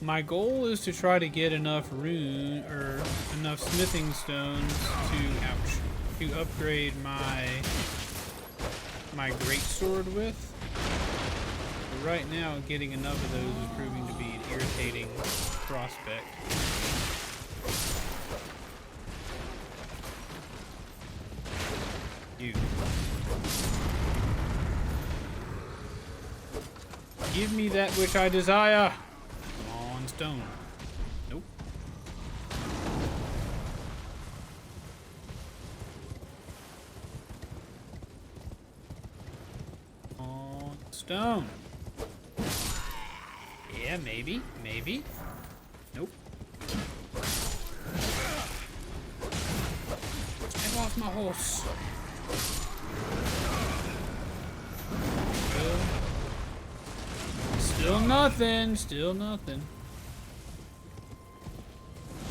My goal is to try to get enough enough smithing stones to upgrade my greatsword with. But right now, getting enough of those is proving to be an irritating prospect. You. Give me that which I desire. Stone. Nope. Oh, stone. Yeah, maybe. Nope. I lost my horse. Still nothing.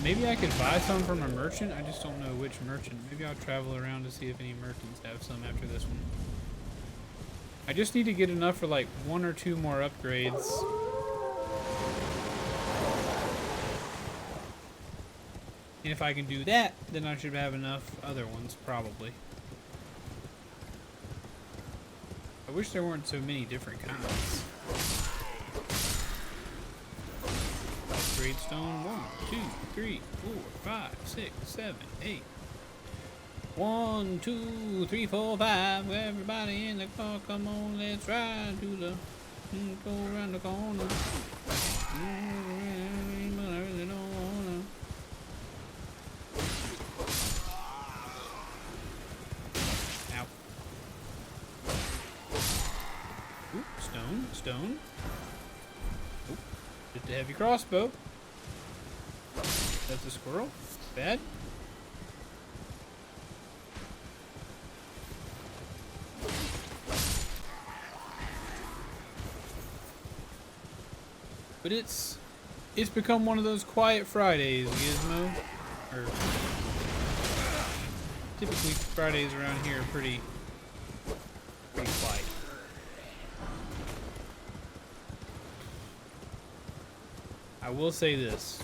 Maybe I could buy some from a merchant. I just don't know which merchant. Maybe I'll travel around to see if any merchants have some after this one. I just need to get enough for like 1 or 2 more upgrades. And if I can do that, then I should have enough other ones, probably. I wish there weren't so many different kinds. Upgrade stone 1, 2, 3, 4, 5, 6, 7, 8. 1, 2, 3, 4, 5. Everybody in the car, come on, let's ride to the go around the corner. But I really don't wanna. Ow. Oop, stone. Oop, just a heavy crossbow. That's a squirrel. Bad. But it's become one of those quiet Fridays, Gizmo. Or typically Fridays around here are pretty quiet. I will say this.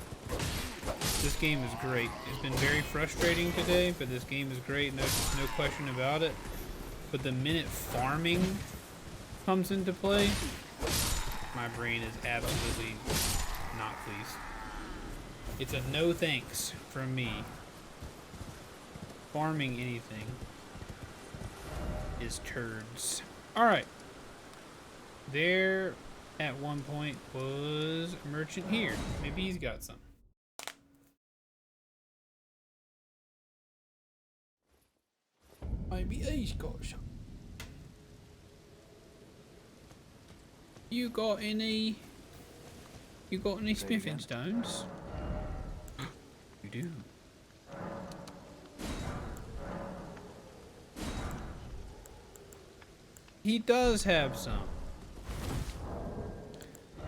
This game is great. It's been very frustrating today, but this game is great, no question about it. But the minute farming comes into play, my brain is absolutely not pleased. It's a no thanks from me. Farming anything is turds. Alright. There at one point was a merchant here. Maybe he's got some. Maybe he's got some. You got any smithing stones? You do. He does have some.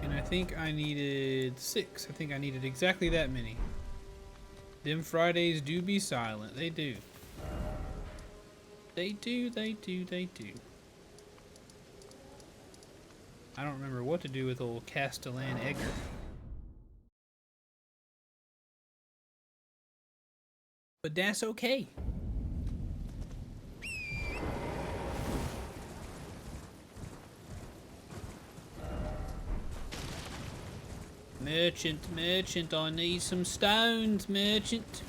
And I think I needed 6. I think I needed exactly that many. Them Fridays do be silent. They do. They do, they do, they do. I don't remember what to do with old Castellan Egger. But that's okay. Merchant, I need some stones, merchant.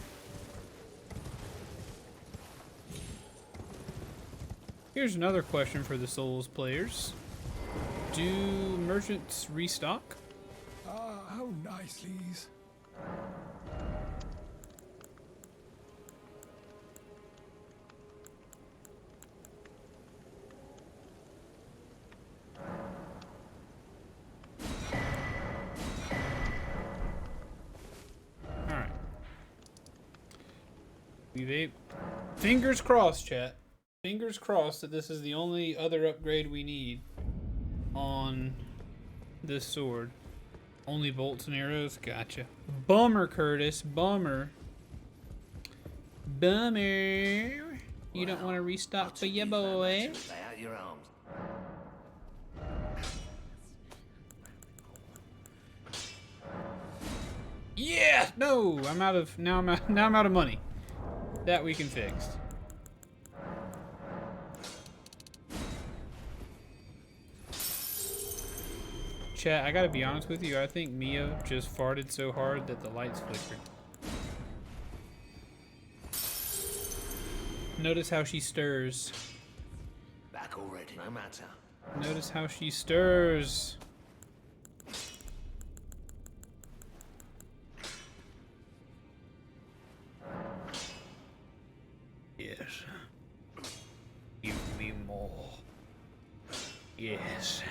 Here's another question for the Souls players. Do merchants restock? Ah, how nice, Lise. Alright. Fingers crossed, chat. Fingers crossed that this is the only other upgrade we need on this sword. Only bolts and arrows? Gotcha. Bummer, Curtis. Bummer. Bummer. You don't want to restock for your boy? Lay out your arms. Yeah! No! I'm out of now I'm out of money. That we can fix. Chat, I gotta be honest with you, I think Mia just farted so hard that the lights flickered. Notice how she stirs. Back already, no matter. Notice how she stirs. Yes. Give me more. Yes.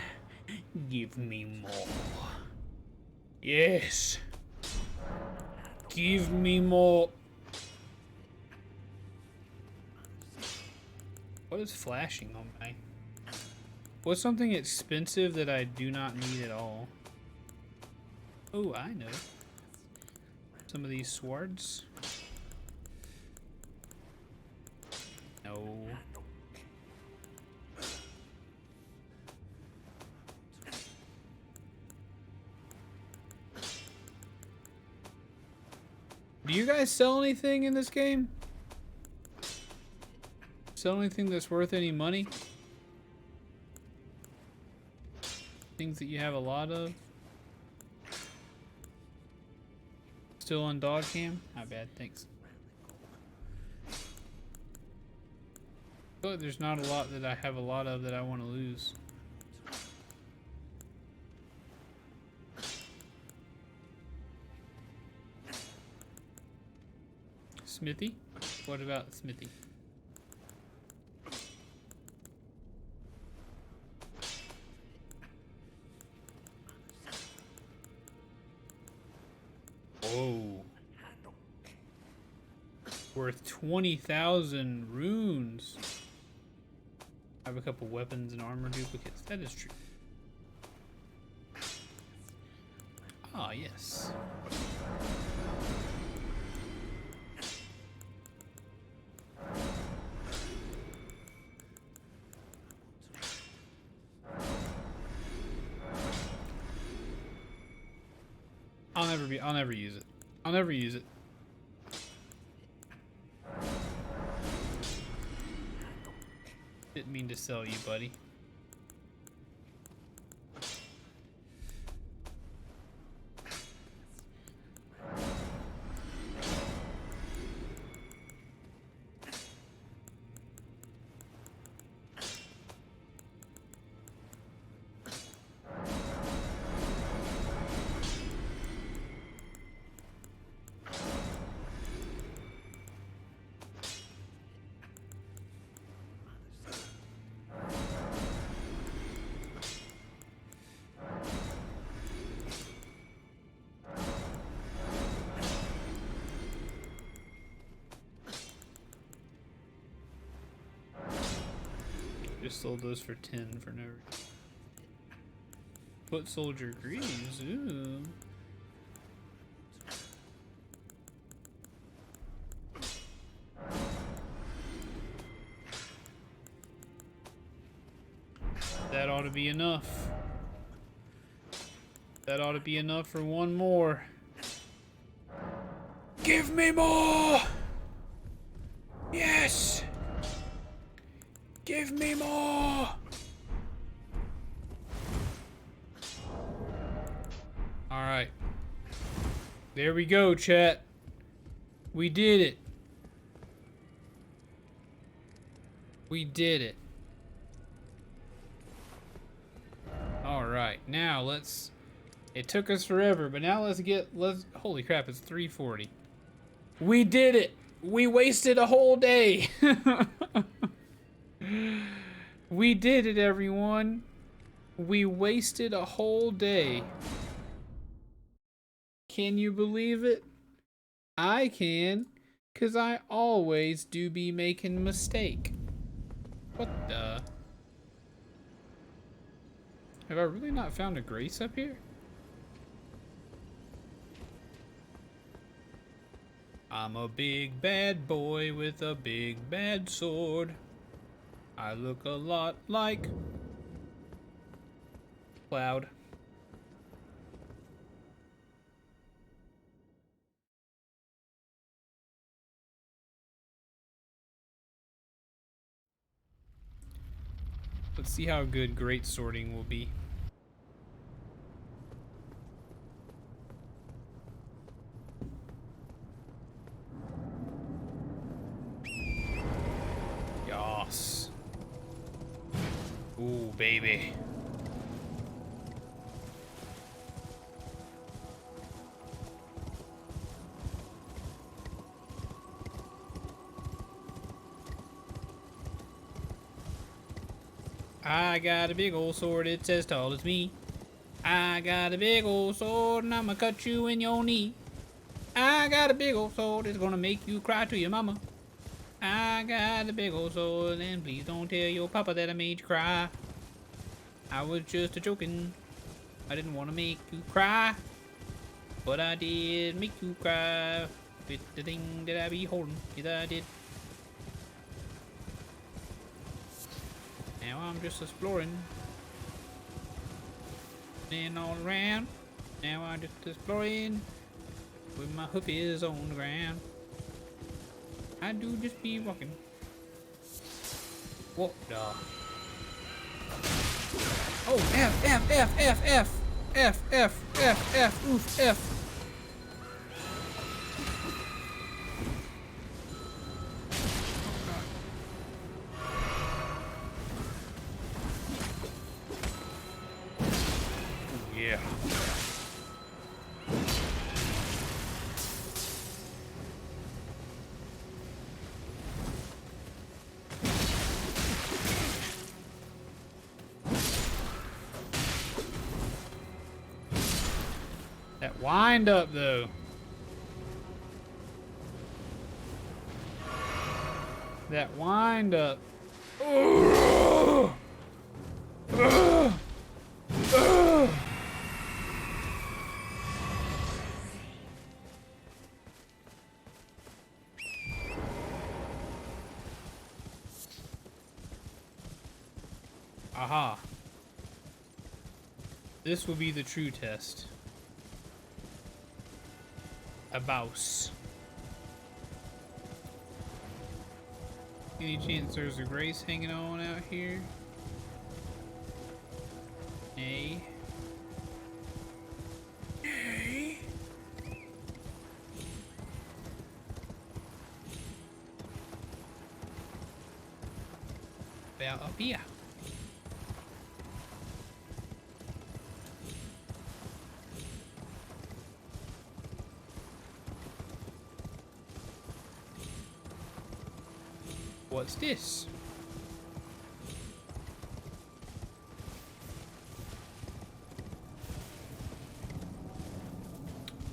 Give me more. Yes. Give me more. What is flashing on me? What's something expensive that I do not need at all? Oh, I know. Some of these swords. No. Do you guys sell anything in this game? Sell anything that's worth any money? Things that you have a lot of? Still on dog cam? Not bad, thanks. I feel like there's not a lot that I have a lot of that I want to lose. Smithy? What about Smithy? Whoa. Worth 20,000 runes. I have a couple weapons and armor duplicates. That is true. Ah, yes. I'll never use it. I'll never use it. Didn't mean to sell you, buddy. Just sold those for 10 for no reason. Foot soldier greaves. Ooh. That ought to be enough. That ought to be enough for one more. Give me more! Yes! Give me more! Alright. There we go, chat. We did it. We did it. Alright, now let's... It took us forever, but now let's... Holy crap, it's 3:40. We did it! We wasted a whole day! We did it, everyone! We wasted a whole day. Can you believe it? I can, 'cause I always do be making mistake. What the? Have I really not found a grace up here? I'm a big bad boy with a big bad sword. I look a lot like Cloud. Let's see how good great sorting will be. Yas. Ooh, baby. I got a big old sword, it's as tall as me. I got a big old sword and I'ma cut you in your knee. I got a big old sword, it's gonna make you cry to your mama. I got a big old sword and please don't tell your papa that I made you cry. I was just a joking. I didn't want to make you cry, but I did make you cry with the thing that I be holding. Yes, I did. Now I'm just exploring. And all around. Now I'm just exploring with my hoofies on the ground. I do just be walking. What the? Oh, F, F, F, F, F, F, F, F, F, oof, F. Yeah. That wind up though. That wind up. Aha. This will be the true test. A mouse. Any chance there's a grace hanging on out here? Nay. Nay. About up here. What's this?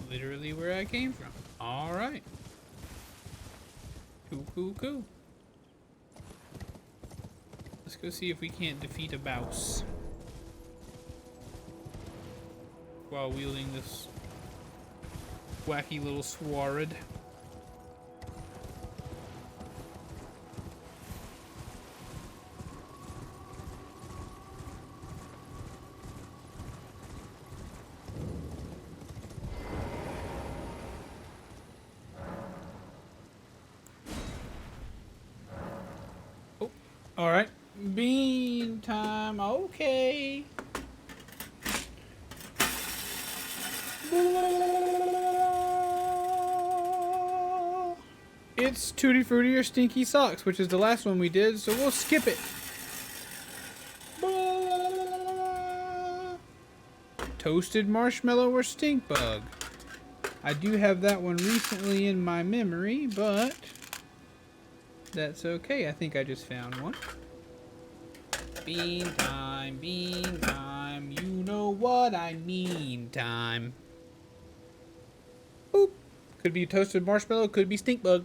Literally where I came from. Alright. Cool, cool, cool. Let's go see if we can't defeat a mouse. while wielding this wacky little sword. Oh, all right. Bean time. Okay. It's Tutti Frutti or Stinky Socks, which is the last one we did, so we'll skip it. Toasted marshmallow or stink bug. I do have that one recently in my memory, but that's okay. I think I just found one. Bean time, you know what I mean time. Boop. Could be toasted marshmallow, could be stink bug.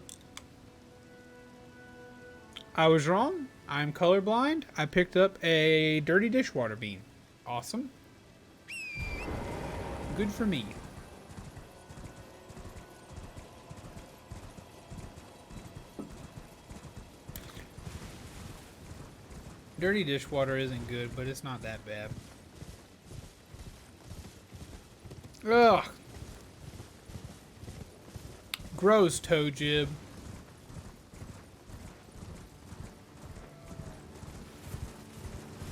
I was wrong. I'm colorblind. I picked up a dirty dishwater bean. Awesome. Good for me. Dirty dishwater isn't good, but it's not that bad. Ugh. Gross, toe jib.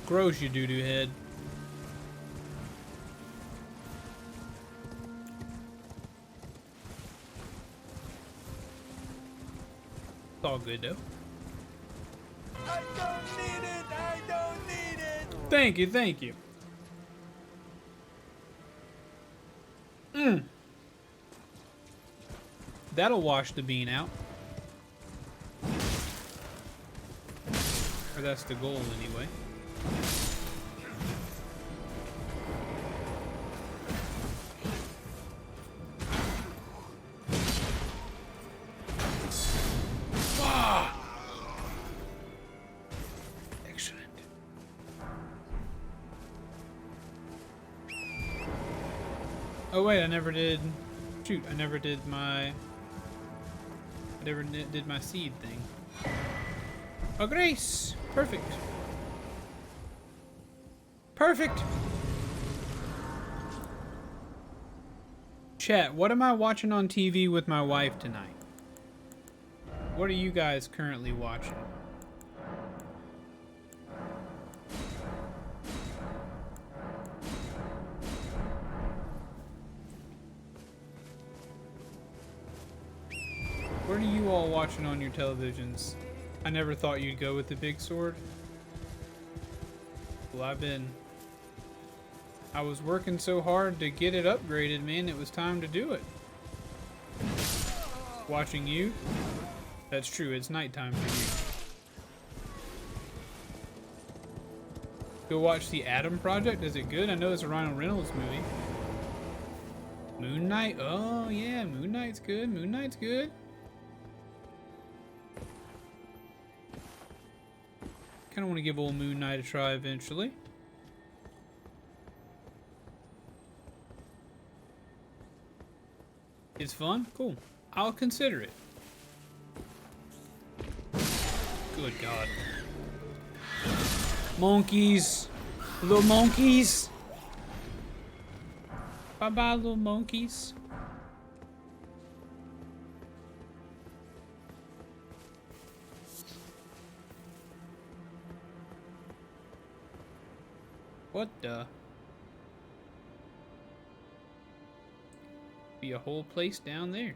Gross, you doo-doo head. It's all good though. I don't need it. I don't need it. Thank you, thank you. That'll wash the bean out. Or that's the goal anyway. Excellent. Oh wait, I never did. Shoot, I never did my. I never did my seed thing. Oh, Grace! Perfect. Perfect! Chat, what am I watching on TV with my wife tonight? What are you guys currently watching? What are you all watching on your televisions? I never thought you'd go with the big sword. Well, I was working so hard to get it upgraded, man. It was time to do it. Watching you? That's true, it's nighttime for you. Go watch the Adam Project. Is it good? I know it's a Ryan Reynolds movie. Moon Knight? Oh, yeah, Moon Knight's good. Moon Knight's good. Kind of want to give old Moon Knight a try eventually. It's fun? Cool. I'll consider it. Good God. Monkeys. Little monkeys. Bye-bye, little monkeys. What the? Be a whole place down there.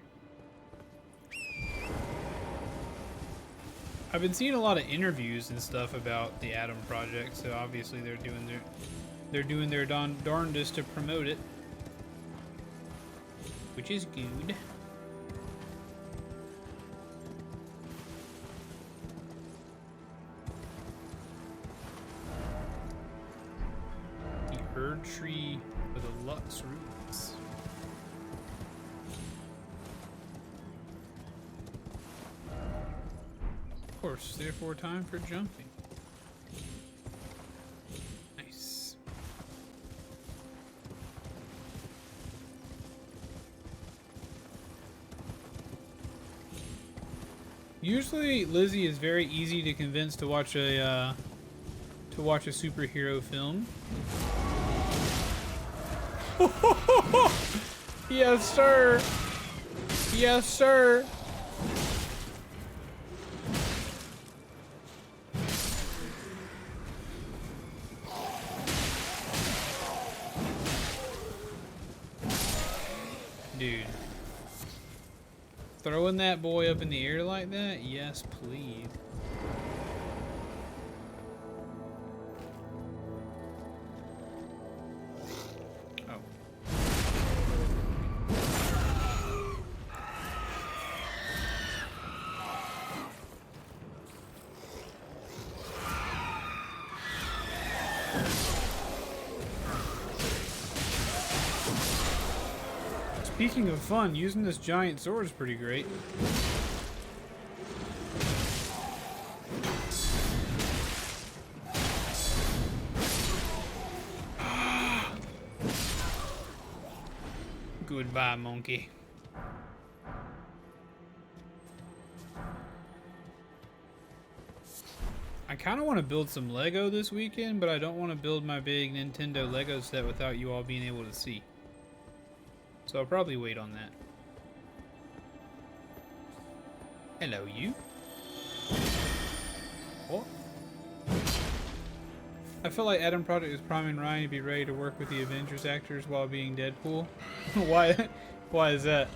I've been seeing a lot of interviews and stuff about the Adam Project, so obviously they're doing their darndest to promote it, which is good. Bird tree with a Lux roots. Of course, therefore time for jumping. Nice. Usually Lizzie is very easy to convince to watch a superhero film. Yes, sir. Yes, sir. Dude. Throwing that boy up in the air like that? Yes, please. Oh. Speaking of fun, using this giant sword is pretty great. Goodbye, monkey. I kind of want to build some Lego this weekend, but I don't want to build my big Nintendo Lego set without you all being able to see. So I'll probably wait on that. Hello, you. What? I feel like Adam Project is priming Ryan to be ready to work with the Avengers actors while being Deadpool. Why? Why is that?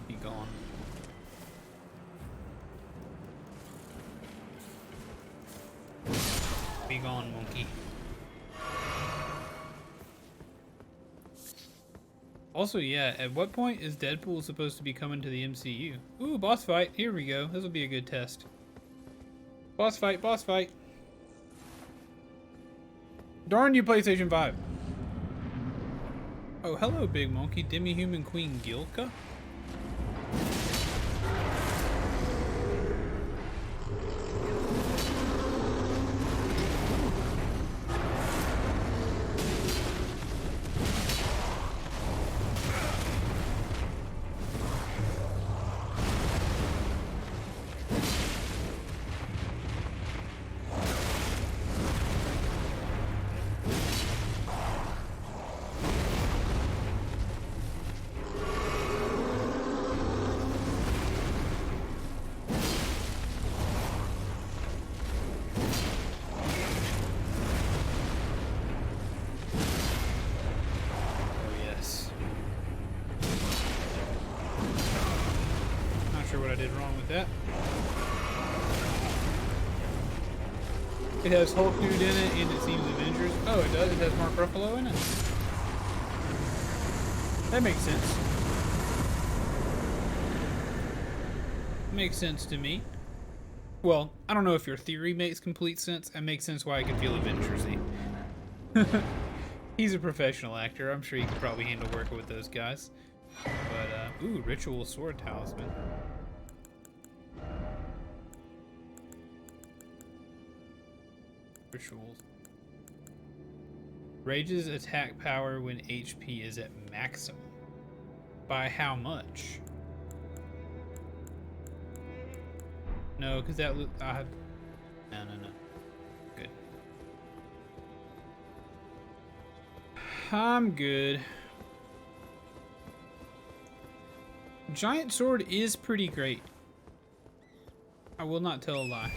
Be gone. Be gone, monkey. Also, yeah, at what point is Deadpool supposed to be coming to the MCU? Ooh, boss fight. Here we go. This will be a good test. Boss fight, boss fight. Darn you, PlayStation 5. Oh, hello, big monkey. Demi-human Queen Gilka? What I did wrong with that. It has Hulk Dude in it, and it seems Avengers. Oh, it does? It has Mark Ruffalo in it? That makes sense. Makes sense to me. Well, I don't know if your theory makes complete sense. It makes sense why I can feel Avengers-y. He's a professional actor. I'm sure he could probably handle working with those guys. But, ooh, Ritual Sword Talisman. Rituals. Rage's attack power when HP is at maximum. By how much? No, because that no. Good. I'm good. Giant sword is pretty great. I will not tell a lie.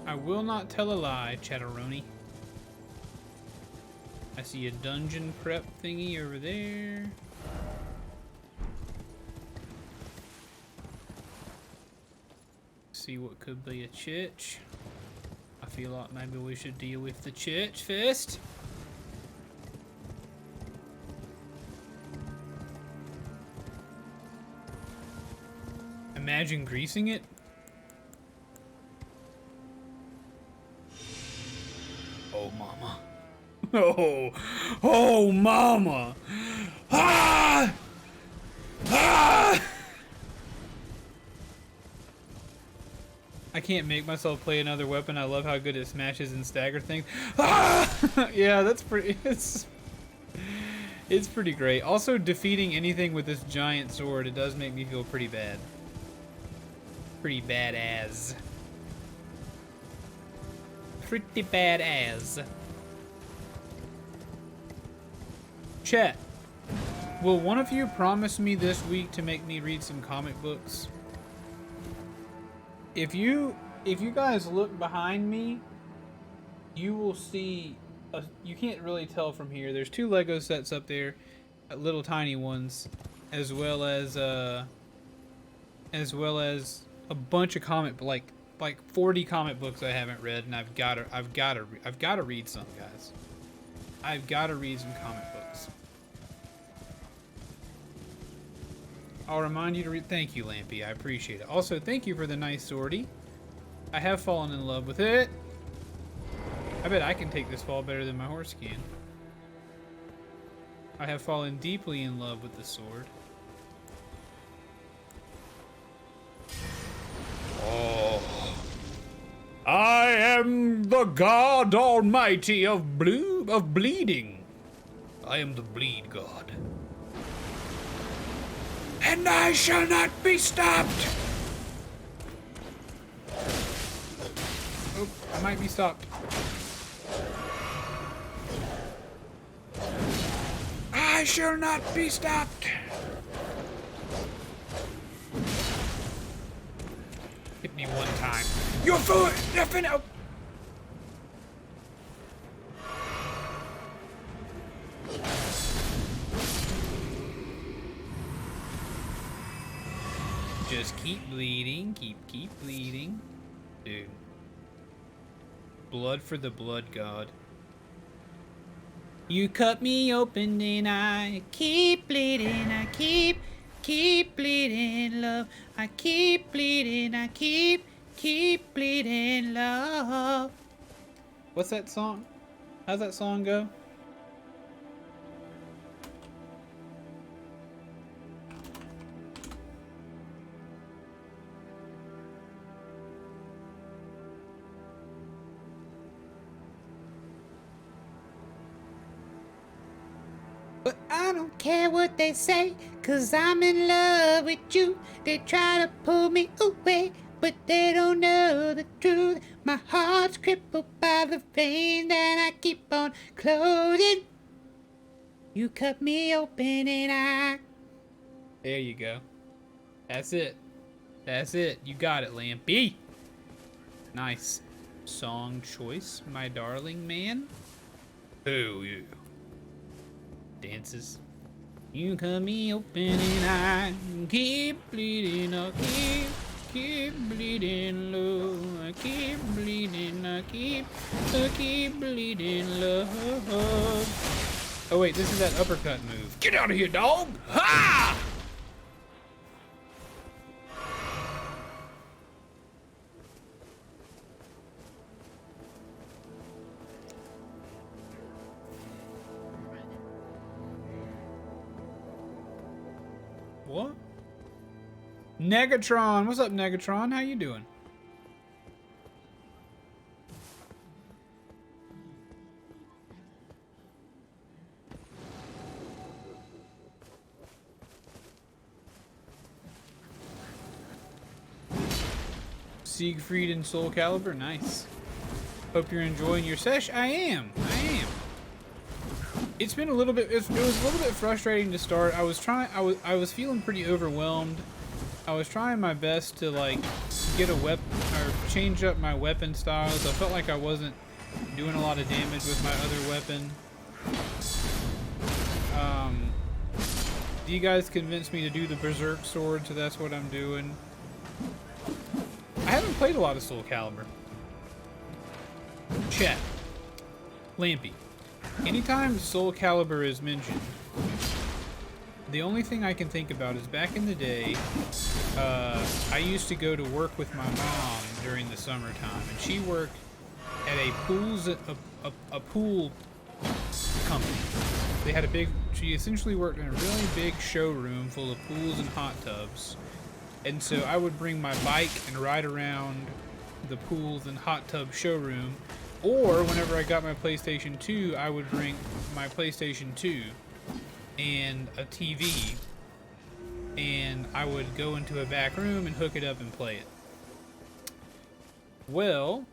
I will not tell a lie, Chatteroni. I see a dungeon prep thingy over there. See what could be a church. I feel like maybe we should deal with the church first. Imagine greasing it. Oh, mama. Oh, mama. Ah! Ah! I can't make myself play another weapon. I love how good it smashes and stagger things. Ah! Yeah, that's pretty. It's pretty great. Also, defeating anything with this giant sword, it does make me feel pretty bad. Pretty badass. Pretty badass. Chat. Will one of you promise me this week to make me read some comic books? If you guys look behind me, you will see you can't really tell from here. There's 2 Lego sets up there, little tiny ones, as well as a bunch of like 40 comic books I haven't read, and I've got to read some, guys. I've got to read some comic books. I'll remind you to read. Thank you, Lampy. I appreciate it. Also, thank you for the nice sortie. I have fallen in love with it. I bet I can take this fall better than my horse can. I have fallen deeply in love with the sword. Oh. I am the God Almighty of bleeding. I am the bleed god. And I shall not be stopped. Oh, I might be stopped. I shall not be stopped. Hit me one time. You're foot! Nothing else! Just keep bleeding, keep bleeding. Dude. Blood for the blood god. You cut me open and I keep bleeding, I keep bleeding, love. I keep bleeding, I keep bleeding, love. What's that song? How's that song go? But I don't care what they say, 'cause I'm in love with you. They try to pull me away, but they don't know the truth. My heart's crippled by the vein that I keep on closing. You cut me open and I... There you go. That's it. That's it. You got it, Lampy. Nice song choice, my darling man. Oh, yeah. Dances. You cut me open and I keep bleeding, I keep bleeding low. I keep bleeding, I keep bleeding low. Oh wait, this is that uppercut move. Get out of here, dog! Ha! What? Negatron, what's up, Negatron? How you doing? Siegfried and Soul Calibur, nice. Hope you're enjoying your sesh. I am. It's been a little bit. It was a little bit frustrating to start. I was feeling pretty overwhelmed. I was trying my best to like get a weapon or change up my weapon styles. I felt like I wasn't doing a lot of damage with my other weapon. You guys convinced me to do the Berserk sword, so that's what I'm doing. I haven't played a lot of Soul Calibur. Chat. Lampy. Anytime Soul Calibur is mentioned, the only thing I can think about is back in the day, I used to go to work with my mom during the summertime, and she worked at a pool company. They had she essentially worked in a really big showroom full of pools and hot tubs. And so I would bring my bike and ride around the pools and hot tub showroom, or whenever I got my PlayStation 2, I would bring my PlayStation 2 and a TV, and I would go into a back room and hook it up and play it. Well,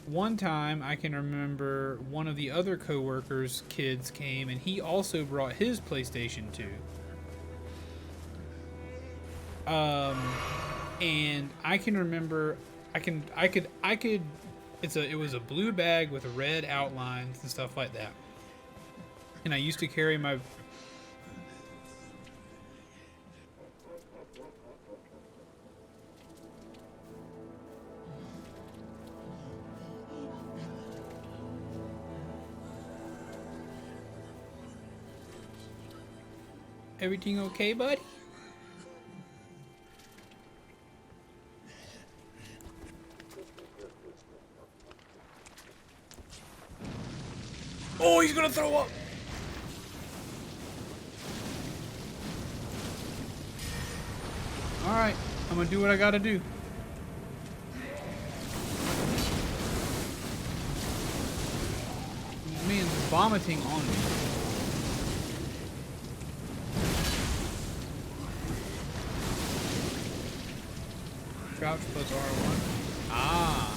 one time I can remember one of the other coworkers' kids came, and he also brought his PlayStation 2. And I can remember, it was a blue bag with red outlines and stuff like that. And I used to carry my... Everything okay, buddy? Oh, he's gonna throw up! Alright, I'm gonna do what I gotta do. This man's vomiting on me. Crouch plus R1. Ah.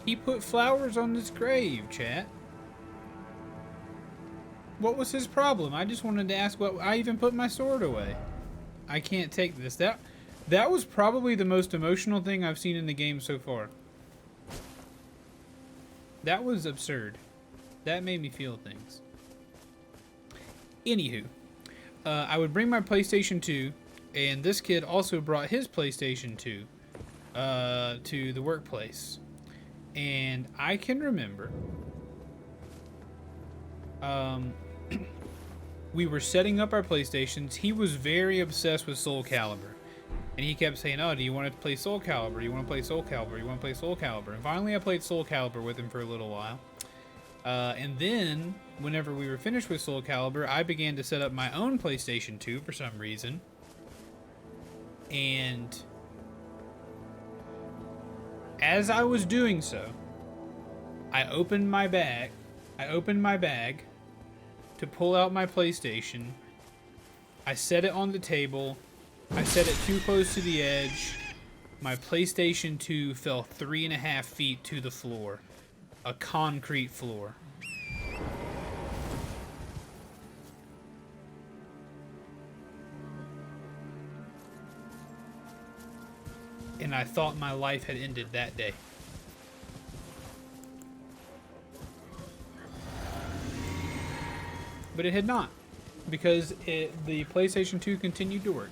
He put flowers on this grave, chat. What was his problem? I just wanted to ask what... I even put my sword away. I can't take this. That was probably the most emotional thing I've seen in the game so far. That was absurd. That made me feel things. Anywho. I would bring my PlayStation 2, and this kid also brought his PlayStation 2 to the workplace. And I can remember we were setting up our PlayStations. He was very obsessed with Soul Calibur. And he kept saying, oh, do you want to play Soul Calibur? You want to play Soul Calibur? You want to play Soul Calibur? And finally I played Soul Calibur with him for a little while. And then, whenever we were finished with Soul Calibur, I began to set up my own PlayStation 2 for some reason. And... as I was doing so, I opened my bag to pull out my PlayStation. I set it on the table. I set it too close to the edge. My PlayStation 2 fell 3.5 feet to the floor. A concrete floor. And I thought my life had ended that day. But it had not, because the PlayStation 2 continued to work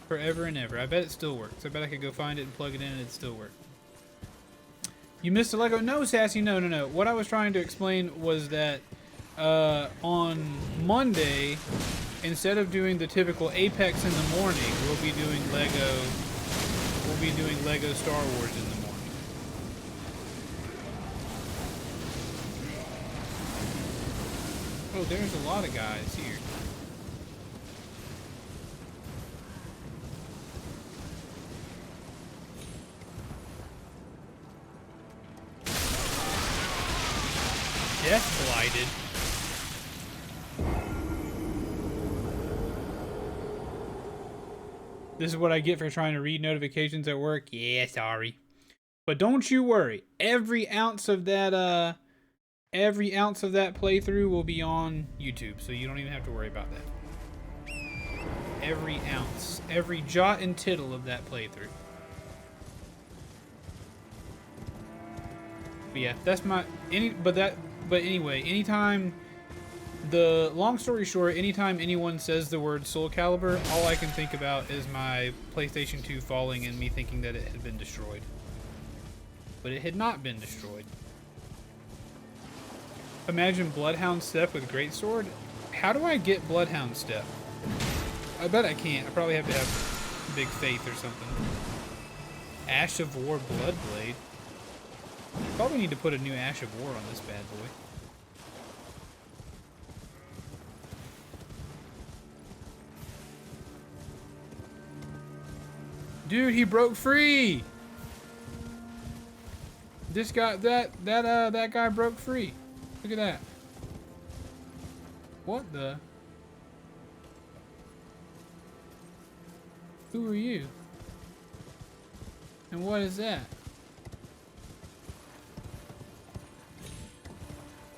forever and ever. I bet it still works. I bet I could go find it and plug it in and it'd still work. You missed a Lego? No, Sassy, no. What I was trying to explain was that on Monday, instead of doing the typical Apex in the morning, we'll be doing Lego Star Wars in the morning. Oh, there's a lot of guys here. Death Glided. This is what I get for trying to read notifications at work. Yeah, sorry. But don't you worry. Every ounce of that playthrough will be on YouTube, so you don't even have to worry about that. Every ounce, every jot and tittle of that playthrough. But yeah, that's my but anyway, anytime long story short, anytime anyone says the word Soul Calibur, all I can think about is my PlayStation 2 falling and me thinking that it had been destroyed. but it had not been destroyed. Imagine Bloodhound Step with Greatsword. How do I get Bloodhound Step? I bet I can't. I probably have to have big faith or something. Ash of War Bloodblade. Probably need to put a new Ash of War on this bad boy. Dude, he broke free. This guy, that guy broke free. Look at that. What the? Who are you? And what is that?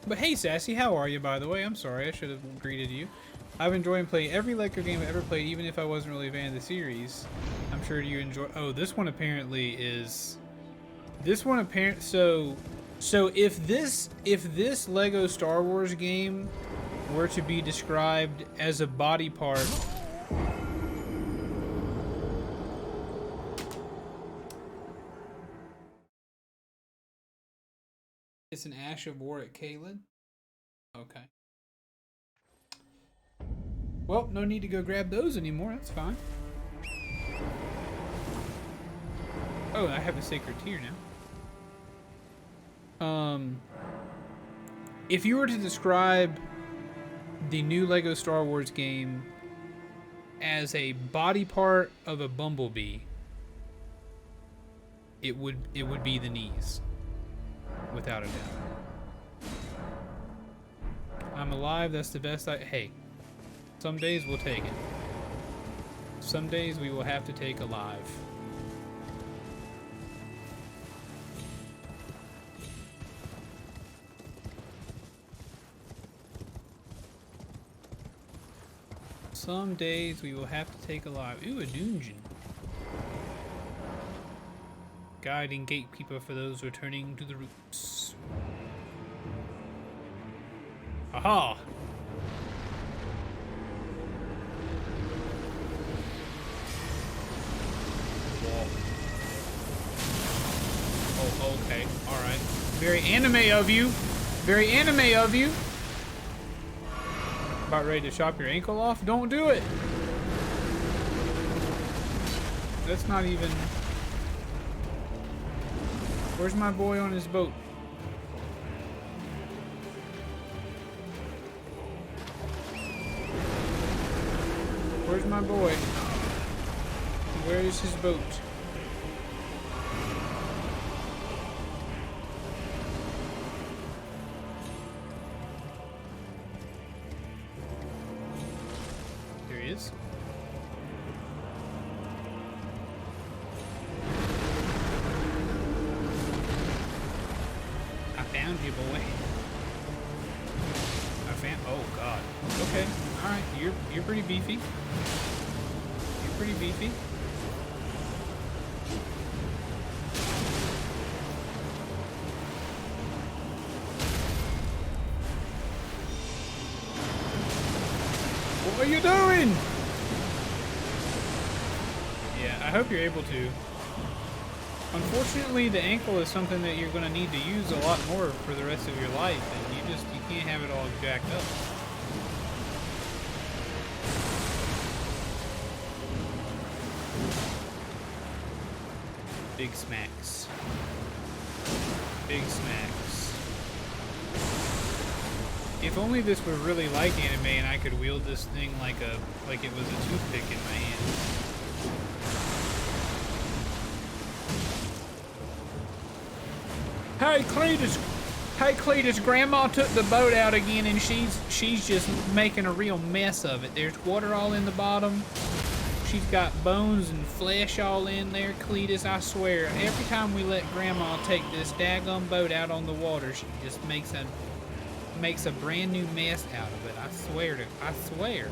But hey, Sassy, how are you, by the way? I'm sorry, I should have greeted you. I've enjoyed playing every Lego game I've ever played, even if I wasn't really a fan of the series. I'm sure you enjoy. Oh, this one apparently is. This one apparent. So if this Lego Star Wars game were to be described as a body part. It's an Ash of War at Kalen? Okay. Well, no need to go grab those anymore. That's fine. Oh, I have a Sacred Tear now. If you were to describe the new Lego Star Wars game as a body part of a bumblebee, it would be the knees. Without a doubt. I'm alive, that's the best hey, some days we'll take it. Some days we will have to take alive. Some days we will have to take alive. Ooh, a dungeon. Guiding gatekeeper for those returning to the roots. Aha! Whoa. Oh, okay. Alright. Very anime of you. Very anime of you. About ready to chop your ankle off? Don't do it! That's not even... Where's my boy on his boat? Where's my boy? Where is his boat? There he is. Found you, boy. I found. Oh God. Okay. All right. You're pretty beefy. You're pretty beefy. What are you doing? Yeah. I hope you're able to. Unfortunately, the ankle is something that you're going to need to use a lot more for the rest of your life, and you can't have it all jacked up. Big smacks. Big smacks. If only this were really like anime and I could wield this thing like it was a toothpick in my hand. Hey Cletus, Grandma took the boat out again and she's just making a real mess of it. There's water all in the bottom. She's got bones and flesh all in there, Cletus, I swear. Every time we let Grandma take this daggum boat out on the water, she just makes a brand new mess out of it. I swear.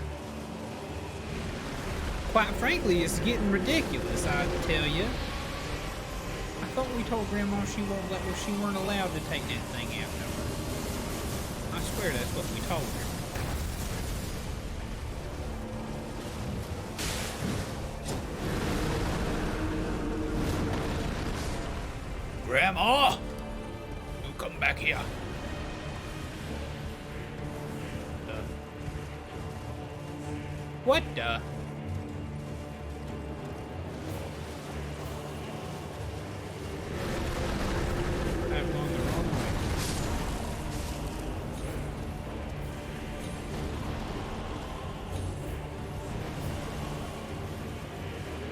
Quite frankly, it's getting ridiculous, I tell you. I thought we told Grandma she weren't allowed to take that thing out of her. I swear that's what we told her. Grandma! You come back here. What the? I've gone the wrong way.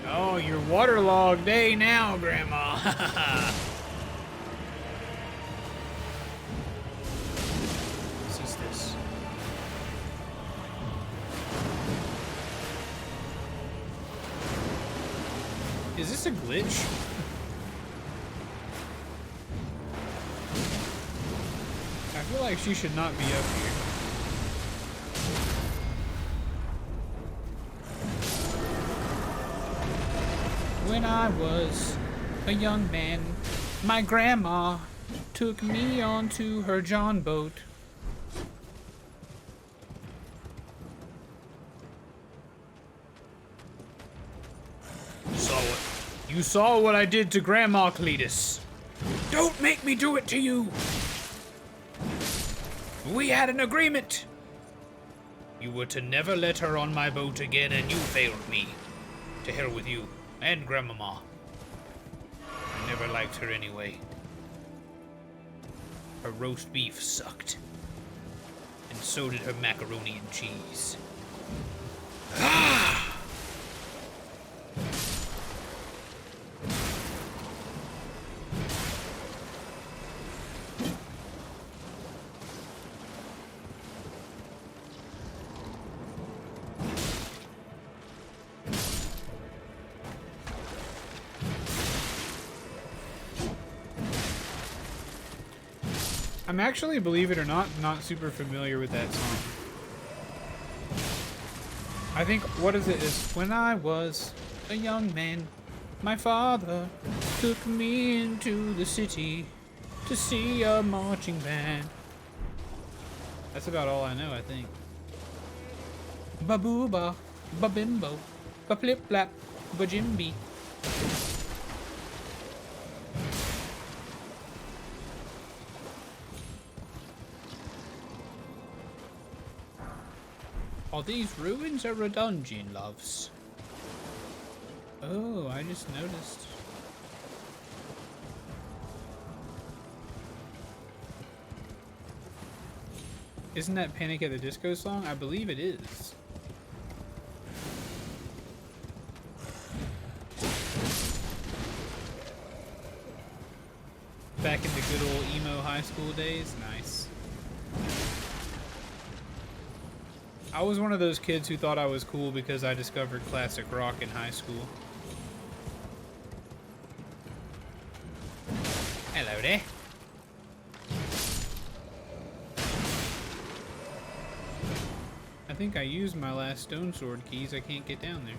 Oh, you're waterlogged day now, Grandma. What's this? Is this a glitch? I feel like she should not be up here. When I was a young man, my grandma took me onto her John boat. You saw what I did to Grandma Cletus. Don't make me do it to you. We had an agreement. You were to never let her on my boat again, and you failed me. To hell with you and Grandmama. I never liked her anyway. Her roast beef sucked. And so did her macaroni and cheese. Ah! I'm actually, believe it or not super familiar with that song. I think, what is it? Is when I was a young man, my father took me into the city to see a marching band. That's about all I know, I think. Ba-boo-ba, ba-bimbo, ba-flip-flap, ba-jimby. Oh, these ruins are a dungeon, loves. Oh, I just noticed. Isn't that Panic at the Disco song? I believe it is. Back in the good old emo high school days? Nice. I was one of those kids who thought I was cool because I discovered classic rock in high school. Hello there. I think I used my last stone sword keys. I can't get down there.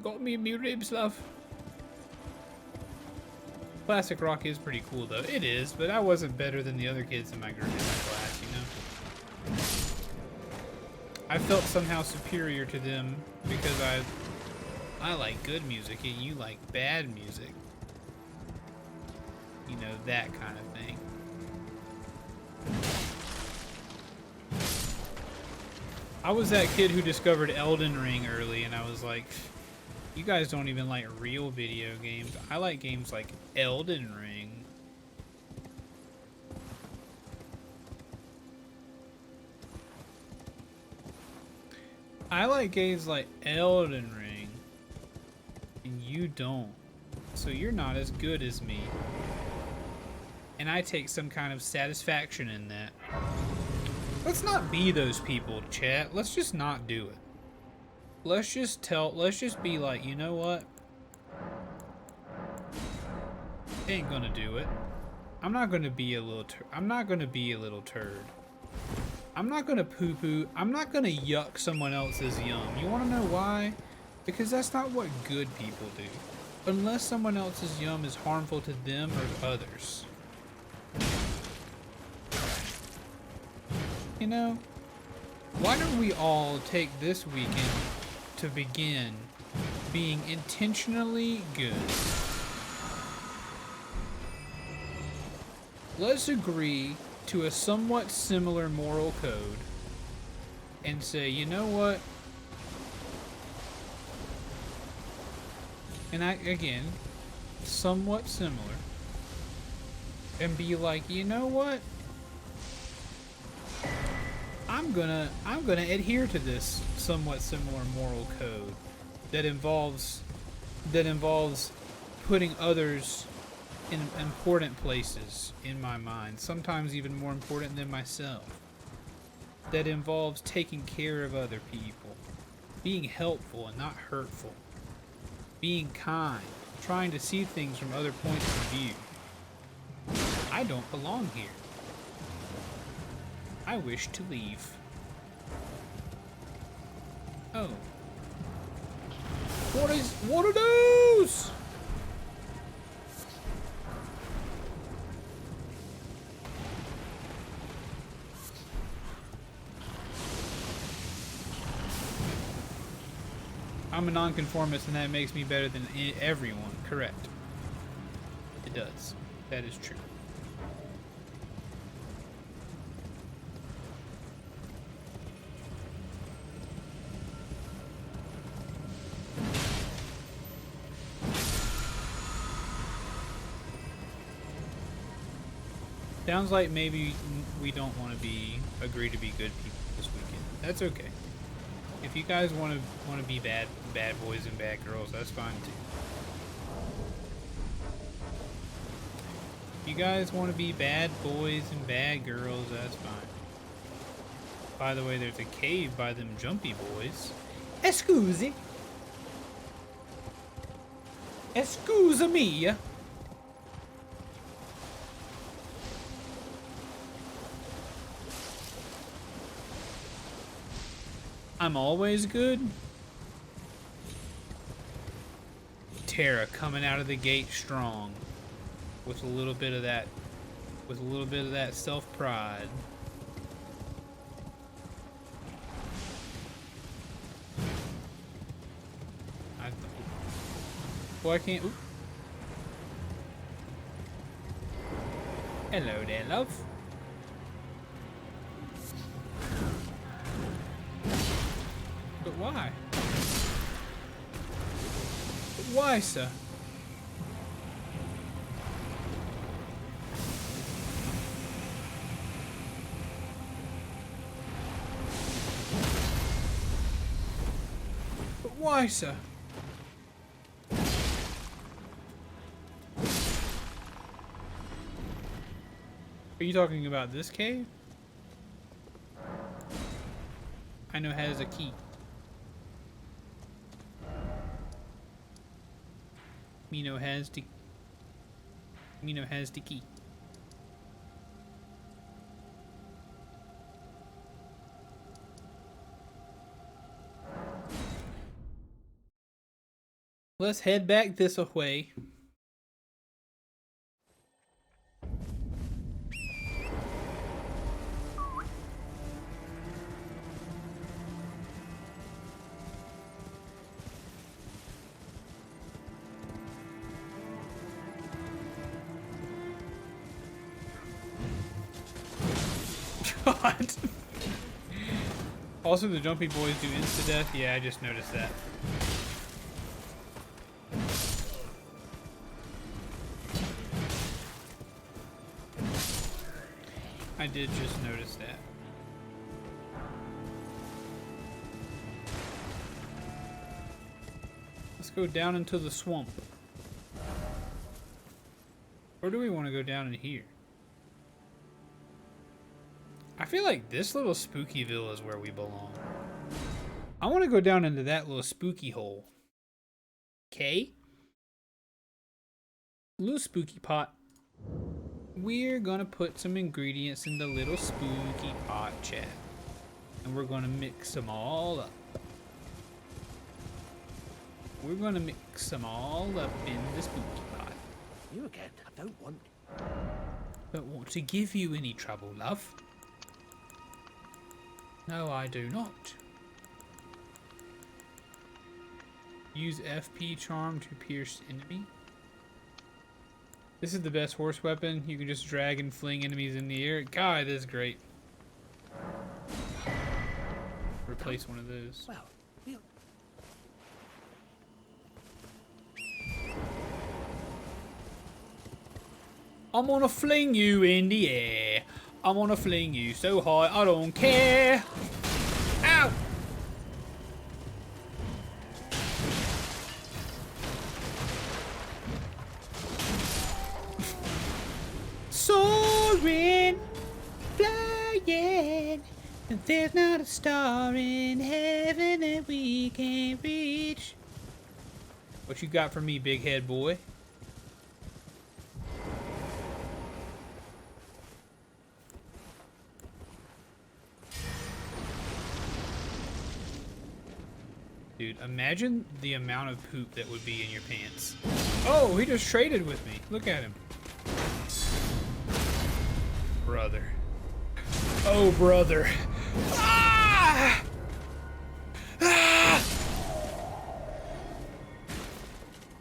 Got me in me ribs, love. Classic rock is pretty cool, though. It is, but I wasn't better than the other kids in my group, in my class, you know? I felt somehow superior to them because I like good music and you like bad music. You know, that kind of thing. I was that kid who discovered Elden Ring early, and I was like, you guys don't even like real video games. I like games like Elden Ring. I like games like Elden Ring. And you don't. So you're not as good as me. And I take some kind of satisfaction in that. Let's not be those people, chat. Let's just not do it. Let's just be like, you know what? Ain't gonna do it. I'm not gonna be a little turd. I'm not gonna poo-poo. I'm not gonna yuck someone else's yum. You wanna know why? Because that's not what good people do. Unless someone else's yum is harmful to them or others. You know, why don't we all take this weekend to begin being intentionally good? Let's agree to a somewhat similar moral code and say, you know what? And again, somewhat similar. And be like, you know what? I'm gonna adhere to this somewhat similar moral code that involves putting others in important places in my mind, sometimes even more important than myself. That involves taking care of other people, being helpful and not hurtful, being kind, trying to see things from other points of view. I don't belong here. I wish to leave. Oh. What are those? I'm a nonconformist and that makes me better than everyone. Correct. It does. That is true. Sounds like maybe we don't want to agree to be good people this weekend. That's okay. If you guys want to be bad boys and bad girls, that's fine too. If you guys want to be bad boys and bad girls, that's fine. By the way, there's a cave by them jumpy boys. Excuse me. I'm always good. Terra coming out of the gate strong with a little bit of that self-pride. Well, I can't. Oop. Hello there, love. But why? But why, sir? But why, sir? Are you talking about this cave? I know has a key. Mino has the key. Let's head back this way. God. Also, the jumpy boys do insta-death. Yeah, I just noticed that. I did just notice that. Let's go down into the swamp. Or do we want to go down in here? I feel like this little Spookyville is where we belong. I want to go down into that little spooky hole. Okay? Little spooky pot. We're gonna put some ingredients in the little spooky pot, chat. And we're gonna mix them all up. We're gonna mix them all up in the spooky pot. You again. I don't want. Don't want to give you any trouble, love. No, I do not. Use FP charm to pierce enemy. This is the best horse weapon. You can just drag and fling enemies in the air. God, this is great. Replace one of those. Well, you... I'm gonna fling you in the air. I'm gonna fling you so high I don't care. Ow! Soaring, flying, and there's not a star in heaven that we can't reach. What you got for me, big head boy? Dude, imagine the amount of poop that would be in your pants. Oh, he just traded with me. Look at him. Brother. Oh, brother. Ah! Ah!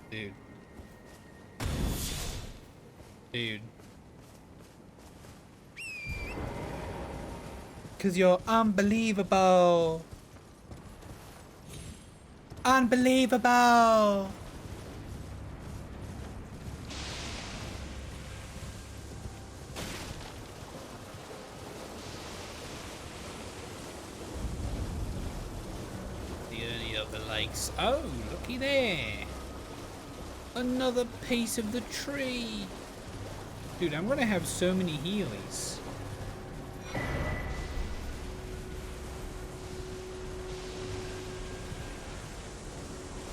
Dude. Dude. 'Cause you're unbelievable. Unbelievable. The only other lakes. Oh, looky there. Another piece of the tree. Dude, I'm gonna have so many healies.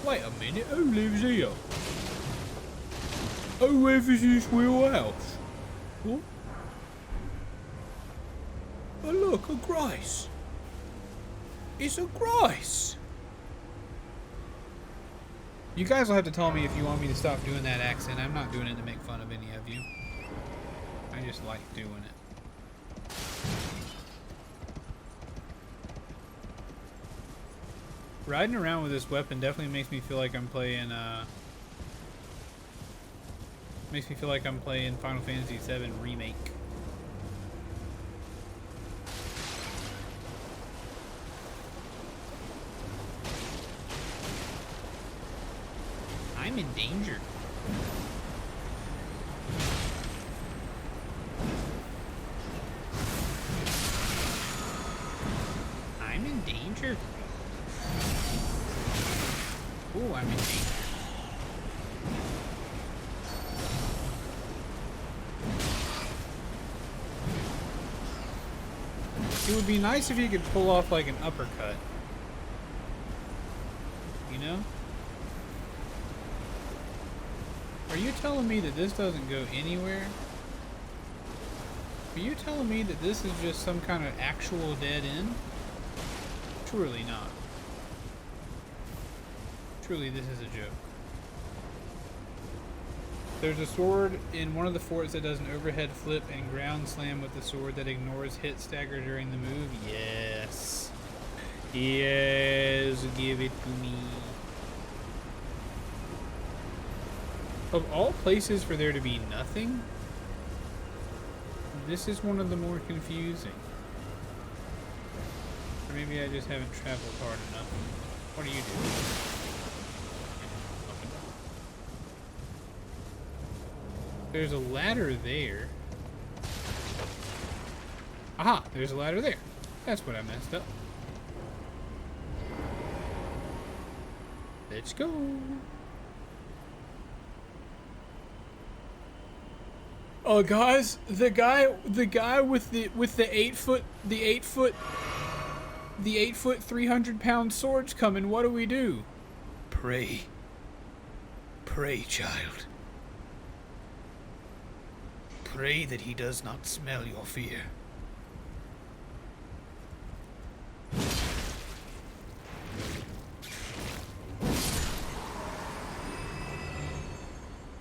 Wait a minute, who lives here? Whoever's this wheelhouse? What? Oh look, a grace. It's a grace. You guys will have to tell me if you want me to stop doing that accent. I'm not doing it to make fun of any of you. I just like doing it. Riding around with this weapon definitely makes me feel like I'm playing, makes me feel like I'm playing Final Fantasy VII Remake. I'm in danger. I'm in danger. Ooh, I'm in danger. It would be nice if you could pull off like an uppercut. You know? Are you telling me that this doesn't go anywhere? Are you telling me that this is just some kind of actual dead end? Surely not. Truly, this is a joke. There's a sword in one of the forts that does an overhead flip and ground slam with the sword that ignores hit stagger during the move. Yes. Yes, give it to me. Of all places for there to be nothing, this is one of the more confusing. Or maybe I just haven't traveled hard enough. What are you doing? There's a ladder there. Aha, there's a ladder there. That's what I messed up. Let's go. Oh guys, the guy with the 8-foot 300-pound sword's coming. What do we do? Pray. Pray, child. Pray that he does not smell your fear.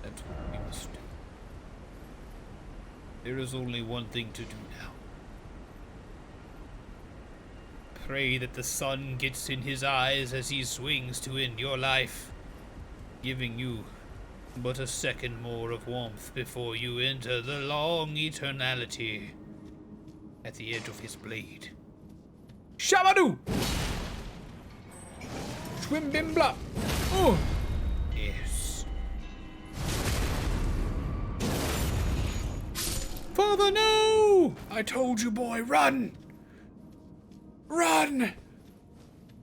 That's what we must do. There is only one thing to do now. pray that the sun gets in his eyes as he swings to end your life, giving you but a second more of warmth before you enter the long eternality at the edge of his blade. Shabadoo! Swim bim blah! Oh! Yes. Father, no! I told you, boy, run! Run!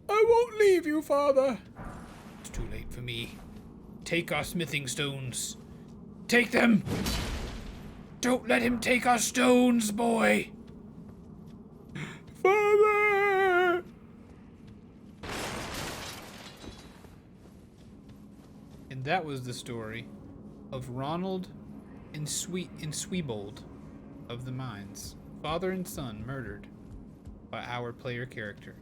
I won't leave you, Father. It's too late for me. Take our smithing stones. Take them! Don't let him take our stones, boy! Father! And that was the story of Ronald and Sweebold of the Mines. Father and son murdered by our player character.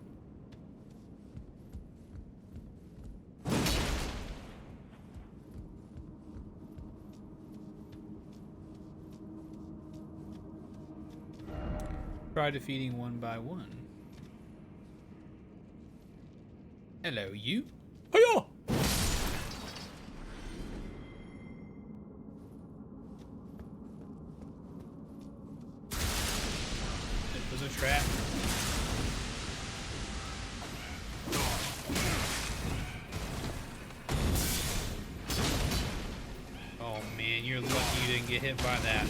Try defeating one by one. Hello, you. Hiya! It was a trap. Oh man, you're lucky you didn't get hit by that.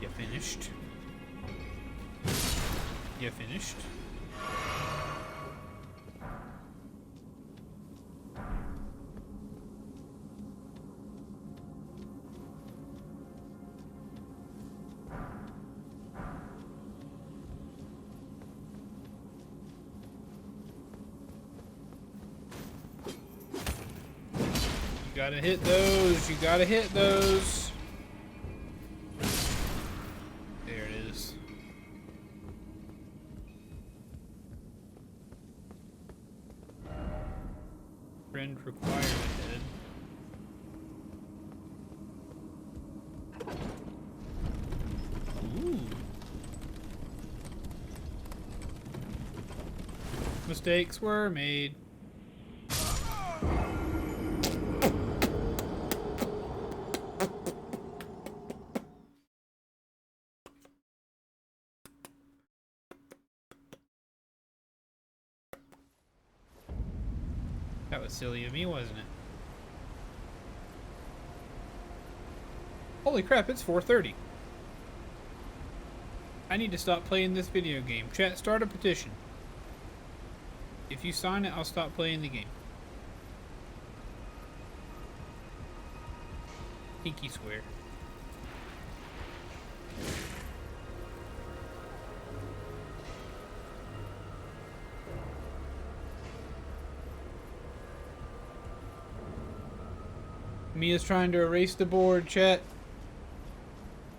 You finished? You finished? You gotta hit those. You gotta hit those. There it is. Friend required ahead. Ooh. Mistakes were made. That was silly of me, wasn't it? Holy crap, it's 4:30. I need to stop playing this video game. Chat, start a petition. If you sign it, I'll stop playing the game. Pinky swear. Mia's trying to erase the board, chat.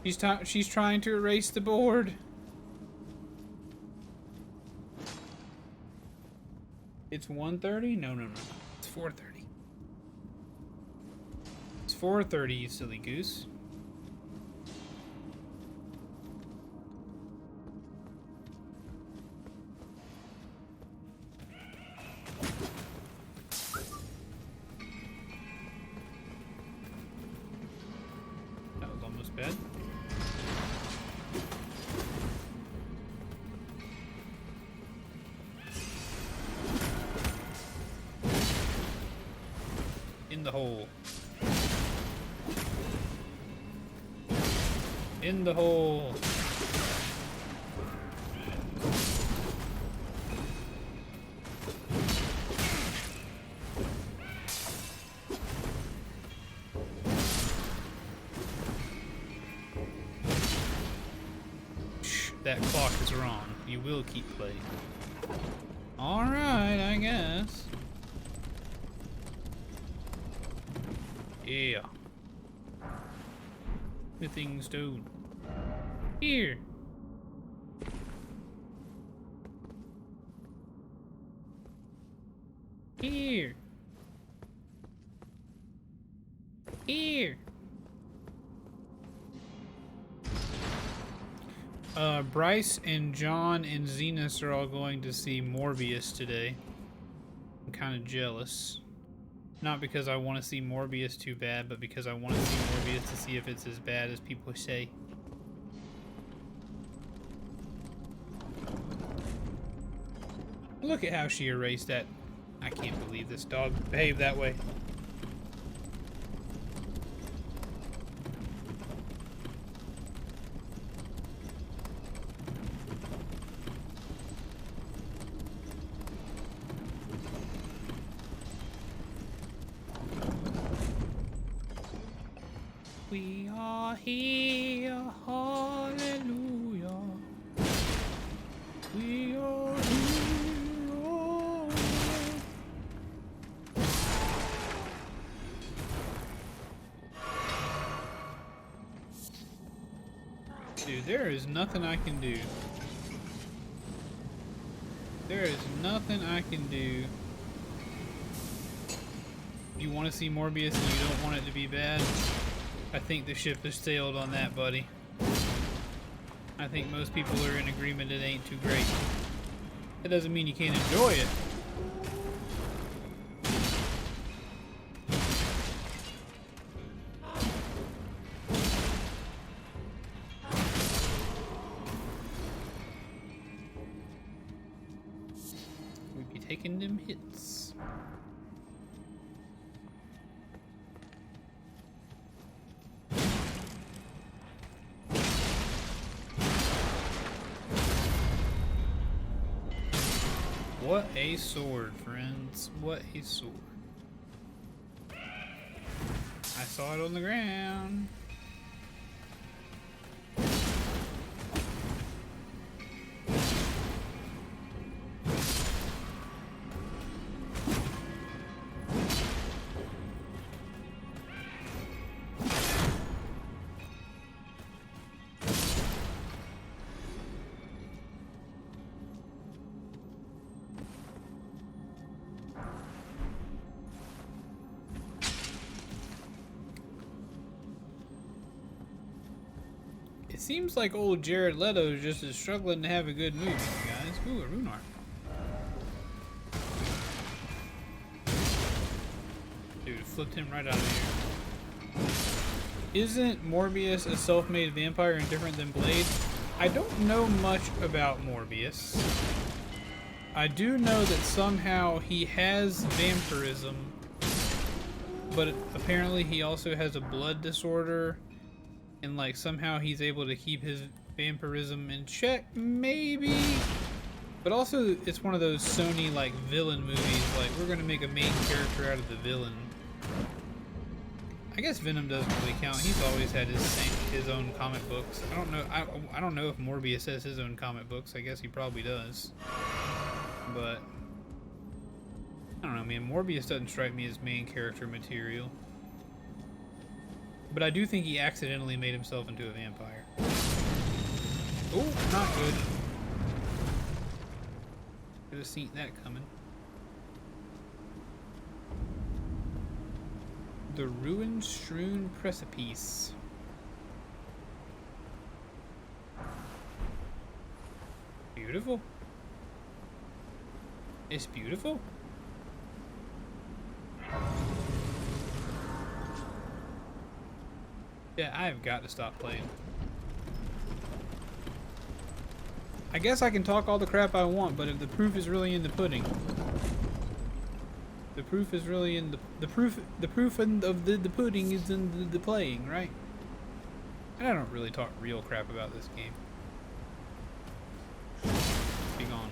She's trying to erase the board. It's 1:30? No. It's 4:30. It's 4:30, you silly goose. That was almost bad. In the hole. In the hole. Shh, that clock is wrong. You will keep playing. Alright, I guess. Yeah. Smithing stone. Here. Here. Here. Bryce and John and Zenas are all going to see Morbius today. I'm kind of jealous. Not because I want to see Morbius too bad, but because I want to see Morbius to see if it's as bad as people say. Look at how she erased that. I can't believe this dog behaved that way. We are here, hallelujah. We are here, oh. Dude, there is nothing I can do. There is nothing I can do. You want to see Morbius and you don't want it to be bad? I think the ship has sailed on that, buddy. I think most people are in agreement it ain't too great. That doesn't mean you can't enjoy it. We'd be taking them hits. What a sword, friends. What a sword. I saw it on the ground. It seems like old Jared Leto is just as struggling to have a good movie, guys. Ooh, a rune art. Dude, flipped him right out of here. Isn't Morbius a self-made vampire and different than Blade? I don't know much about Morbius. I do know that somehow he has vampirism, but apparently he also has a blood disorder. And like somehow he's able to keep his vampirism in check, maybe. But also it's one of those Sony like villain movies, like we're gonna make a main character out of the villain. I guess Venom doesn't really count. He's always had his own comic books. I don't know. I don't know if Morbius has his own comic books. I guess he probably does. But I don't know, man. Morbius doesn't strike me as main character material. But I do think he accidentally made himself into a vampire. Oh, not good. Could have seen that coming. The ruin-strewn precipice. Beautiful. It's beautiful. Yeah, I've got to stop playing. I guess I can talk all the crap I want, but if the proof is really in the pudding. The proof is really in the proof of the pudding is in the playing, right? And I don't really talk real crap about this game. Be gone.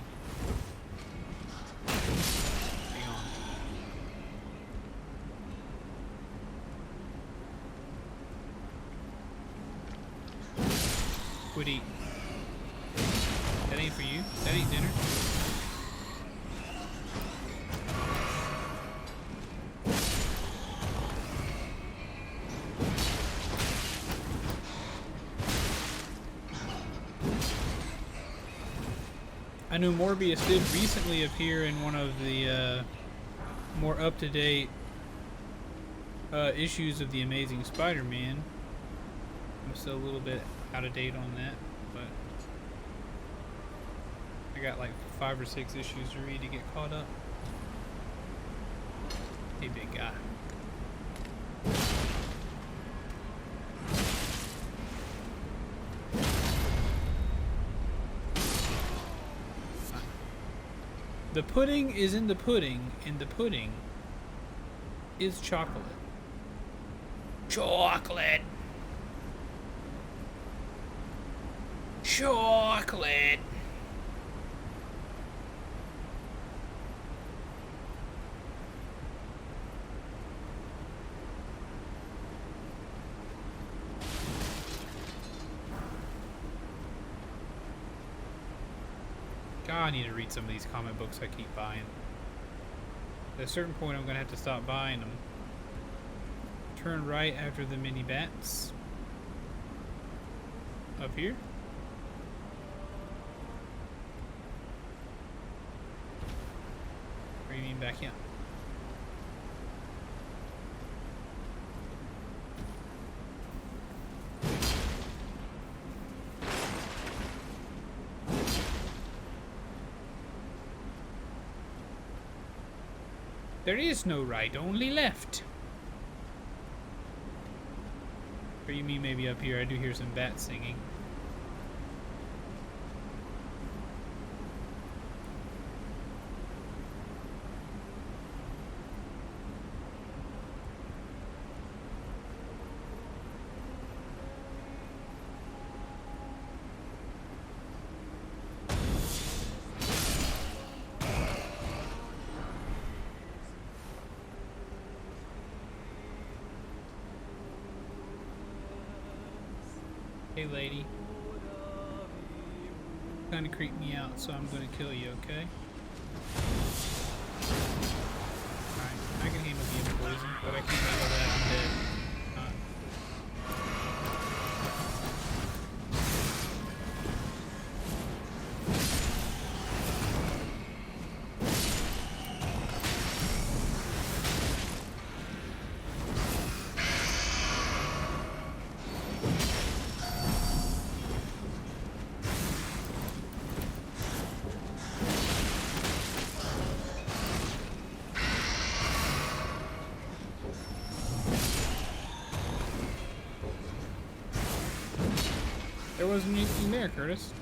Be gone. Quit eating. That ain't for you. That ain't dinner. I know Morbius did recently appear in one of the more up-to-date issues of The Amazing Spider-Man. I'm still a little bit out of date on that, but I got like 5 or 6 issues to read to get caught up. Hey, big guy. The pudding is in the pudding, and the pudding is chocolate. Chocolate! Chocolate! God, I need to read some of these comic books I keep buying. At a certain point, I'm going to have to stop buying them. Turn right after the mini bats. Up here? Or you mean back here? There is no right, only left. Or you mean maybe up here? I do hear some bats singing. Hey lady. Kinda creep me out, so I'm gonna kill you, okay? Alright, I can handle being poisoned, but I can't handle that I'm dead. There wasn't anything there, Curtis.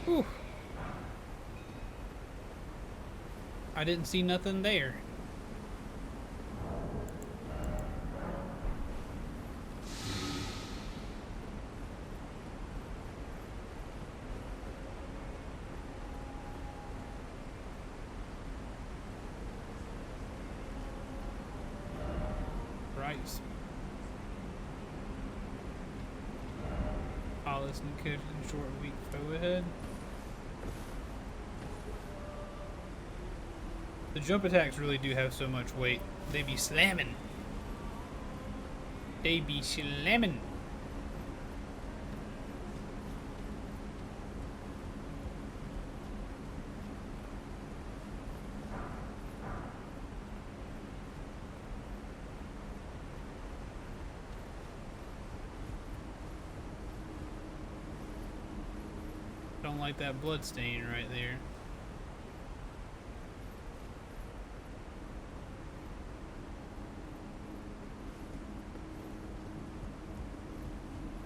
Whew. I didn't see nothing there. Right. Hollis and kid in short week. Go ahead. The jump attacks really do have so much weight. They be slamming. They be slamming. Don't like that blood stain right there.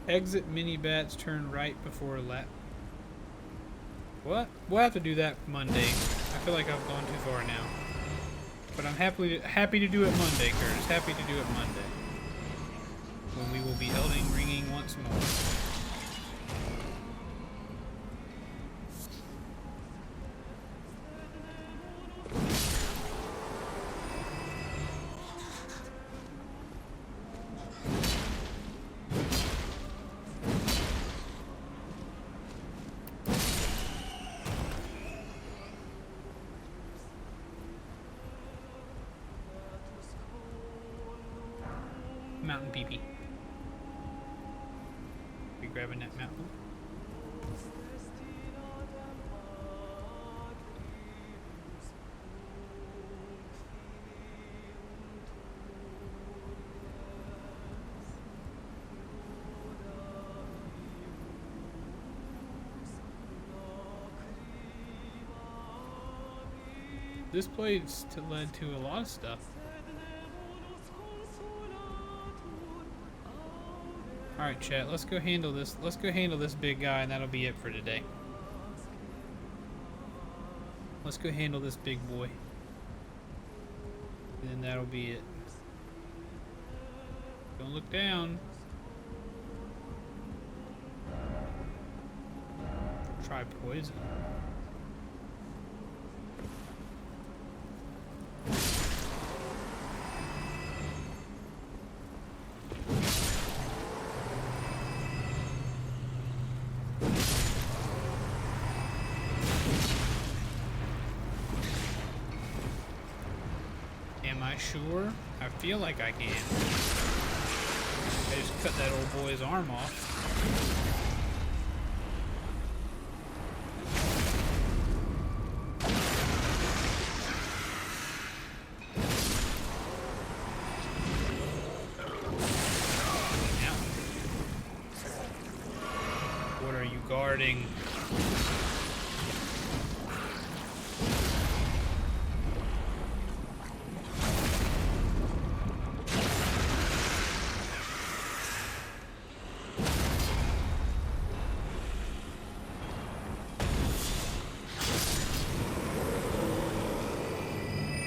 Exit mini bats, turn right before lap. What? We'll have to do that Monday. I feel like I've gone too far now. But I'm happy to do it Monday, Curtis. Happy to do it Monday. When we will be Elden ringing once more. Mountain peepee. Be grabbing that mountain. This place led to a lot of stuff. Alright, chat, let's go handle this. Let's go handle this big guy, and that'll be it for today. Let's go handle this big boy. And then that'll be it. Don't look down. Try poison. Am I sure? I feel like I can. I just cut that old boy's arm off. What are you guarding?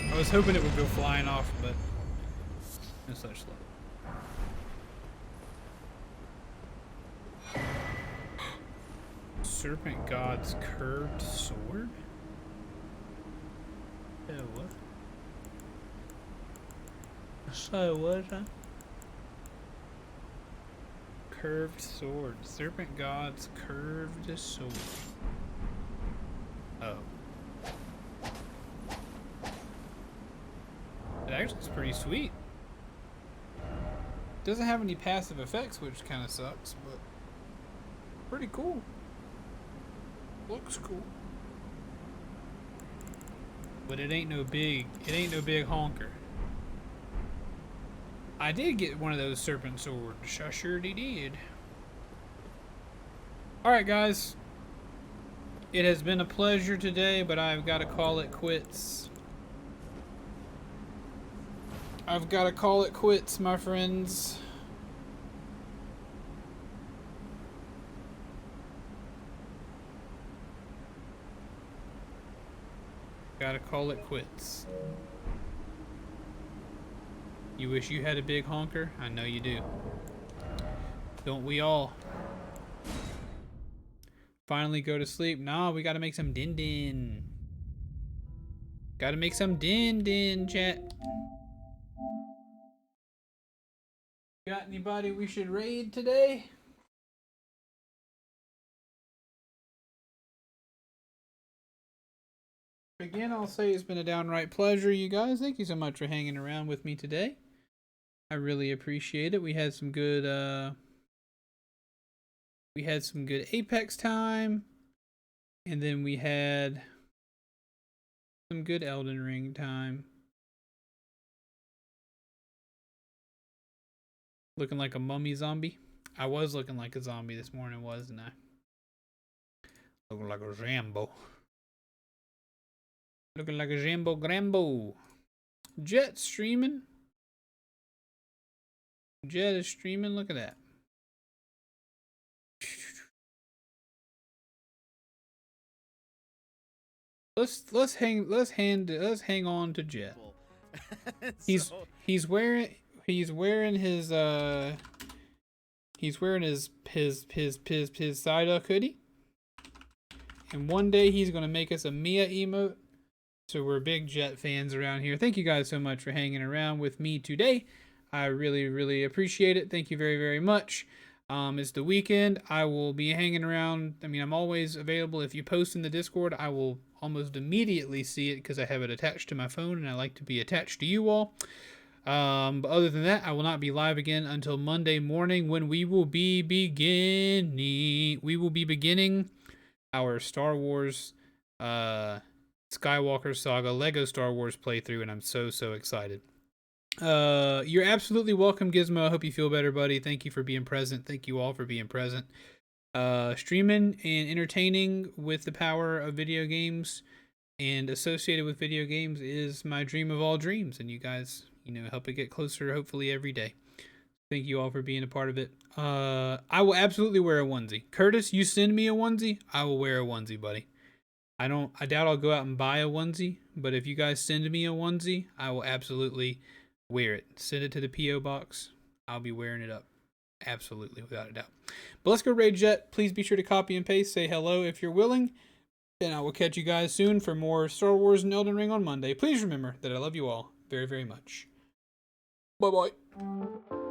I was hoping it would go flying off, but no such luck. Serpent God's curved sword? What? So what, huh? Curved sword. Serpent God's curved sword. Oh. It actually is pretty sweet. Doesn't have any passive effects, which kind of sucks, but pretty cool. Looks cool. But it ain't no big honker. I did get one of those serpent swords. I sure did. Alright guys. It has been a pleasure today, but I've got to call it quits. I've got to call it quits, my friends. Gotta call it quits. You wish you had a big honker? I know you do. Don't we all? Finally go to sleep? Nah, we gotta make some din-din. Gotta make some din-din, chat. Got anybody we should raid today? Again, I'll say it's been a downright pleasure, you guys. Thank you so much for hanging around with me today. I really appreciate it. We had some good Apex time, and then we had some good Elden Ring time. Looking like a mummy zombie. I was looking like a zombie this morning, wasn't I? Looking like a Rambo. Looking like a Jambo Grambo. Jet streaming. Jet is streaming. Look at that. Let's hang on to Jet. He's wearing his Psyduck hoodie. And one day he's gonna make us a Mia emote. So we're big Jet fans around here. Thank you guys so much for hanging around with me today. I really, really appreciate it. Thank you very, very much. It's the weekend. I will be hanging around. I mean, I'm always available. If you post in the Discord, I will almost immediately see it because I have it attached to my phone and I like to be attached to you all. But other than that, I will not be live again until Monday morning when we will be beginning our Star Wars Skywalker Saga Lego Star Wars playthrough, and I'm so excited. You're absolutely welcome, Gizmo. I hope you feel better, buddy. Thank you for being present. Thank you all for being present. Streaming and entertaining with the power of video games And associated with video games is my dream of all dreams, and you guys, help it get closer hopefully every day. Thank you all for being a part of it. I will absolutely wear a onesie. Curtis, you send me a onesie, I will wear a onesie, buddy. I doubt I'll go out and buy a onesie, but if you guys send me a onesie, I will absolutely wear it. Send it to the P.O. box. I'll be wearing it up. Absolutely, without a doubt. But let's go raid Jet. Please be sure to copy and paste. Say hello if you're willing. And I will catch you guys soon for more Star Wars and Elden Ring on Monday. Please remember that I love you all very, very much. Bye-bye.